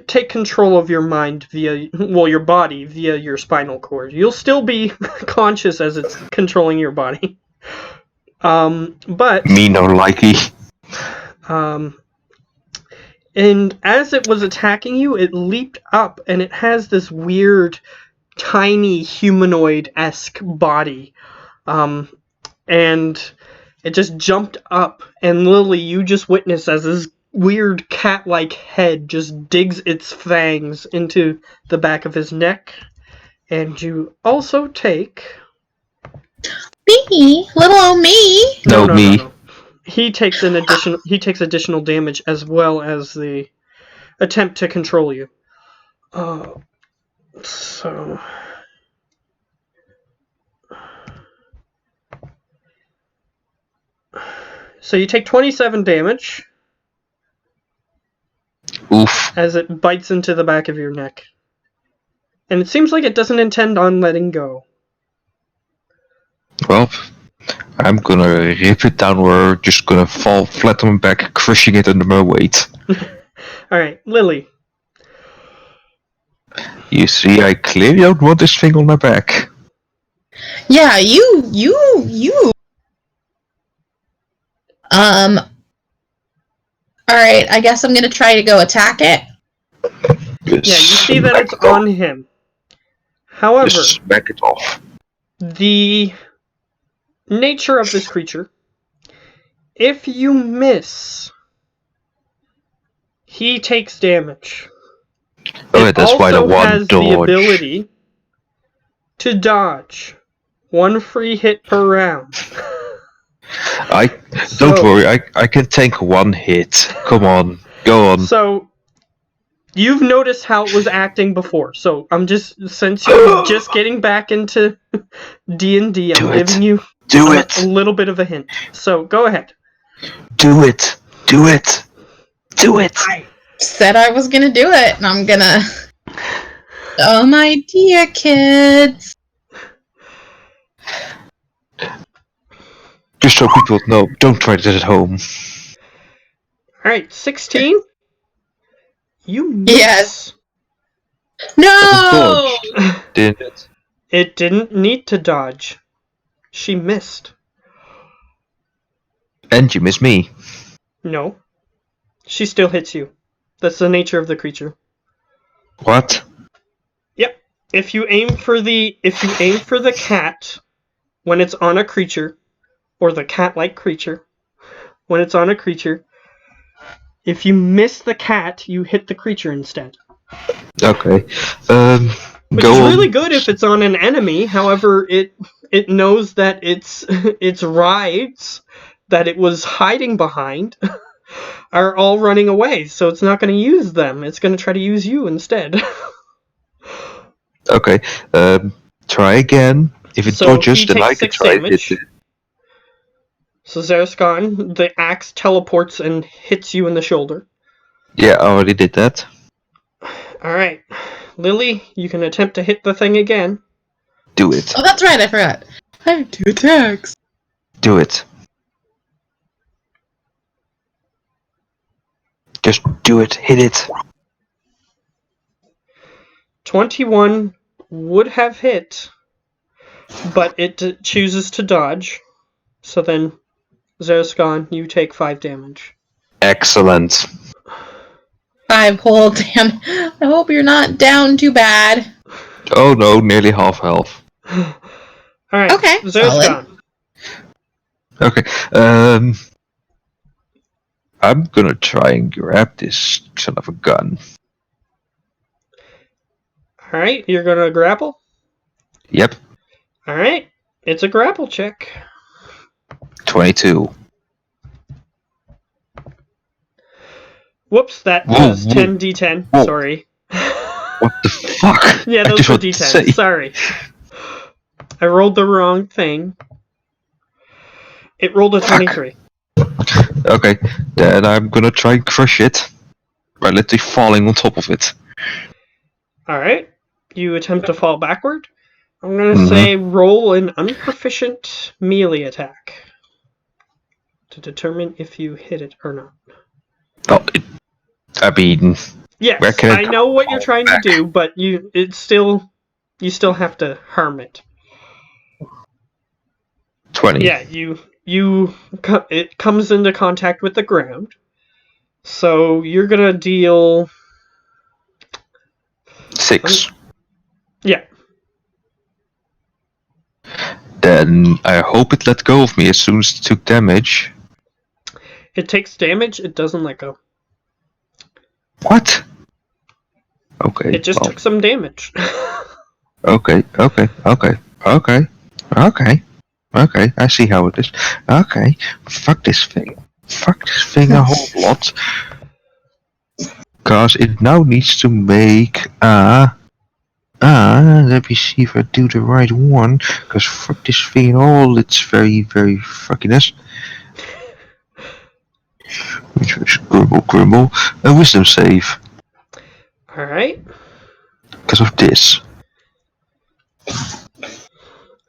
take control of your mind your body via your spinal cord. You'll still be conscious as it's controlling your body. But Me no likey. And as it was attacking you, it leaped up, and it has this weird, tiny humanoid-esque body. And it just jumped up, and Lily, you just witness as this weird cat-like head just digs its fangs into the back of his neck. And you also take... Me? Little old me? No, me. No. He takes additional damage as well as the attempt to control you. So you take 27 damage. Oof. As it bites into the back of your neck. And it seems like it doesn't intend on letting go. Well, I'm gonna rip it down, or just gonna fall flat on my back, crushing it under my weight. Alright, Lily. You see, I clearly don't want this thing on my back. Yeah, you. Alright, I guess I'm gonna try to go attack it. Yeah, you see that it's on him. However, just smack it off. The nature of this creature, if you miss, he takes damage. Oh, that's why the also one has dodge. the ability to dodge. 1 free hit per round. Don't worry, I can tank 1 hit. Come on, go on. So, you've noticed how it was acting before. So, since you're just getting back into D&D, I'm giving you a little bit of a hint. So, go ahead. Do it. I said I was gonna do it, and I'm gonna... Oh my dear kids. Just so people know, don't try this at home. Alright, 16? You miss. Yes. No! Didn't it? It didn't need to dodge. She missed. And you miss me. No. She still hits you. That's the nature of the creature. What? Yep. If you aim for the cat when it's on a creature, or the cat-like creature, when it's on a creature, if you miss the cat, you hit the creature instead. Okay. Which is really good if it's on an enemy. However, it knows that its rides that it was hiding behind are all running away, so it's not going to use them. It's going to try to use you instead. Okay. Try again. If it dodges, then I can try it. So Zerskan, the axe teleports and hits you in the shoulder. Yeah, I already did that. Alright. Lily, you can attempt to hit the thing again. Do it. Oh, that's right, I forgot. I have 2 attacks. Do it. Just do it. Hit it. 21 would have hit, but it chooses to dodge. So then, Zerskan, you take 5 damage. Excellent. 5 whole damn. I hope you're not down too bad. Oh no, nearly half health. Alright, okay, Zerskan. Okay, I'm gonna try and grab this son of a gun. Alright, you're gonna grapple? Yep. Alright, it's a grapple check. 22. Whoops, that was 10d10. Whoa. Sorry. What the fuck? Yeah, those were d10s. Sorry. I rolled the wrong thing. It rolled a 23. Okay, then I'm gonna try and crush it by literally falling on top of it. Alright. You attempt to fall backward. I'm gonna say roll an unproficient melee attack to determine if you hit it or not. Oh, I mean, Yes, where can I it know what you're go trying back? to do, but you still have to harm it. 20. Yeah, it comes into contact with the ground. So you're gonna deal 6. yeah. Then I hope it let go of me as soon as it took damage. It takes damage, it doesn't let go. What? Okay, It just well, took some damage. okay, I see how it is. Okay, fuck this thing a whole lot. Cause it now needs to make let me see if I do the right one. Cause fuck this thing all its very, very fuckiness. Grumble. A wisdom save. Alright. Because of this.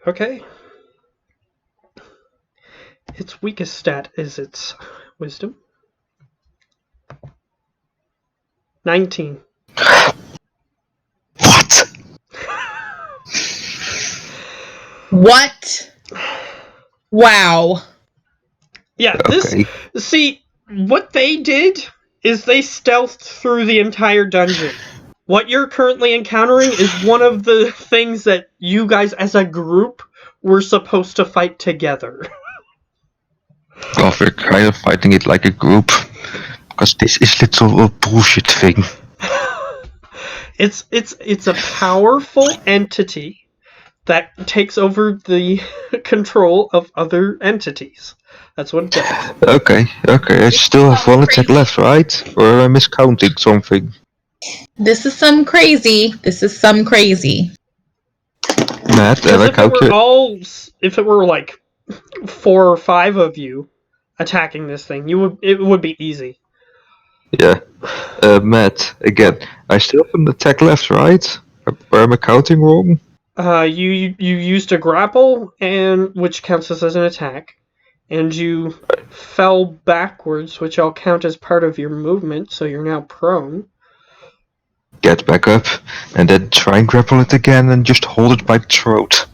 Okay. Its weakest stat is its wisdom. 19. What? What? Wow. Yeah, Okay. see, what they did is they stealthed through the entire dungeon. What you're currently encountering is one of the things that you guys as a group were supposed to fight together. Well, we're kind of fighting it like a group. Because this is little a bullshit thing. It's a powerful entity that takes over the control of other entities. That's what it does. Okay, I still have one attack left, right? Or am I miscounting something? This is some crazy. Matt, am Because I if it were like 4 or 5 of you attacking this thing, it would be easy. Yeah. Matt, again, I still have an attack left, right? Or am I counting wrong? You used a grapple, and which counts as an attack, and you fell backwards, which I'll count as part of your movement, so you're now prone. Get back up, and then try and grapple it again and just hold it by the throat.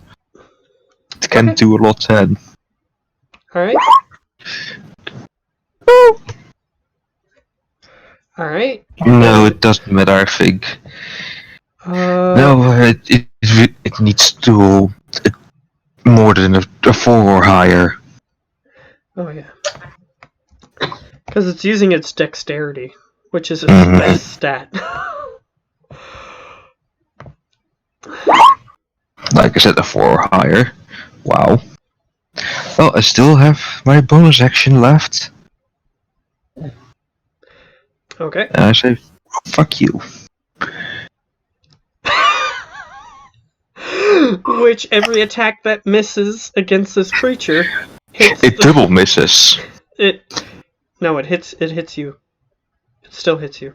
It can Okay. do a lot then. Alright. Alright. No, it doesn't matter, I think. No, it needs to more than a 4 or higher. Oh, yeah. Because it's using its dexterity, which is its Mhm. best stat. Like I said, a 4 or higher. Wow. Well, I still have my bonus action left. Okay. And I say, fuck you. Which every attack that misses against this creature hits. It double misses. No, it hits you. It still hits you.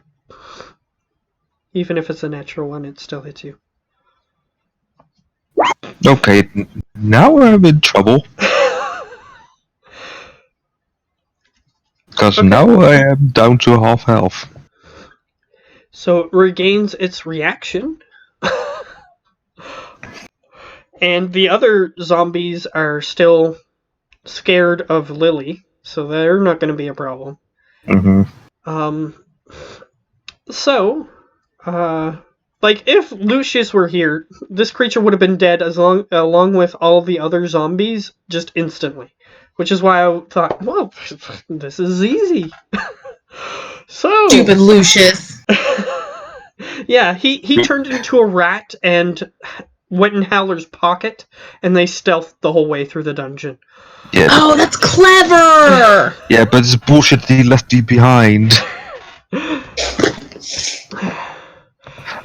Even if it's a natural one, it still hits you. Okay, now I'm in trouble. Because Okay. now I am down to half health. So it regains its reaction. And the other zombies are still scared of Lily, so they're not going to be a problem. Mm-hmm. So, like if Lucius were here, this creature would have been dead along with all the other zombies just instantly. Which is why I thought, well, this is easy. So Stupid Lucius. yeah, he turned into a rat and went in Howler's pocket, and they stealthed the whole way through the dungeon. Yeah. Oh, that's clever! Yeah, but it's bullshit he left me behind.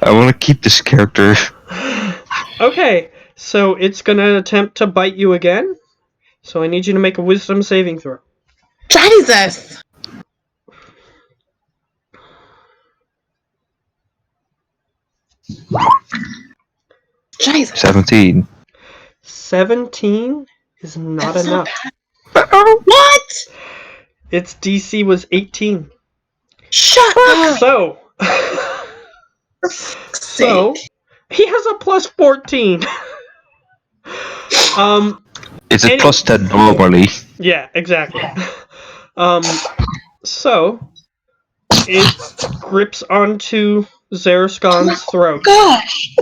I want to keep this character. Okay, so it's gonna attempt to bite you again. So I need you to make a wisdom saving throw. Jesus! Jesus. 17. 17 is not That's not enough. What? Its DC was 18. Shut up. So, So he has a plus 14. It's a Any- plus 10 normally. Yeah, exactly. So it grips onto Zaraskon's throat. gosh.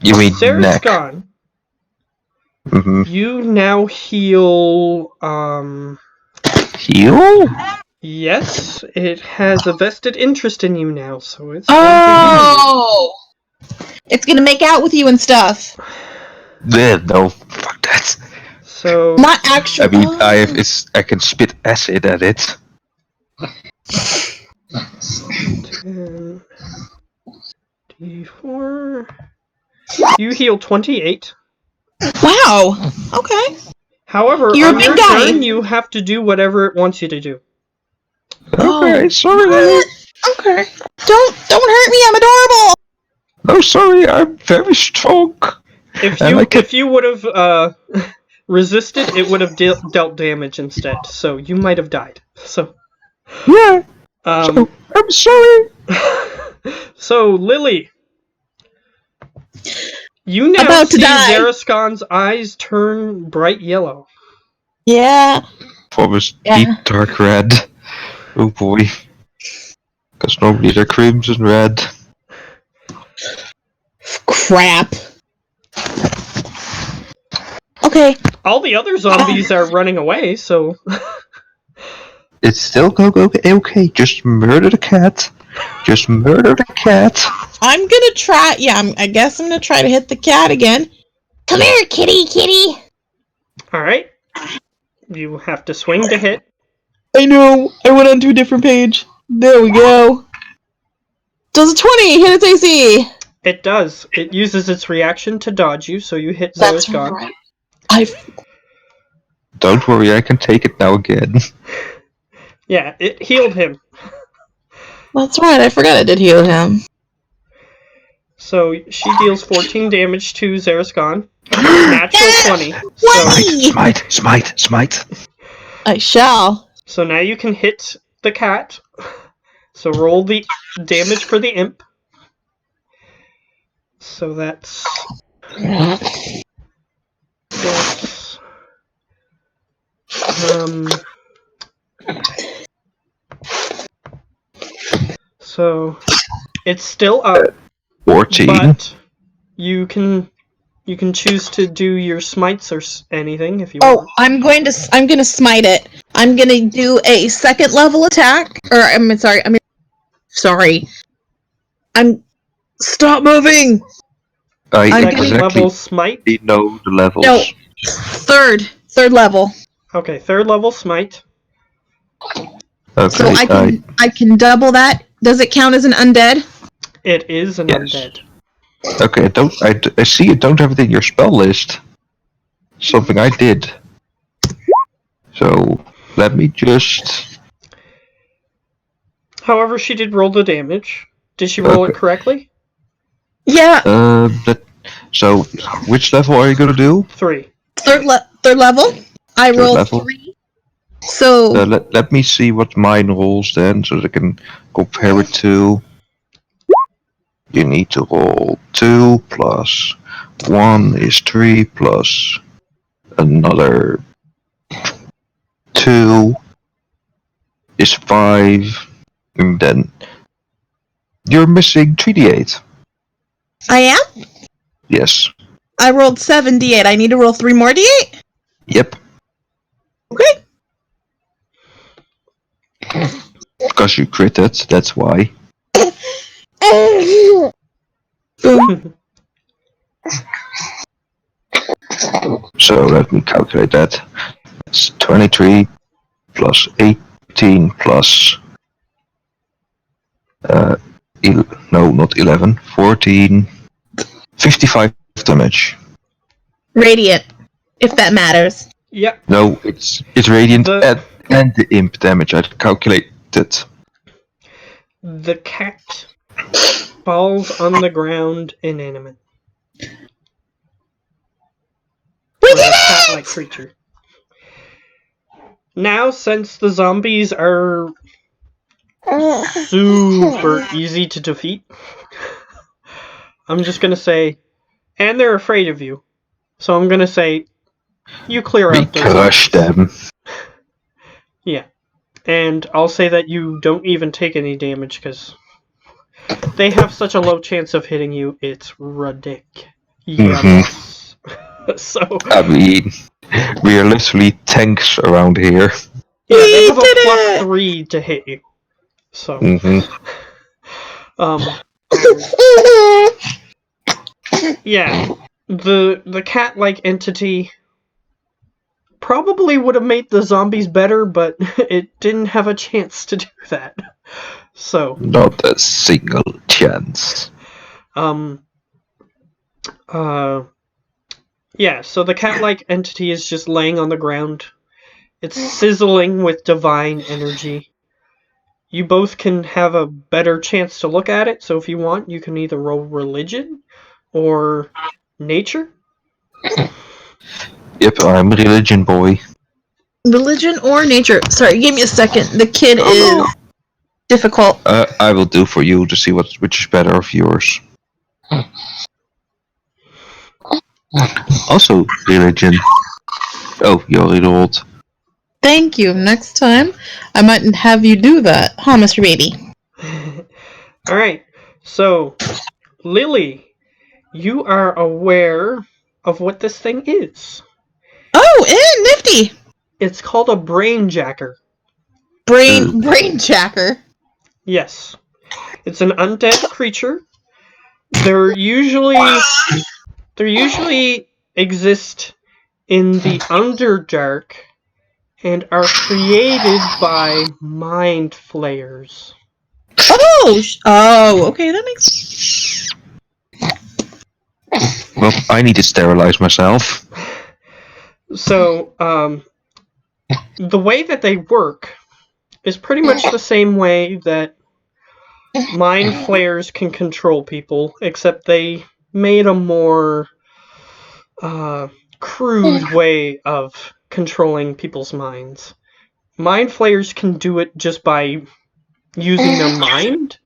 You mean neck. Zaraskon, Mm-hmm. you now heal. Heal? Yes, it has a vested interest in you now, so it's going Oh. It's gonna make out with you and stuff. No, fuck that. to use. So Not actually. I mean, I can spit acid at it. 10 D4. You heal 28. Wow. Okay. However, You're a on big your guy. turn, you have to do whatever it wants you to do. Okay, sorry. Okay. Don't hurt me. I'm adorable. No, sorry, I'm very strong. If you would have resisted, it would have dealt damage instead. So you might have died. So Yeah, I'm sorry. So Lily, you now About to see die. Zaraskon's eyes turn bright yellow. Yeah. From his Yeah. deep dark red. Oh boy. Because normally they're crimson red. Crap. Okay. All the other zombies are running away, so It's still okay. Just murder the cat. Just murder the cat. I'm gonna try. Yeah, I guess I'm gonna try to hit the cat again. Come here, kitty. alright. You have to swing to hit. I know. I went onto a different page. There we go. Does a 20 hit its AC? It does. It uses its reaction to dodge you, so you hit That's Zaraskon. right. Don't worry, I can take it now again. Yeah, it healed him. That's right. I forgot I did heal him. So she deals 14 damage to Zaraskon. Natural 20. So, Smite. I shall. so now you can hit the cat. So roll the damage for the imp. So that's so it's still up, 14. but you can choose to do your smites or anything if you Oh, want. I'm gonna smite it. I'm gonna do a second level attack. Or I'm sorry. Stop moving. I Second exactly level smite. know the levels. No. Third level. Okay, third level smite. Okay, So I can double that. Does it count as an undead? It is an Yes. undead. okay, I see you don't have it in your spell list. Something I did. So, let me just... However, she did roll the damage. Did she roll it Okay. correctly? Yeah. So, which level are you gonna do? 3. Third level. I rolled level. 3. So Let me see what mine rolls then, so that I can compare it to... You need to roll 2 plus 1 is 3 plus another 2 is 5, and then you're missing 3d8. I am. Yes. I rolled 7d8. I need to roll 3 more d8. Yep. Okay. Because you critted, that's why. So let me calculate that. It's 23 plus 18 plus... no, not 11. 14... 55 damage. Radiant, if that matters. Yep. No, it's radiant The- and the imp damage. I calculated. The cat falls on the ground inanimate. cat-like creature. Now, since the zombies are super easy to defeat, I'm just gonna say, and they're afraid of you, so I'm gonna say, you clear We out those crush zombies. them. Yeah, and I'll say that you don't even take any damage because they have such a low chance of hitting you. It's ridiculous. So I mean, we are literally tanks around here. yeah, they We have a did it! +3 to hit you. So Mhm. yeah, the cat-like entity probably would have made the zombies better, but it didn't have a chance to do that. So Not a single chance. Yeah, so the cat-like entity is just laying on the ground. It's sizzling with divine energy. You both can have a better chance to look at it, so if you want, you can either roll religion or nature. Yep, I'm a religion boy. Religion or nature? Sorry, give me a second. The kid Oh, is no. difficult. I will do for you to see which is better of yours. Also, religion. Oh, you're already old. Thank you. Next time, I might have you do that, huh, Mr. Baby? Alright, so Lily, you are aware of what this thing is. Oh, nifty! It's called a brain jacker. Brain jacker. Yes. It's an undead creature. They're usually exist in the Underdark and are created by mind flayers. Oh, okay, that makes. Well, I need to sterilize myself. So, the way that they work is pretty much the same way that mind flayers can control people, except they made a more crude way of controlling people's minds. Mind flayers can do it just by using their mind.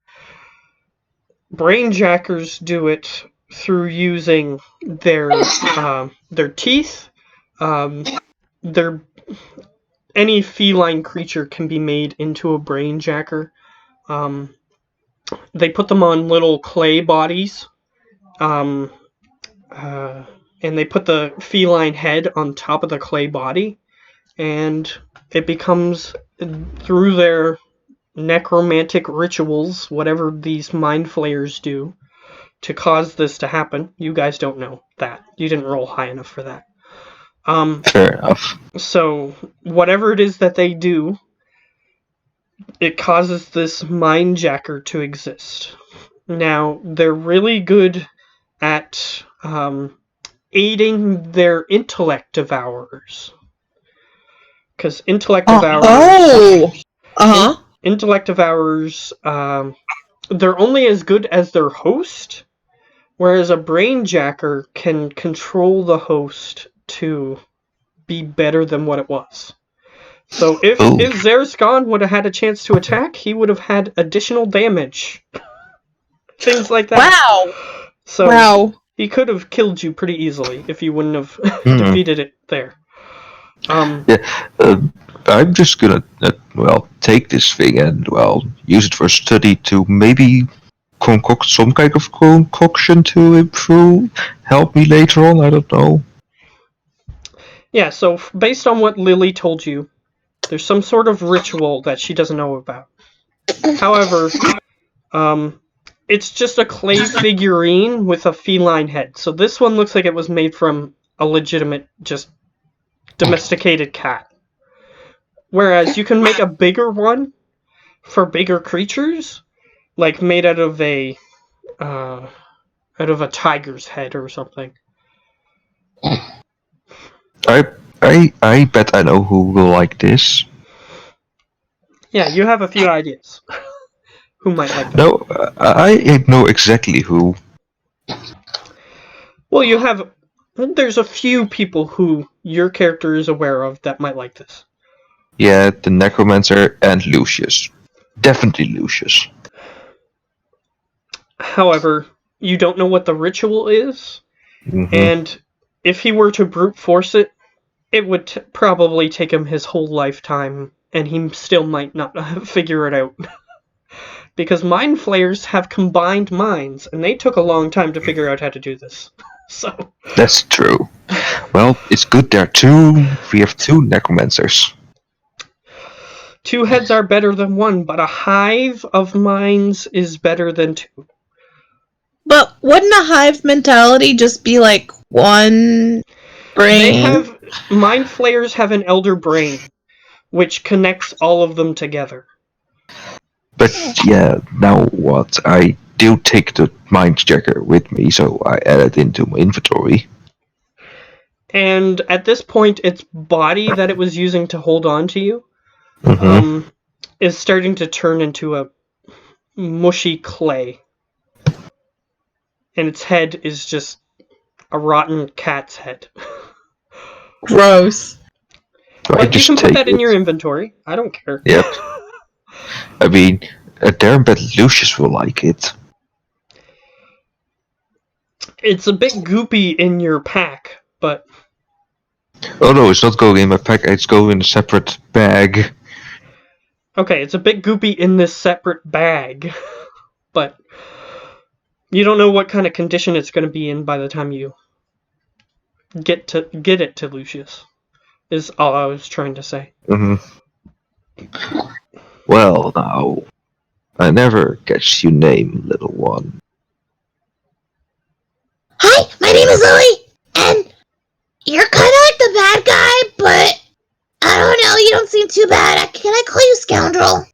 Brain jackers do it through using their teeth. Any feline creature can be made into a brain jacker. They put them on little clay bodies, and they put the feline head on top of the clay body, and it becomes, through their necromantic rituals, whatever these mind flayers do to cause this to happen. You guys don't know that. You didn't roll high enough for that. Fair enough. So, whatever it is that they do, it causes this mind jacker to exist. Now, they're really good at aiding their intellect devourers. Because intellect devourers... Intellect devourers, they're only as good as their host, whereas a brain jacker can control the host to be better than what it was. So if Zerskan would have had a chance to attack, he would have had additional damage. Things like that. Wow! So he could have killed you pretty easily if you wouldn't have defeated it there. I'm just gonna, take this thing and, use it for study to maybe concoct some kind of concoction to improve, help me later on, I don't know. Yeah, so based on what Lily told you, there's some sort of ritual that she doesn't know about. However, it's just a clay figurine with a feline head. So this one looks like it was made from a legitimate, just domesticated cat. Whereas you can make a bigger one for bigger creatures, like made out of a tiger's head or something. I bet I know who will like this. Yeah, you have a few ideas. Who might like that? No, I know exactly who. Well, you have There's a few people who your character is aware of that might like this. Yeah, the Necromancer and Lucius. Definitely Lucius. However, you don't know what the ritual is, and if he were to brute force it, it would probably take him his whole lifetime, and he still might not figure it out. Because mind flayers have combined minds, and they took a long time to figure out how to do this. So That's true. Well, it's good we have two Necromancers. 2 heads are better than 1, but a hive of minds is better than 2. But wouldn't a hive mentality just be like one brain? Mind flayers have an elder brain, which connects all of them together. But yeah, now what? I do take the Mind Checker with me, so I add it into my inventory. And at this point, its body that it was using to hold on to you is starting to turn into a mushy clay. And its head is just a rotten cat's head. Gross. But you can put that in your inventory. I don't care. Yep. I mean, Darren bet Lucius will like it. It's a bit goopy in your pack, but... Oh no, it's not going in my pack, it's going in a separate bag. Okay, it's a bit goopy in this separate bag, but you don't know what kind of condition it's going to be in by the time you get it to Lucius, is all I was trying to say. Well, now, I never catch your name, little one. Hi, my name is Lily, and you're kind of like the bad guy, but I don't know, you don't seem too bad. Can I call you Scoundrel?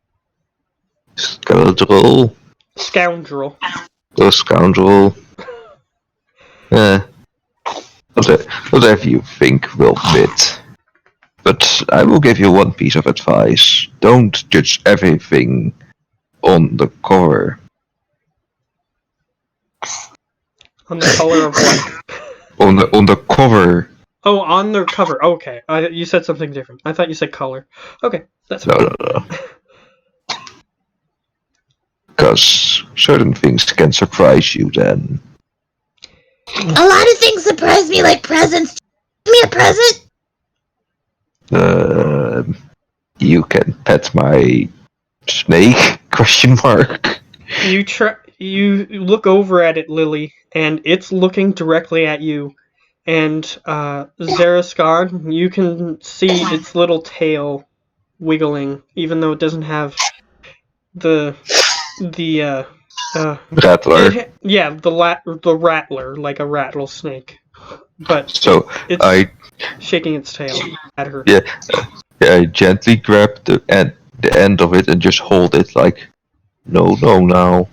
Scoundrel? Scoundrel. Oh, Scoundrel. Whatever you think will fit. But I will give you one piece of advice. Don't judge everything on the cover. On the color of what? On the cover. Oh, on their cover. Okay. You said something different. I thought you said color. Okay, that's fine. No. Because certain things can surprise you then. A lot of things surprise me, like presents. Give me a present? You can pet my snake? Question mark. You look over at it, Lily, and it's looking directly at you. And Zaraskan, you can see its little tail wiggling, even though it doesn't have the Rattler. The rattler, like a rattlesnake. But So it's shaking its tail at her. Yeah, I gently grab the end of it and just hold it like, no, now.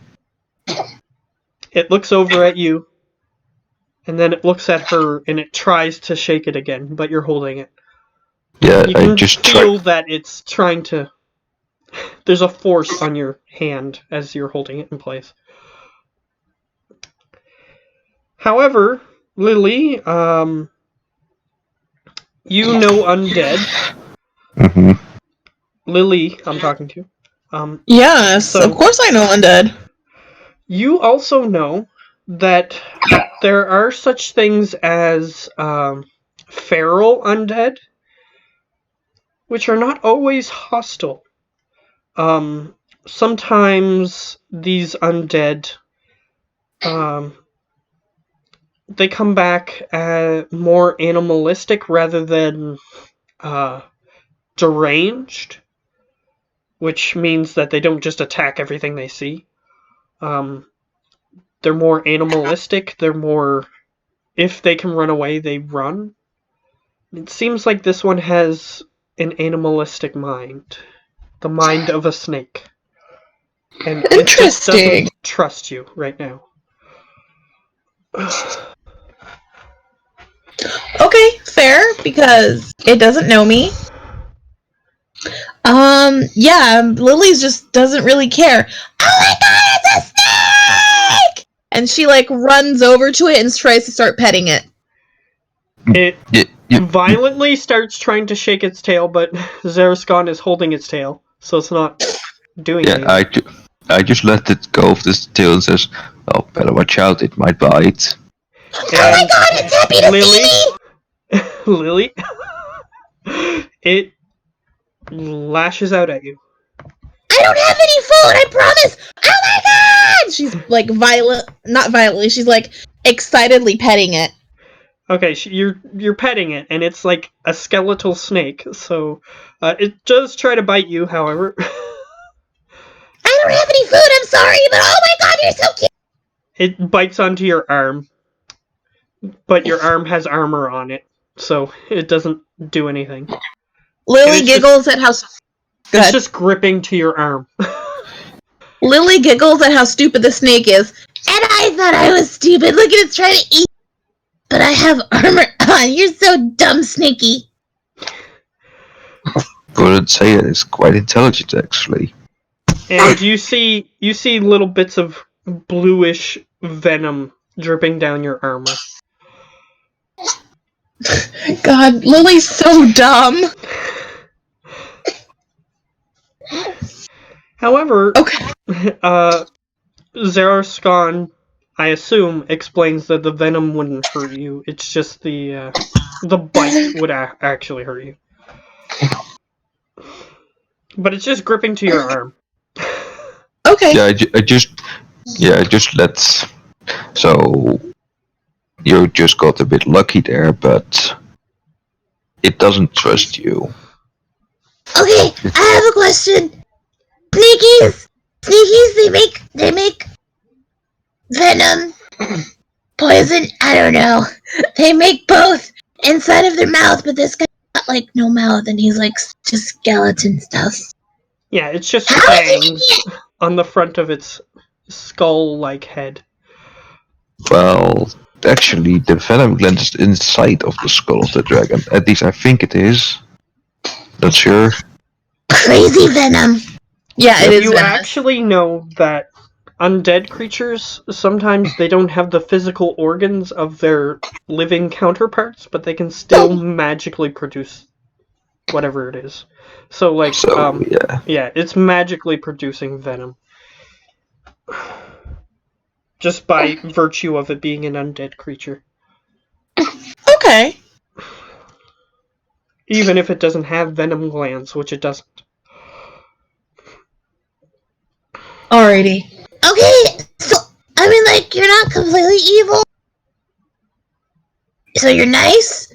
It looks over at you, and then it looks at her, and it tries to shake it again, but you're holding it. Yeah, You can I just feel that it's trying to... There's a force on your hand as you're holding it in place. However, Lily, you know undead. Lily, I'm talking to. Yes, so of course I know undead. You also know that there are such things as feral undead, which are not always hostile. Sometimes these undead, they come back more animalistic rather than deranged, which means that they don't just attack everything they see. They're more animalistic, they're more... If they can run away, they run. It seems like this one has an animalistic mind. The mind of a snake. And it just doesn't trust you right now. Okay, fair, because it doesn't know me. Yeah, Lily's just doesn't really care. Oh my god, it's a snake! And she, like, runs over to it and tries to start petting it. It Yeah, violently starts trying to shake its tail, but Zerascon is holding its tail, so it's not doing anything. I just let it go of this tail and says, "Well, better watch out. It might bite." Oh my god, it's happy to see me! Lily, it lashes out at you. I don't have any food, I promise! Oh my god! She's like not violently, she's like excitedly petting it. Okay, you're petting it, and it's like a skeletal snake. So it does try to bite you. However, I don't have any food, I'm sorry, but oh my god, you're so cute! it bites onto your arm, but your arm has armor on it, so it doesn't do anything. Lily it's giggles at how. Go It's ahead. just gripping to your arm. Lily giggles at how stupid the snake is. And I thought I was stupid. Look at it trying to eat. But I have armor on. You're so dumb, Sneaky. Wouldn't say it. It's quite intelligent, actually. And you see little bits of bluish venom dripping down your armor. God, Lily's so dumb. However, Okay. Zerascon, I assume, explains that the venom wouldn't hurt you. It's just the bite would actually hurt you. But it's just gripping to your arm. Okay. Yeah, I just let. So you just got a bit lucky there, but it doesn't trust you. Okay, I have a question. Sneakies, they make venom, poison, I don't know. They make both inside of their mouth, but this guy's got like no mouth and he's like just skeleton stuff. Yeah, it's just How is he fangs on the front of its skull-like head. Well, actually, the venom gland is inside of the skull of the dragon. At least I think it is. Not sure. crazy venom? Yeah, it is You venomous. actually know that undead creatures, sometimes they don't have the physical organs of their living counterparts, but they can still magically produce whatever it is. So, like, So yeah, it's magically producing venom. Just by virtue of it being an undead creature. Okay. Even if it doesn't have venom glands, which it doesn't. Alrighty. Okay, so, I mean, like, you're not completely evil. So you're nice?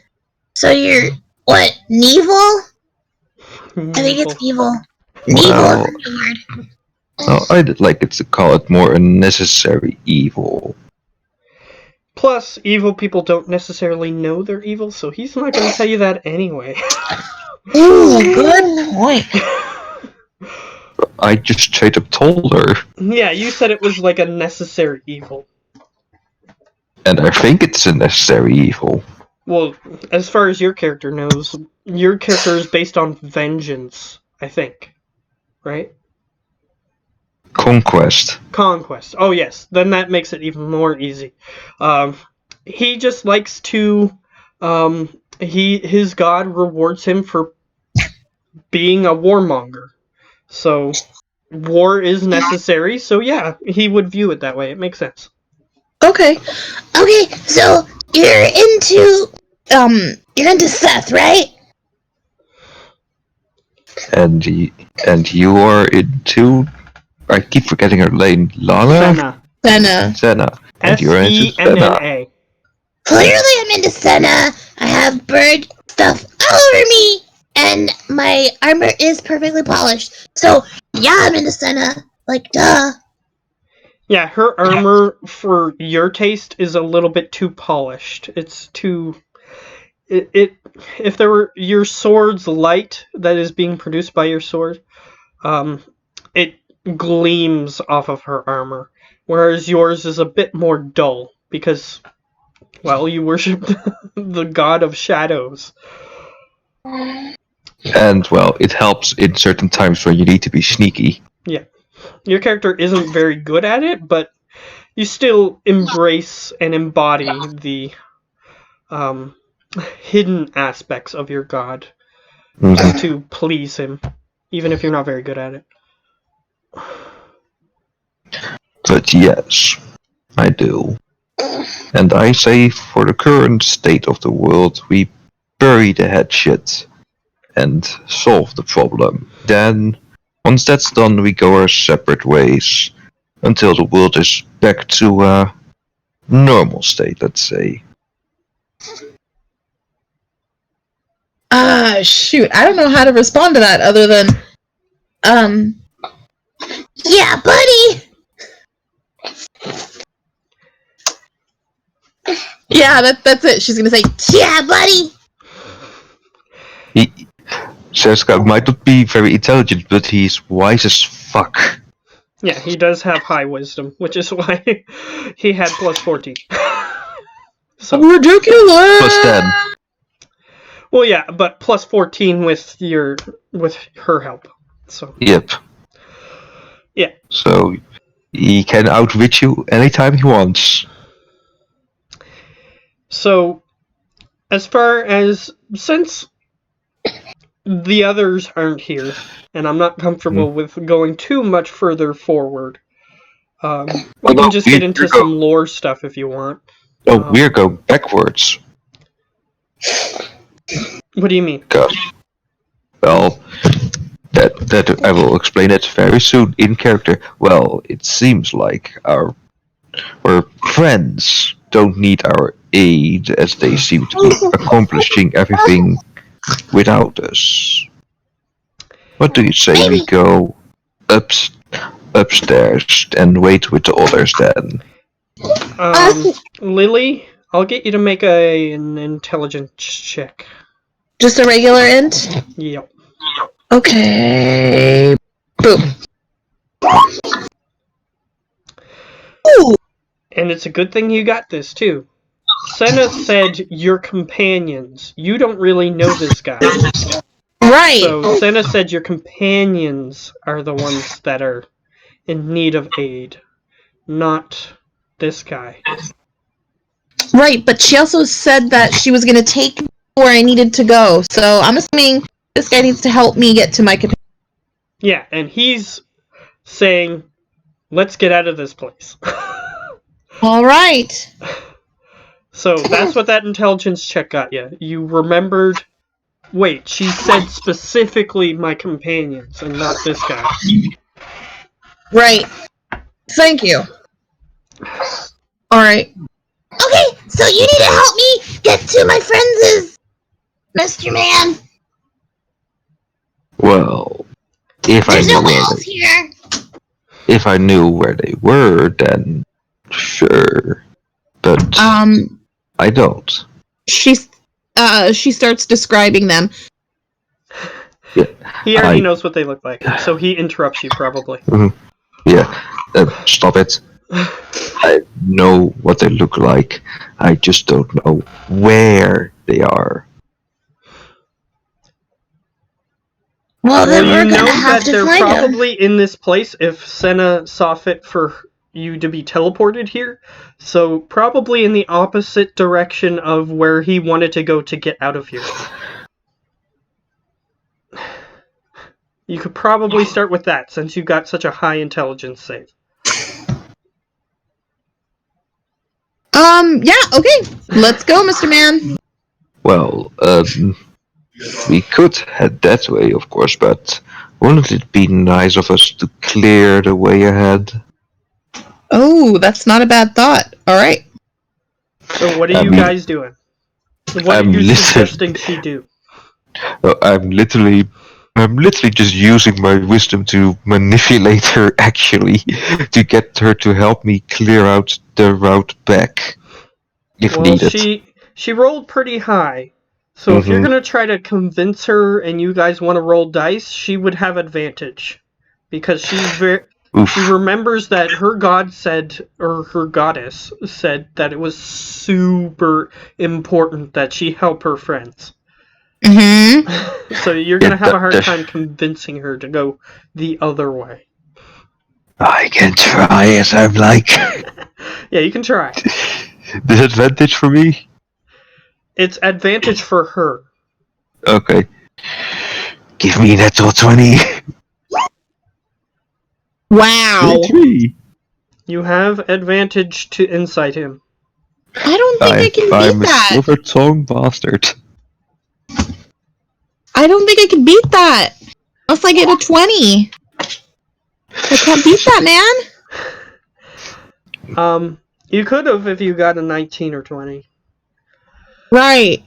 So you're, what, Nevil? I think it's evil. Well, Nevil is the word. no, I'd like it to call it more a necessary evil. Plus, evil people don't necessarily know they're evil, so he's not going to tell you that anyway. Ooh, good point. I just straight up told her, Yeah, you said it was like a necessary evil. and I think it's a necessary evil. Well, as far as your character knows, your character is based on vengeance, I think. Right? Conquest. Conquest. Oh, yes. Then that makes it even more easy. He just likes to... his god rewards him for being a warmonger. So, war is necessary, so yeah, he would view it that way. It makes sense. Okay. Okay, so you're into Seth, right? And you are into... I keep forgetting her name. Lana? Senna. Senna. And you're into Senna. Senna. Clearly I'm into Senna. I have bird stuff all over me, and my armor is perfectly polished. So, yeah, I'm into Senna. Like, duh. Yeah, her armor, for your taste, is a little bit too polished. It's too... If there were your sword's light that is being produced by your sword, it gleams off of her armor, whereas yours is a bit more dull because, well, you worship the god of shadows. And, well, it helps in certain times when you need to be sneaky. Yeah, your character isn't very good at it, but you still embrace and embody hidden aspects of your god Mhm. just to please him, even if you're not very good at it. But yes, I do. And I say for the current state of the world, we bury the head shit and solve the problem. Then, once that's done, we go our separate ways until the world is back to a normal state, let's say. Shoot. I don't know how to respond to that other than, Yeah, buddy! yeah, that's it. She's gonna say, Yeah, buddy! Seska might not be very intelligent, but he's wise as fuck. Yeah, he does have high wisdom, which is why he had plus 14. So, ridiculous! Plus 10. well, yeah, but plus 14 with her help. So, Yep. yeah. So, he can outwit you anytime he wants. So, as far as since the others aren't here, and I'm not comfortable with going too much further forward, we can just get into some lore stuff if you want. Oh, we're going backwards. What do you mean? Well, that I will explain it very soon in character. Well, it seems like our friends don't need our aid, as they seem to be accomplishing everything without us. What do you say we go upstairs and wait with the others then? Lily, I'll get you to make an intelligence check. Just a regular int? Yep. Okay. Boom. Ooh. And it's a good thing you got this, too. Senna said your companions. You don't really know this guy. Right. So Senna said your companions are the ones that are in need of aid, not this guy. Right, but she also said that she was going to take me where I needed to go. So I'm assuming this guy needs to help me get to my companion. Yeah, and he's saying, let's get out of this place. All right. So that's what that intelligence check got you. You remembered... Wait, she said specifically my companions and not this guy. Right. Thank you. All right. Okay, so you need to help me get to my friends' Mr. Man. Well, if There's I no knew one where else here. if I knew where they were, then sure. But I don't. She starts describing them. He already knows what they look like, so he interrupts you probably. Yeah, stop it. I know what they look like. I just don't know where they are. Well, then You we're know gonna have that to they're find them. probably in this place if Senna saw fit for you to be teleported here. So probably in the opposite direction of where he wanted to go to get out of here. You could probably start with that since you got such a high intelligence save. Yeah, okay. Let's go, Mr. Man. Well, we could head that way, of course, but wouldn't it be nice of us to clear the way ahead? Oh, that's not a bad thought. All right. So what are you guys doing? What are you suggesting she do? I'm literally just using my wisdom to manipulate her, actually, to get her to help me clear out the route back, if needed. She rolled pretty high, so if you're gonna try to convince her and you guys want to roll dice, she would have advantage, because she remembers that her god said, or her goddess said, that it was super important that she help her friends. Mm-hmm. So you're gonna have a hard time convincing her to go the other way. I can try it, I'm like. Yeah, you can try. Disadvantage for me? It's advantage for her. Okay. Give me that 20. Wow. 23. You have advantage to insight him. I don't think I can I'm beat a that. silver-tongued bastard. I don't think I can beat that. Unless I get a 20. I can't beat that, man. You could have if you got a 19 or 20. Right.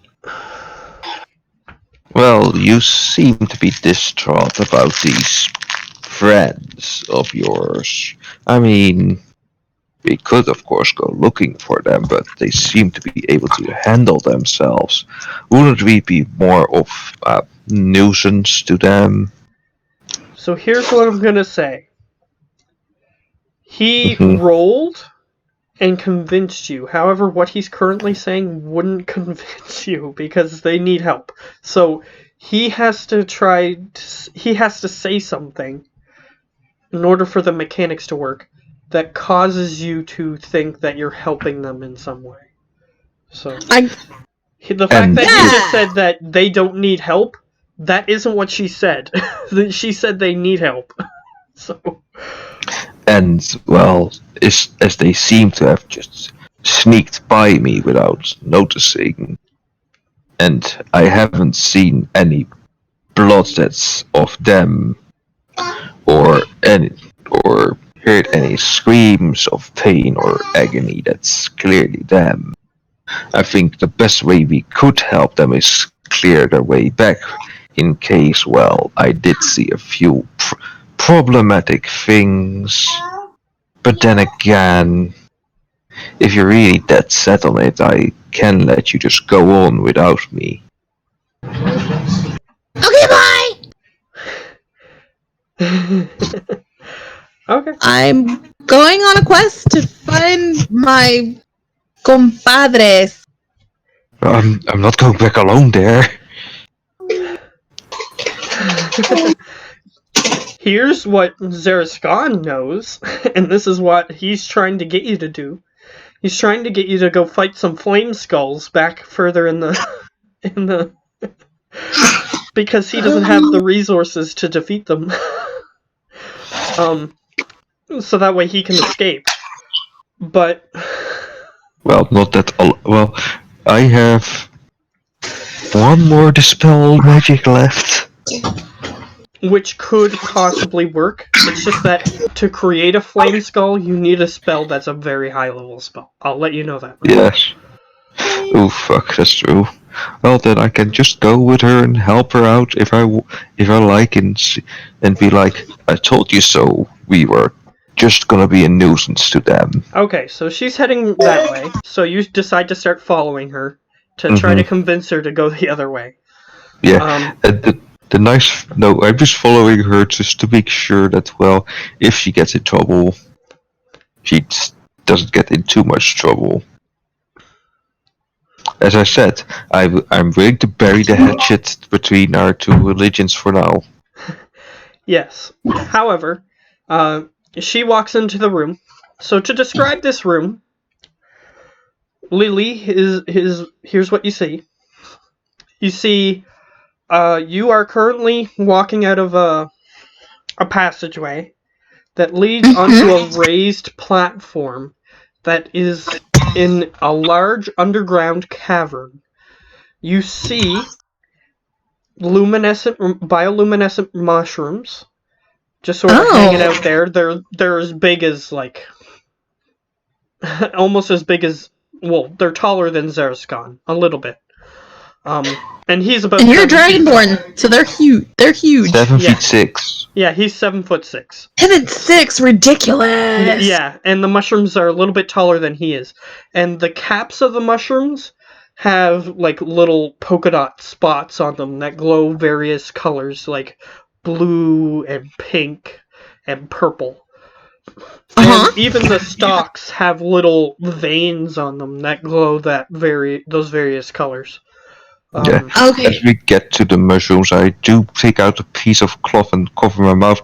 Well, you seem to be distraught about these friends of yours. I mean, we could of course go looking for them, but they seem to be able to handle themselves. Wouldn't we be more of a nuisance to them? So here's what I'm gonna say. He Mhm. rolled and convinced you. However, what he's currently saying wouldn't convince you because they need help. So he has to say something in order for the mechanics to work that causes you to think that you're helping them in some way. So the fact that he just said that they don't need help, that isn't what she said. She said they need help. So And, well, as they seem to have just sneaked by me without noticing, and I haven't seen any blood that's of them, or heard any screams of pain or agony that's clearly them. I think the best way we could help them is clear their way back, in case, well, I did see a few problematic things. But then again, if you're really that set on it, I can let you just go on without me. Okay, bye! Okay. I'm going on a quest to find my compadres. I'm not going back alone there. Here's what Zaraskan knows, and this is what he's trying to get you to do. He's trying to get you to go fight some flame skulls back further in the because he doesn't have the resources to defeat them. So that way he can escape. But Well, not that. Well, I have one more dispel magic left. which could possibly work. It's just that to create a flame skull, you need a spell that's a very high level spell. I'll let you know that. Yes. Oh fuck, that's true. Well, then I can just go with her and help her out if I like, and be like, I told you so. We were just gonna be a nuisance to them. Okay, so she's heading that way. So you decide to start following her to try to convince her to go the other way. Yeah. I'm just following her just to make sure that, well, if she gets in trouble, she doesn't get in too much trouble. As I said, I'm willing to bury the hatchet between our two religions for now. Yes. However, she walks into the room. So to describe this room, Lily, here's what you see. You see, you are currently walking out of a passageway that leads onto a raised platform that is in a large underground cavern. You see bioluminescent mushrooms just sort of hanging out there. They're as big as, like, almost as big as, well, they're taller than Zaraskan, a little bit. And he's about. And you're Dragonborn, so they're huge. They're huge. 7 feet 6. Yeah, he's 7'6". 7'6", ridiculous. Yeah, and the mushrooms are a little bit taller than he is, and the caps of the mushrooms have, like, little polka dot spots on them that glow various colors, like blue and pink and purple. And even the stalks have little veins on them that glow those various colors. Yeah. Okay. As we get to the mushrooms, I do take out a piece of cloth and cover my mouth.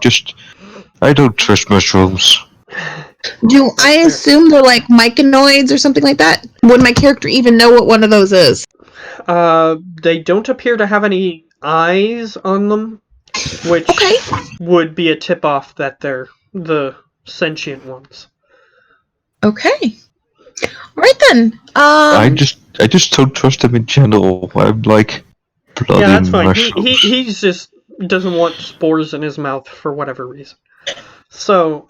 I don't trust mushrooms. Do I assume they're like myconoids or something like that? Would my character even know what one of those is? They don't appear to have any eyes on them, which Okay. would be a tip-off that they're the sentient ones. Okay. All right then. I just don't trust him in general. I'm like bloody Yeah, that's fine. mushrooms. He's just doesn't want spores in his mouth for whatever reason. So,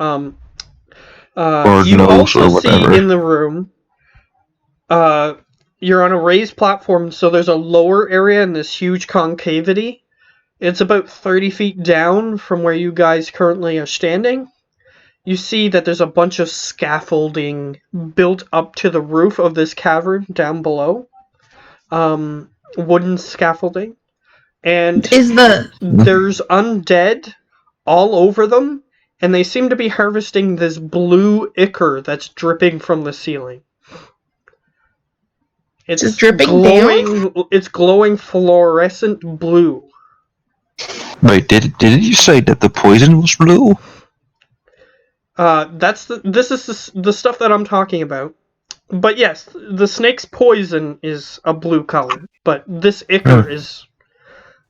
Or you nose also or whatever. see in the room, you're on a raised platform, so there's a lower area in this huge concavity. It's about 30 feet down from where you guys currently are standing. You see that there's a bunch of scaffolding built up to the roof of this cavern down below. Wooden scaffolding. And there's undead all over them, and they seem to be harvesting this blue ichor that's dripping from the ceiling. It's just dripping glowing. down? It's glowing fluorescent blue. Wait, didn't you say that the poison was blue? This is the stuff that I'm talking about. But yes, the snake's poison is a blue color, but this ichor is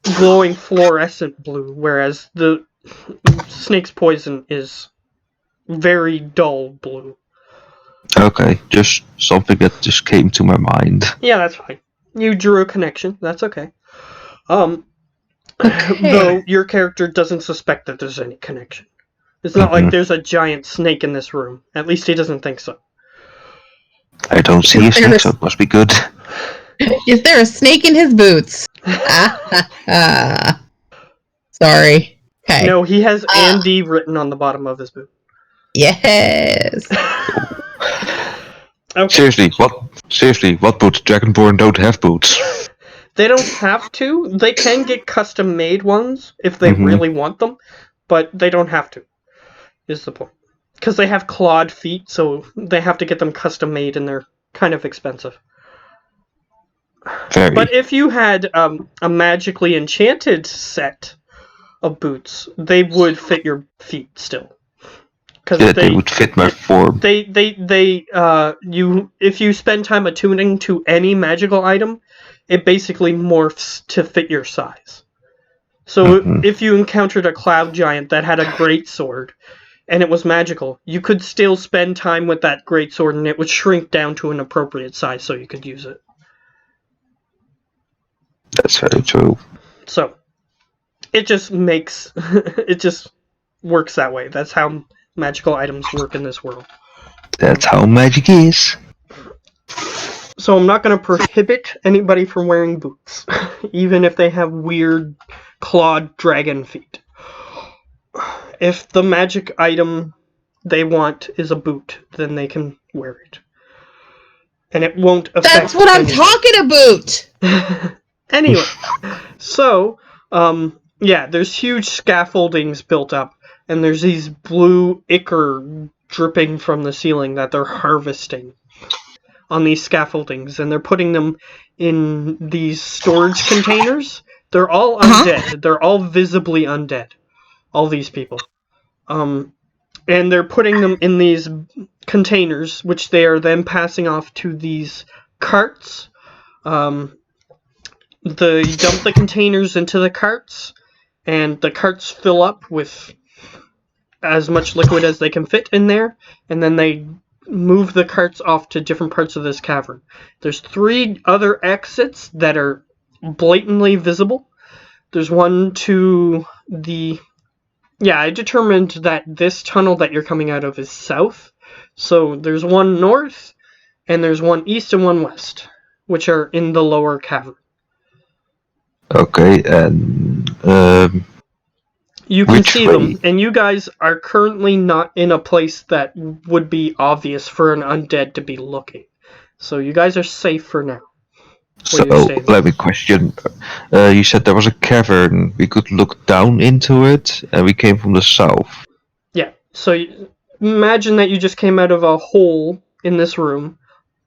glowing fluorescent blue, whereas the snake's poison is very dull blue. Okay, just something that just came to my mind. Yeah, that's fine. You drew a connection. That's okay. Okay. Though your character doesn't suspect that there's any connection. It's not like there's a giant snake in this room. At least he doesn't think so. I don't see a snake, so it must be good. Is there a snake in his boots? Sorry. Okay. No, he has Andy written on the bottom of his boot. Yes. Okay. Seriously, what boots? Dragonborn don't have boots. They don't have to. They can get custom made ones if they really want them, but they don't have to, is the point. Because they have clawed feet, so they have to get them custom made, and they're kind of expensive. Very. But if you had a magically enchanted set of boots, they would fit your feet still. Yeah, they would fit my form. If you spend time attuning to any magical item, it basically morphs to fit your size. So if you encountered a cloud giant that had a greatsword, and it was magical, you could still spend time with that greatsword, and it would shrink down to an appropriate size so you could use it. That's very true. So, it just makes... it just works that way. That's how magical items work in this world. That's how magic is. So I'm not going to prohibit anybody from wearing boots, even if they have weird clawed dragon feet. If the magic item they want is a boot, then they can wear it. And it won't affect That's what I'm talking about! Anyway, so, yeah, there's huge scaffoldings built up, and there's these blue ichor dripping from the ceiling that they're harvesting on these scaffoldings, and they're putting them in these storage containers. They're all undead. They're all visibly undead. All these people. And they're putting them in these containers, which they are then passing off to these carts. They dump the containers into the carts, and the carts fill up with as much liquid as they can fit in there, and then they move the carts off to different parts of this cavern. There's 3 other exits that are blatantly visible. There's one to the... Yeah, I determined that this tunnel that you're coming out of is south. So there's one north, and there's one east and one west, which are in the lower cavern. Okay, and you can which see way? them, and you guys are currently not in a place that would be obvious for an undead to be looking. So you guys are safe for now. So, let me question. You said there was a cavern. We could look down into it, and we came from the south. Yeah, so imagine that you just came out of a hole in this room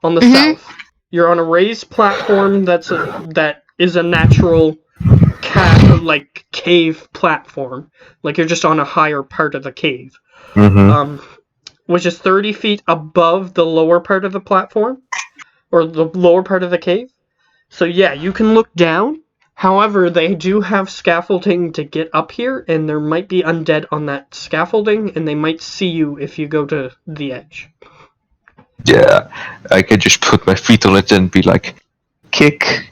on the south. You're on a raised platform that is a natural cave platform. Like you're just on a higher part of the cave. Which is 30 feet above the lower part of the platform, or the lower part of the cave. So yeah, you can look down. However, they do have scaffolding to get up here, and there might be undead on that scaffolding, and they might see you if you go to the edge. Yeah, I can just put my feet on it and be like, kick.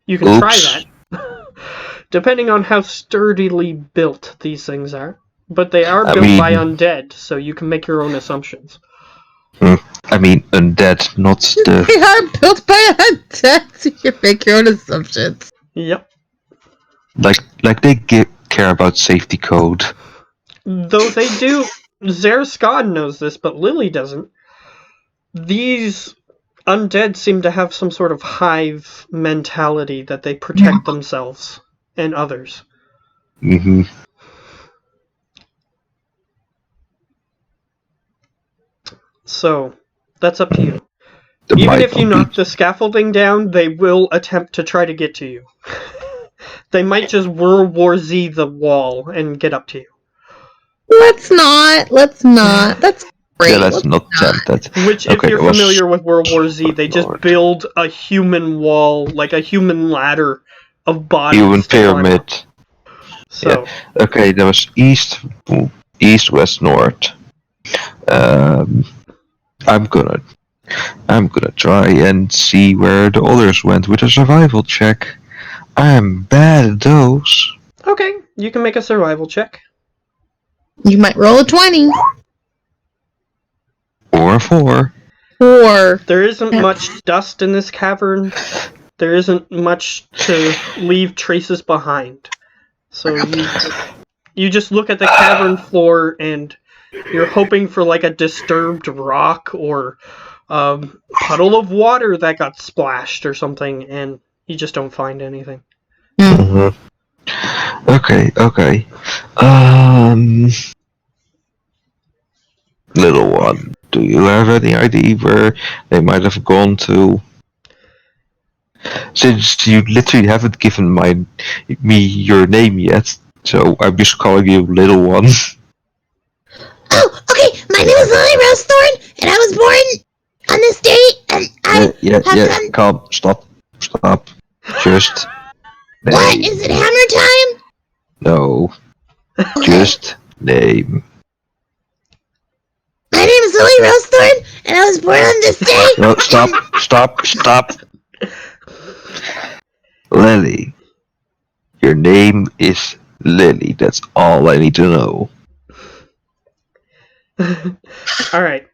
You can try Oops. that. Depending on how sturdily built these things are. But they are I built mean- by undead, so you can make your own assumptions. I mean, undead, not the... They are built by undead, so you can make your own assumptions. Yep. Like they care about safety code. Though they do, Zerscon knows this, but Lily doesn't. These undead seem to have some sort of hive mentality that they protect themselves and others. Mm-hmm. So, that's up to you. There Even might if you not knock be- the scaffolding down, they will attempt to try to get to you. They might just World War Z the wall and get up to you. Let's not. That's great. Yeah, let's not tempt that. Which, if Okay, you're it was- familiar with World War Z, they just Lord. build a human wall, like a human ladder of bodies. Human to climb up. pyramid. So, Okay, there was east, west, north. I'm gonna try and see where the others went with a survival check. I'm bad at those. okay, you can make a survival check. You might roll a 20. Or a 4. Or There isn't much dust in this cavern. There isn't much to leave traces behind. So you just look at the cavern floor and you're hoping for like a disturbed rock or puddle of water that got splashed or something, and you just don't find anything. Mm-hmm. Okay. Little one, do you have any idea where they might have gone to? Since you literally haven't given me your name yet, so I'm just calling you Little One. Oh, okay. My name is Lily Rosethorn, and I was born on this date, and I yeah. have done. Calm. Stop. Just. What Name. is it? Hammer time? No. Just name. My name is Lily Rosethorn, and I was born on this day. No, stop. Lily. Your name is Lily. That's all I need to know. Alright.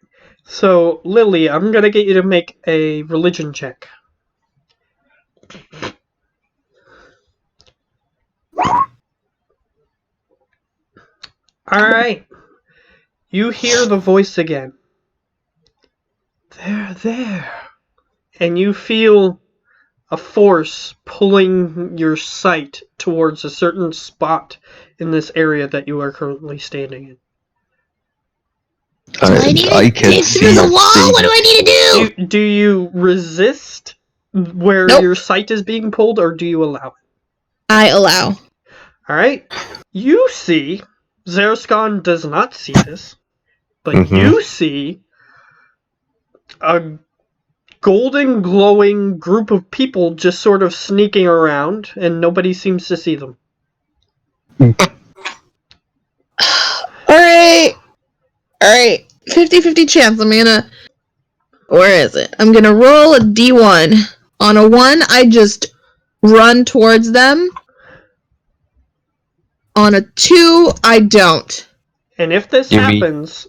So, Lily, I'm gonna get you to make a religion check. Alright. You hear the voice again. There. And you feel a force pulling your sight towards a certain spot in this area that you are currently standing in. Do I need to I can dig see through the a wall? thing. What do I need to do? Do you resist where Nope. your sight is being pulled, or do you allow it? I allow. Alright. You see, Zerscon does not see this, but Mhm. you see a golden glowing group of people just sort of sneaking around, and nobody seems to see them. Alright. 50-50 chance. Where is it? I'm gonna roll a D1. On a 1, I just run towards them. On a 2, I don't. And if this You mean- happens...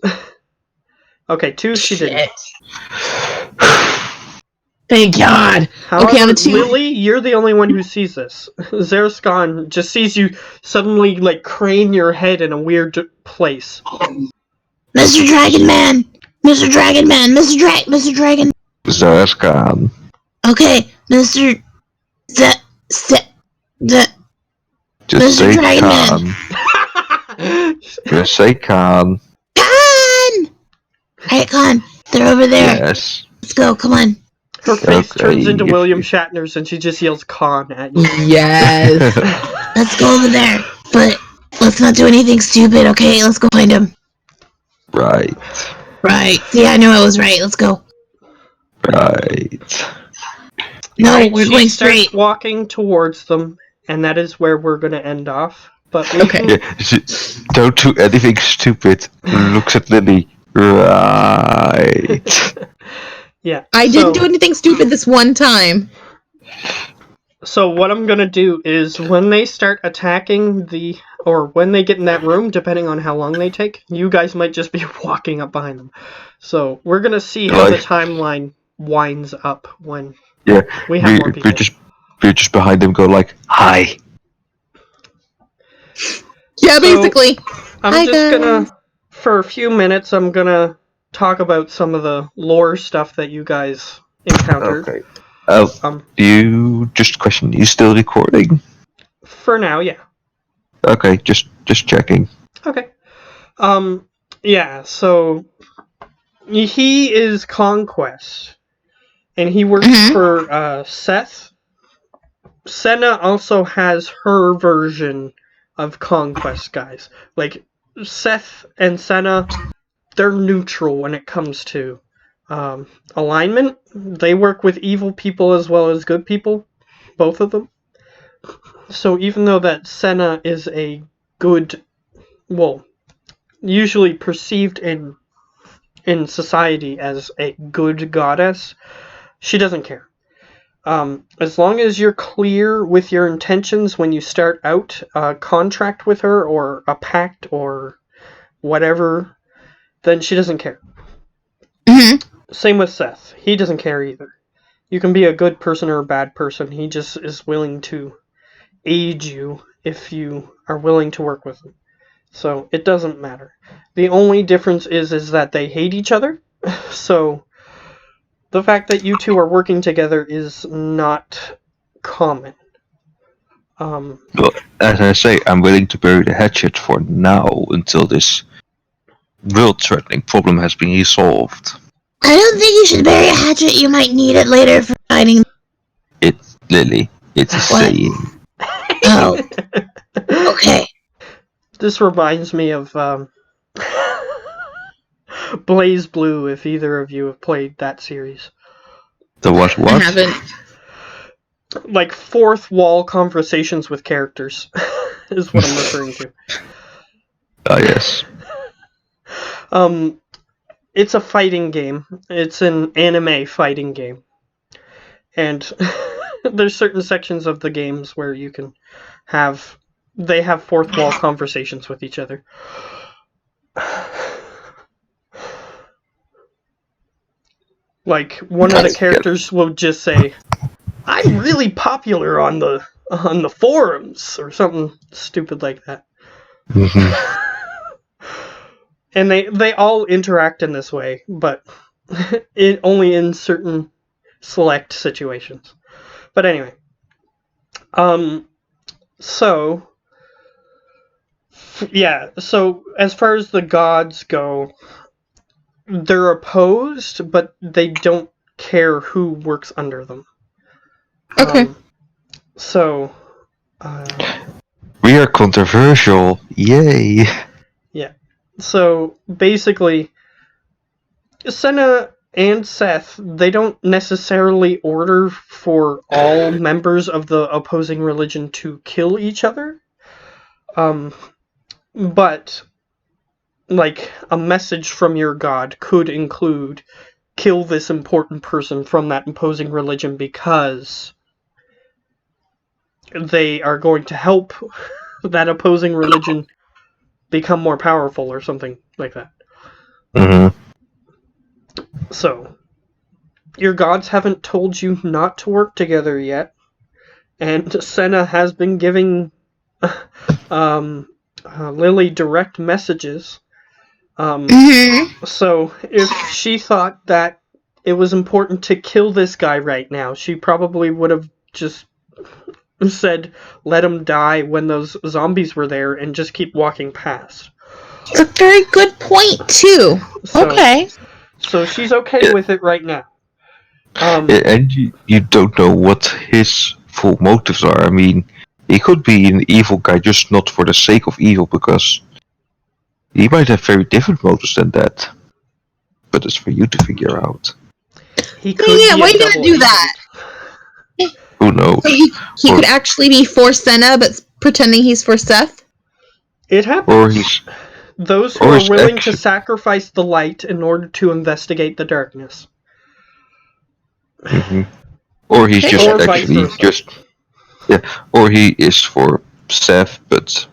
Okay, 2 she didn't. Thank God. However, Okay, on a 2. Lily, you're the only one who sees this. Zerscon just sees you suddenly, like, crane your head in a weird place. Mr. Dragon Man! Mr. Dragon Man! Mr. Dragon... Zerscon. Okay, Mr. Just Mr. say Dragon Khan. Just say Khan. Khan! Alright, Khan. They're over there. Yes. Let's go, come on. Her face Okay. turns into William Shatner's and she just yells Khan at you. Yes. Let's go over there. But let's not do anything stupid, okay? Let's go find him. Right. Right. See, I knew I was right. Let's go. Right. No, Alright, we're she going starts straight. walking towards them, and that is where we're gonna end off. But we Okay. can, Yeah, don't do anything stupid. Looks at Lily. Right. yeah. I so, didn't do anything stupid this one time. So what I'm gonna do is when they start attacking or when they get in that room, depending on how long they take, you guys might just be walking up behind them. So we're gonna see how the timeline winds up when Yeah, we have more people. we're just behind them. Go like, hi. Yeah, So, basically. I'm Hi, just guys. gonna, for a few minutes, I'm gonna talk about some of the lore stuff that you guys encountered. Okay. You just question. You still recording? For now, yeah. Okay, just checking. Okay. Yeah. So he is Conquest, and he works for Seth. Senna also has her version of Conquest guys. Like Seth and Senna, they're neutral when it comes to alignment. They work with evil people as well as good people, both of them. So even though that Senna is a good, well, usually perceived in society as a good goddess, she doesn't care. As long as you're clear with your intentions when you start out a contract with her or a pact or whatever, then she doesn't care. Same with Seth. He doesn't care either. You can be a good person or a bad person. He just is willing to aid you if you are willing to work with him. So it doesn't matter. The only difference is that they hate each other. So the fact that you two are working together is not common. Well, as I say, I'm willing to bury the hatchet for now until this world-threatening problem has been resolved. I don't think you should bury a hatchet. You might need it later for finding. It's Lily. It's a saying. Oh. Okay. This reminds me of Blaze Blue, if either of you have played that series. The what? I haven't. Like fourth wall conversations with characters is what I'm referring to. Ah, yes. It's a fighting game. It's an anime fighting game. And there's certain sections of the games where you can they have fourth wall conversations with each other. Like one of the characters will just say, "I'm really popular on the forums," or something stupid like that. And they all interact in this way, but only in certain select situations. But anyway, so yeah, so as far as the gods go, they're opposed, but they don't care who works under them. Okay. So we are controversial. Yay. Yeah. So basically, Senna and Seth, they don't necessarily order for all members of the opposing religion to kill each other. But like a message from your god could include kill this important person from that opposing religion because they are going to help that opposing religion become more powerful or something like that. So, your gods haven't told you not to work together yet, and Senna has been giving Lily direct messages. So, if she thought that it was important to kill this guy right now, she probably would have just said, let him die when those zombies were there and just keep walking past. It's a very good point, too. Okay. So she's okay with it right now. And you don't know what his full motives are. I mean, he could be an evil guy, just not for the sake of evil, because he might have very different motives than that. But it's for you to figure out. He could Yeah, be why a you gotta double do agent. that? Who knows? So he Or- could actually be for Senna, but pretending he's for Seth? It happens. Or he's Those who or are his willing to action- sacrifice the light in order to investigate the darkness. Mhm. Or he's Okay. just Or vice actually versa. just or he is for Seth, but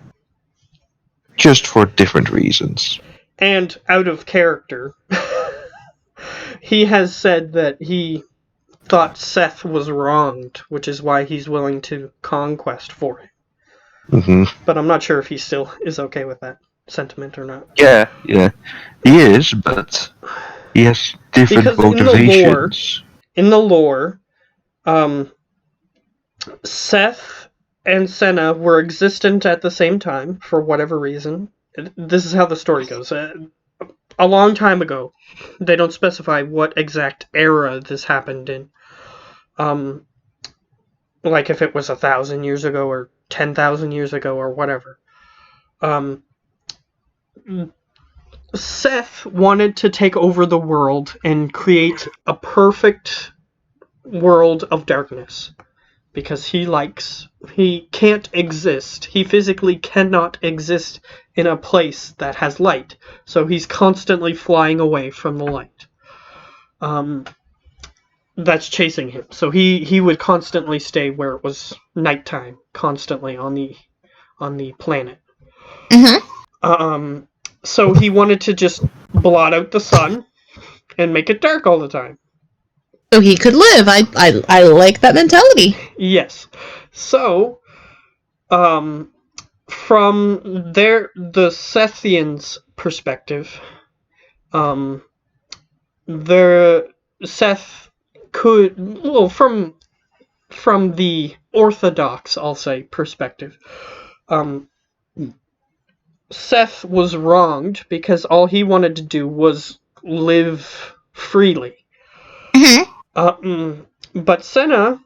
just for different reasons. And out of character, he has said that he thought Seth was wronged, which is why he's willing to conquest for him. Hmm But I'm not sure if he still is okay with that sentiment or not. Yeah, he is, but he has different Because in the motivations. In the lore, Seth and Senna were existent at the same time for whatever reason. This is how the story goes. A long time ago, they don't specify what exact era this happened in. Like if it was 1,000 years ago or 10,000 years ago or whatever. Seth wanted to take over the world and create a perfect world of darkness. Because he can't exist. He physically cannot exist in a place that has light. So he's constantly flying away from the light. That's chasing him. So he would constantly stay where it was nighttime, constantly on the planet. Mm-hmm. So he wanted to just blot out the sun and make it dark all the time. So he could live. I like that mentality. Yes. So, from the Sethians' perspective, Seth could, well, from the Orthodox, I'll say, perspective, Seth was wronged because all he wanted to do was live freely. But Senna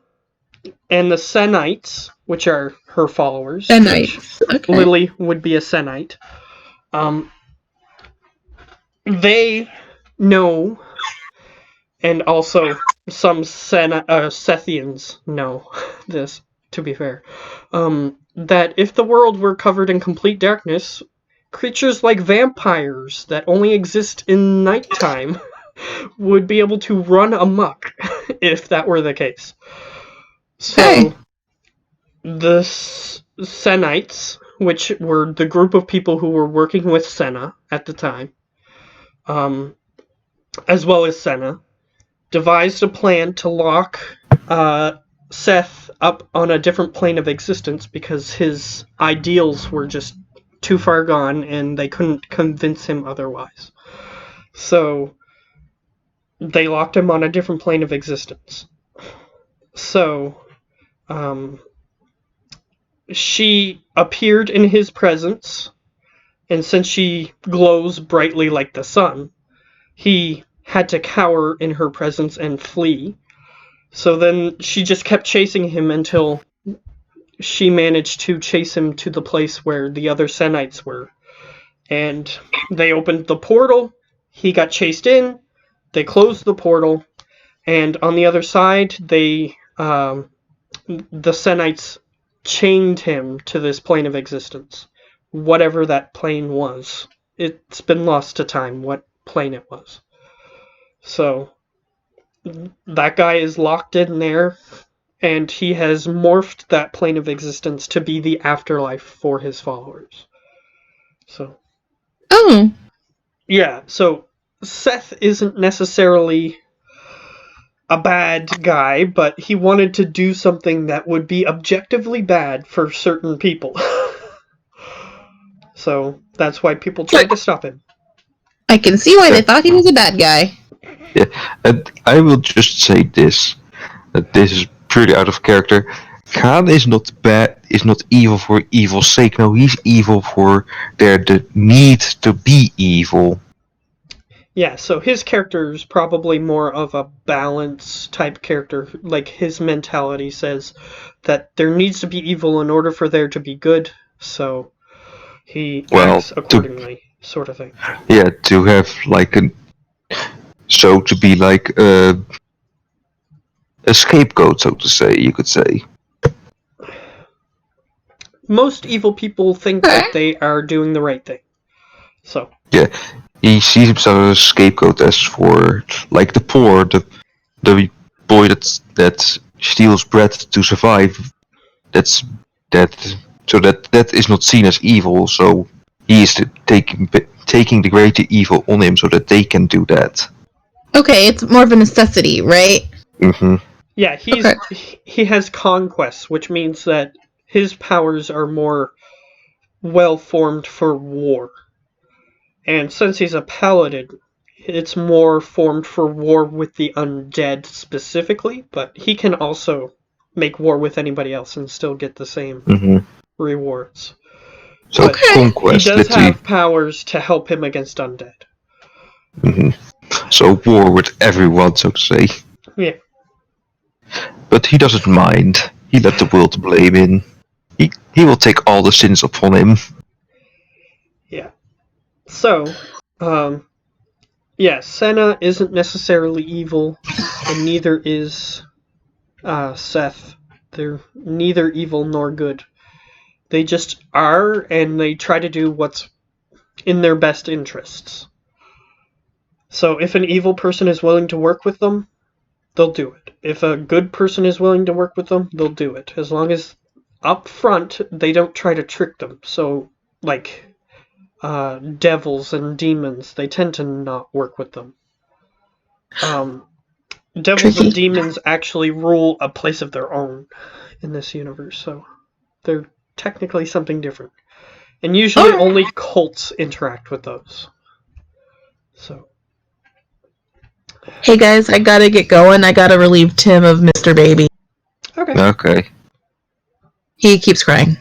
and the Senites, which are her followers, Senites. Okay. Lily would be a Senite. They know, and also some Sethians know this, to be fair, that if the world were covered in complete darkness, creatures like vampires that only exist in nighttime would be able to run amok if that were the case. So, Okay. the Senites, which were the group of people who were working with Senna at the time, as well as Senna, devised a plan to lock Seth up on a different plane of existence because his ideals were just too far gone and they couldn't convince him otherwise. So they locked him on a different plane of existence. So she appeared in his presence, and since she glows brightly like the sun, he had to cower in her presence and flee. So then she just kept chasing him until she managed to chase him to the place where the other Senites were. And they opened the portal, he got chased in, they closed the portal, and on the other side, the Senites chained him to this plane of existence. Whatever that plane was. It's been lost to time what plane it was. So, that guy is locked in there, and he has morphed that plane of existence to be the afterlife for his followers. So. Oh. Yeah, so Seth isn't necessarily a bad guy, but he wanted to do something that would be objectively bad for certain people. So that's why people tried to stop him. I can see why they thought he was a bad guy. Yeah, and I will just say this: that this is pretty out of character. Khan is not bad, is not evil for evil's sake. No, he's evil for the need to be evil. Yeah, so his character is probably more of a balance type character. Like, his mentality says that there needs to be evil in order for there to be good, so he acts accordingly, sort of thing. Yeah, to have like to be like a scapegoat, so to say, you could say. Most evil people think that they are doing the right thing. So. Yeah, he sees himself as a scapegoat as for, like, the poor, the boy that steals bread to survive. That is not seen as evil. So he is taking the greater evil on him so that they can do that. Okay, it's more of a necessity, right? Mm-hmm. Yeah, he has conquests, which means that his powers are more well formed for war. And since he's a paladin, it's more formed for war with the undead specifically, but he can also make war with anybody else and still get the same rewards. So But conquest, he does literally. have powers to help him against undead. So war with everyone, so to say. Yeah. But he doesn't mind. He let the world blame him. He will take all the sins upon him. Yeah. So, Senna isn't necessarily evil, and neither is Seth. They're neither evil nor good. They just are, and they try to do what's in their best interests. So if an evil person is willing to work with them, they'll do it. If a good person is willing to work with them, they'll do it. As long as up front they don't try to trick them. So, like, devils and demons, they tend to not work with them. Devils and demons actually rule a place of their own in this universe, so they're technically something different. And usually only cults interact with those. So. Hey guys, I gotta get going. I gotta relieve Tim of Mr. Baby. Okay. Okay. He keeps crying.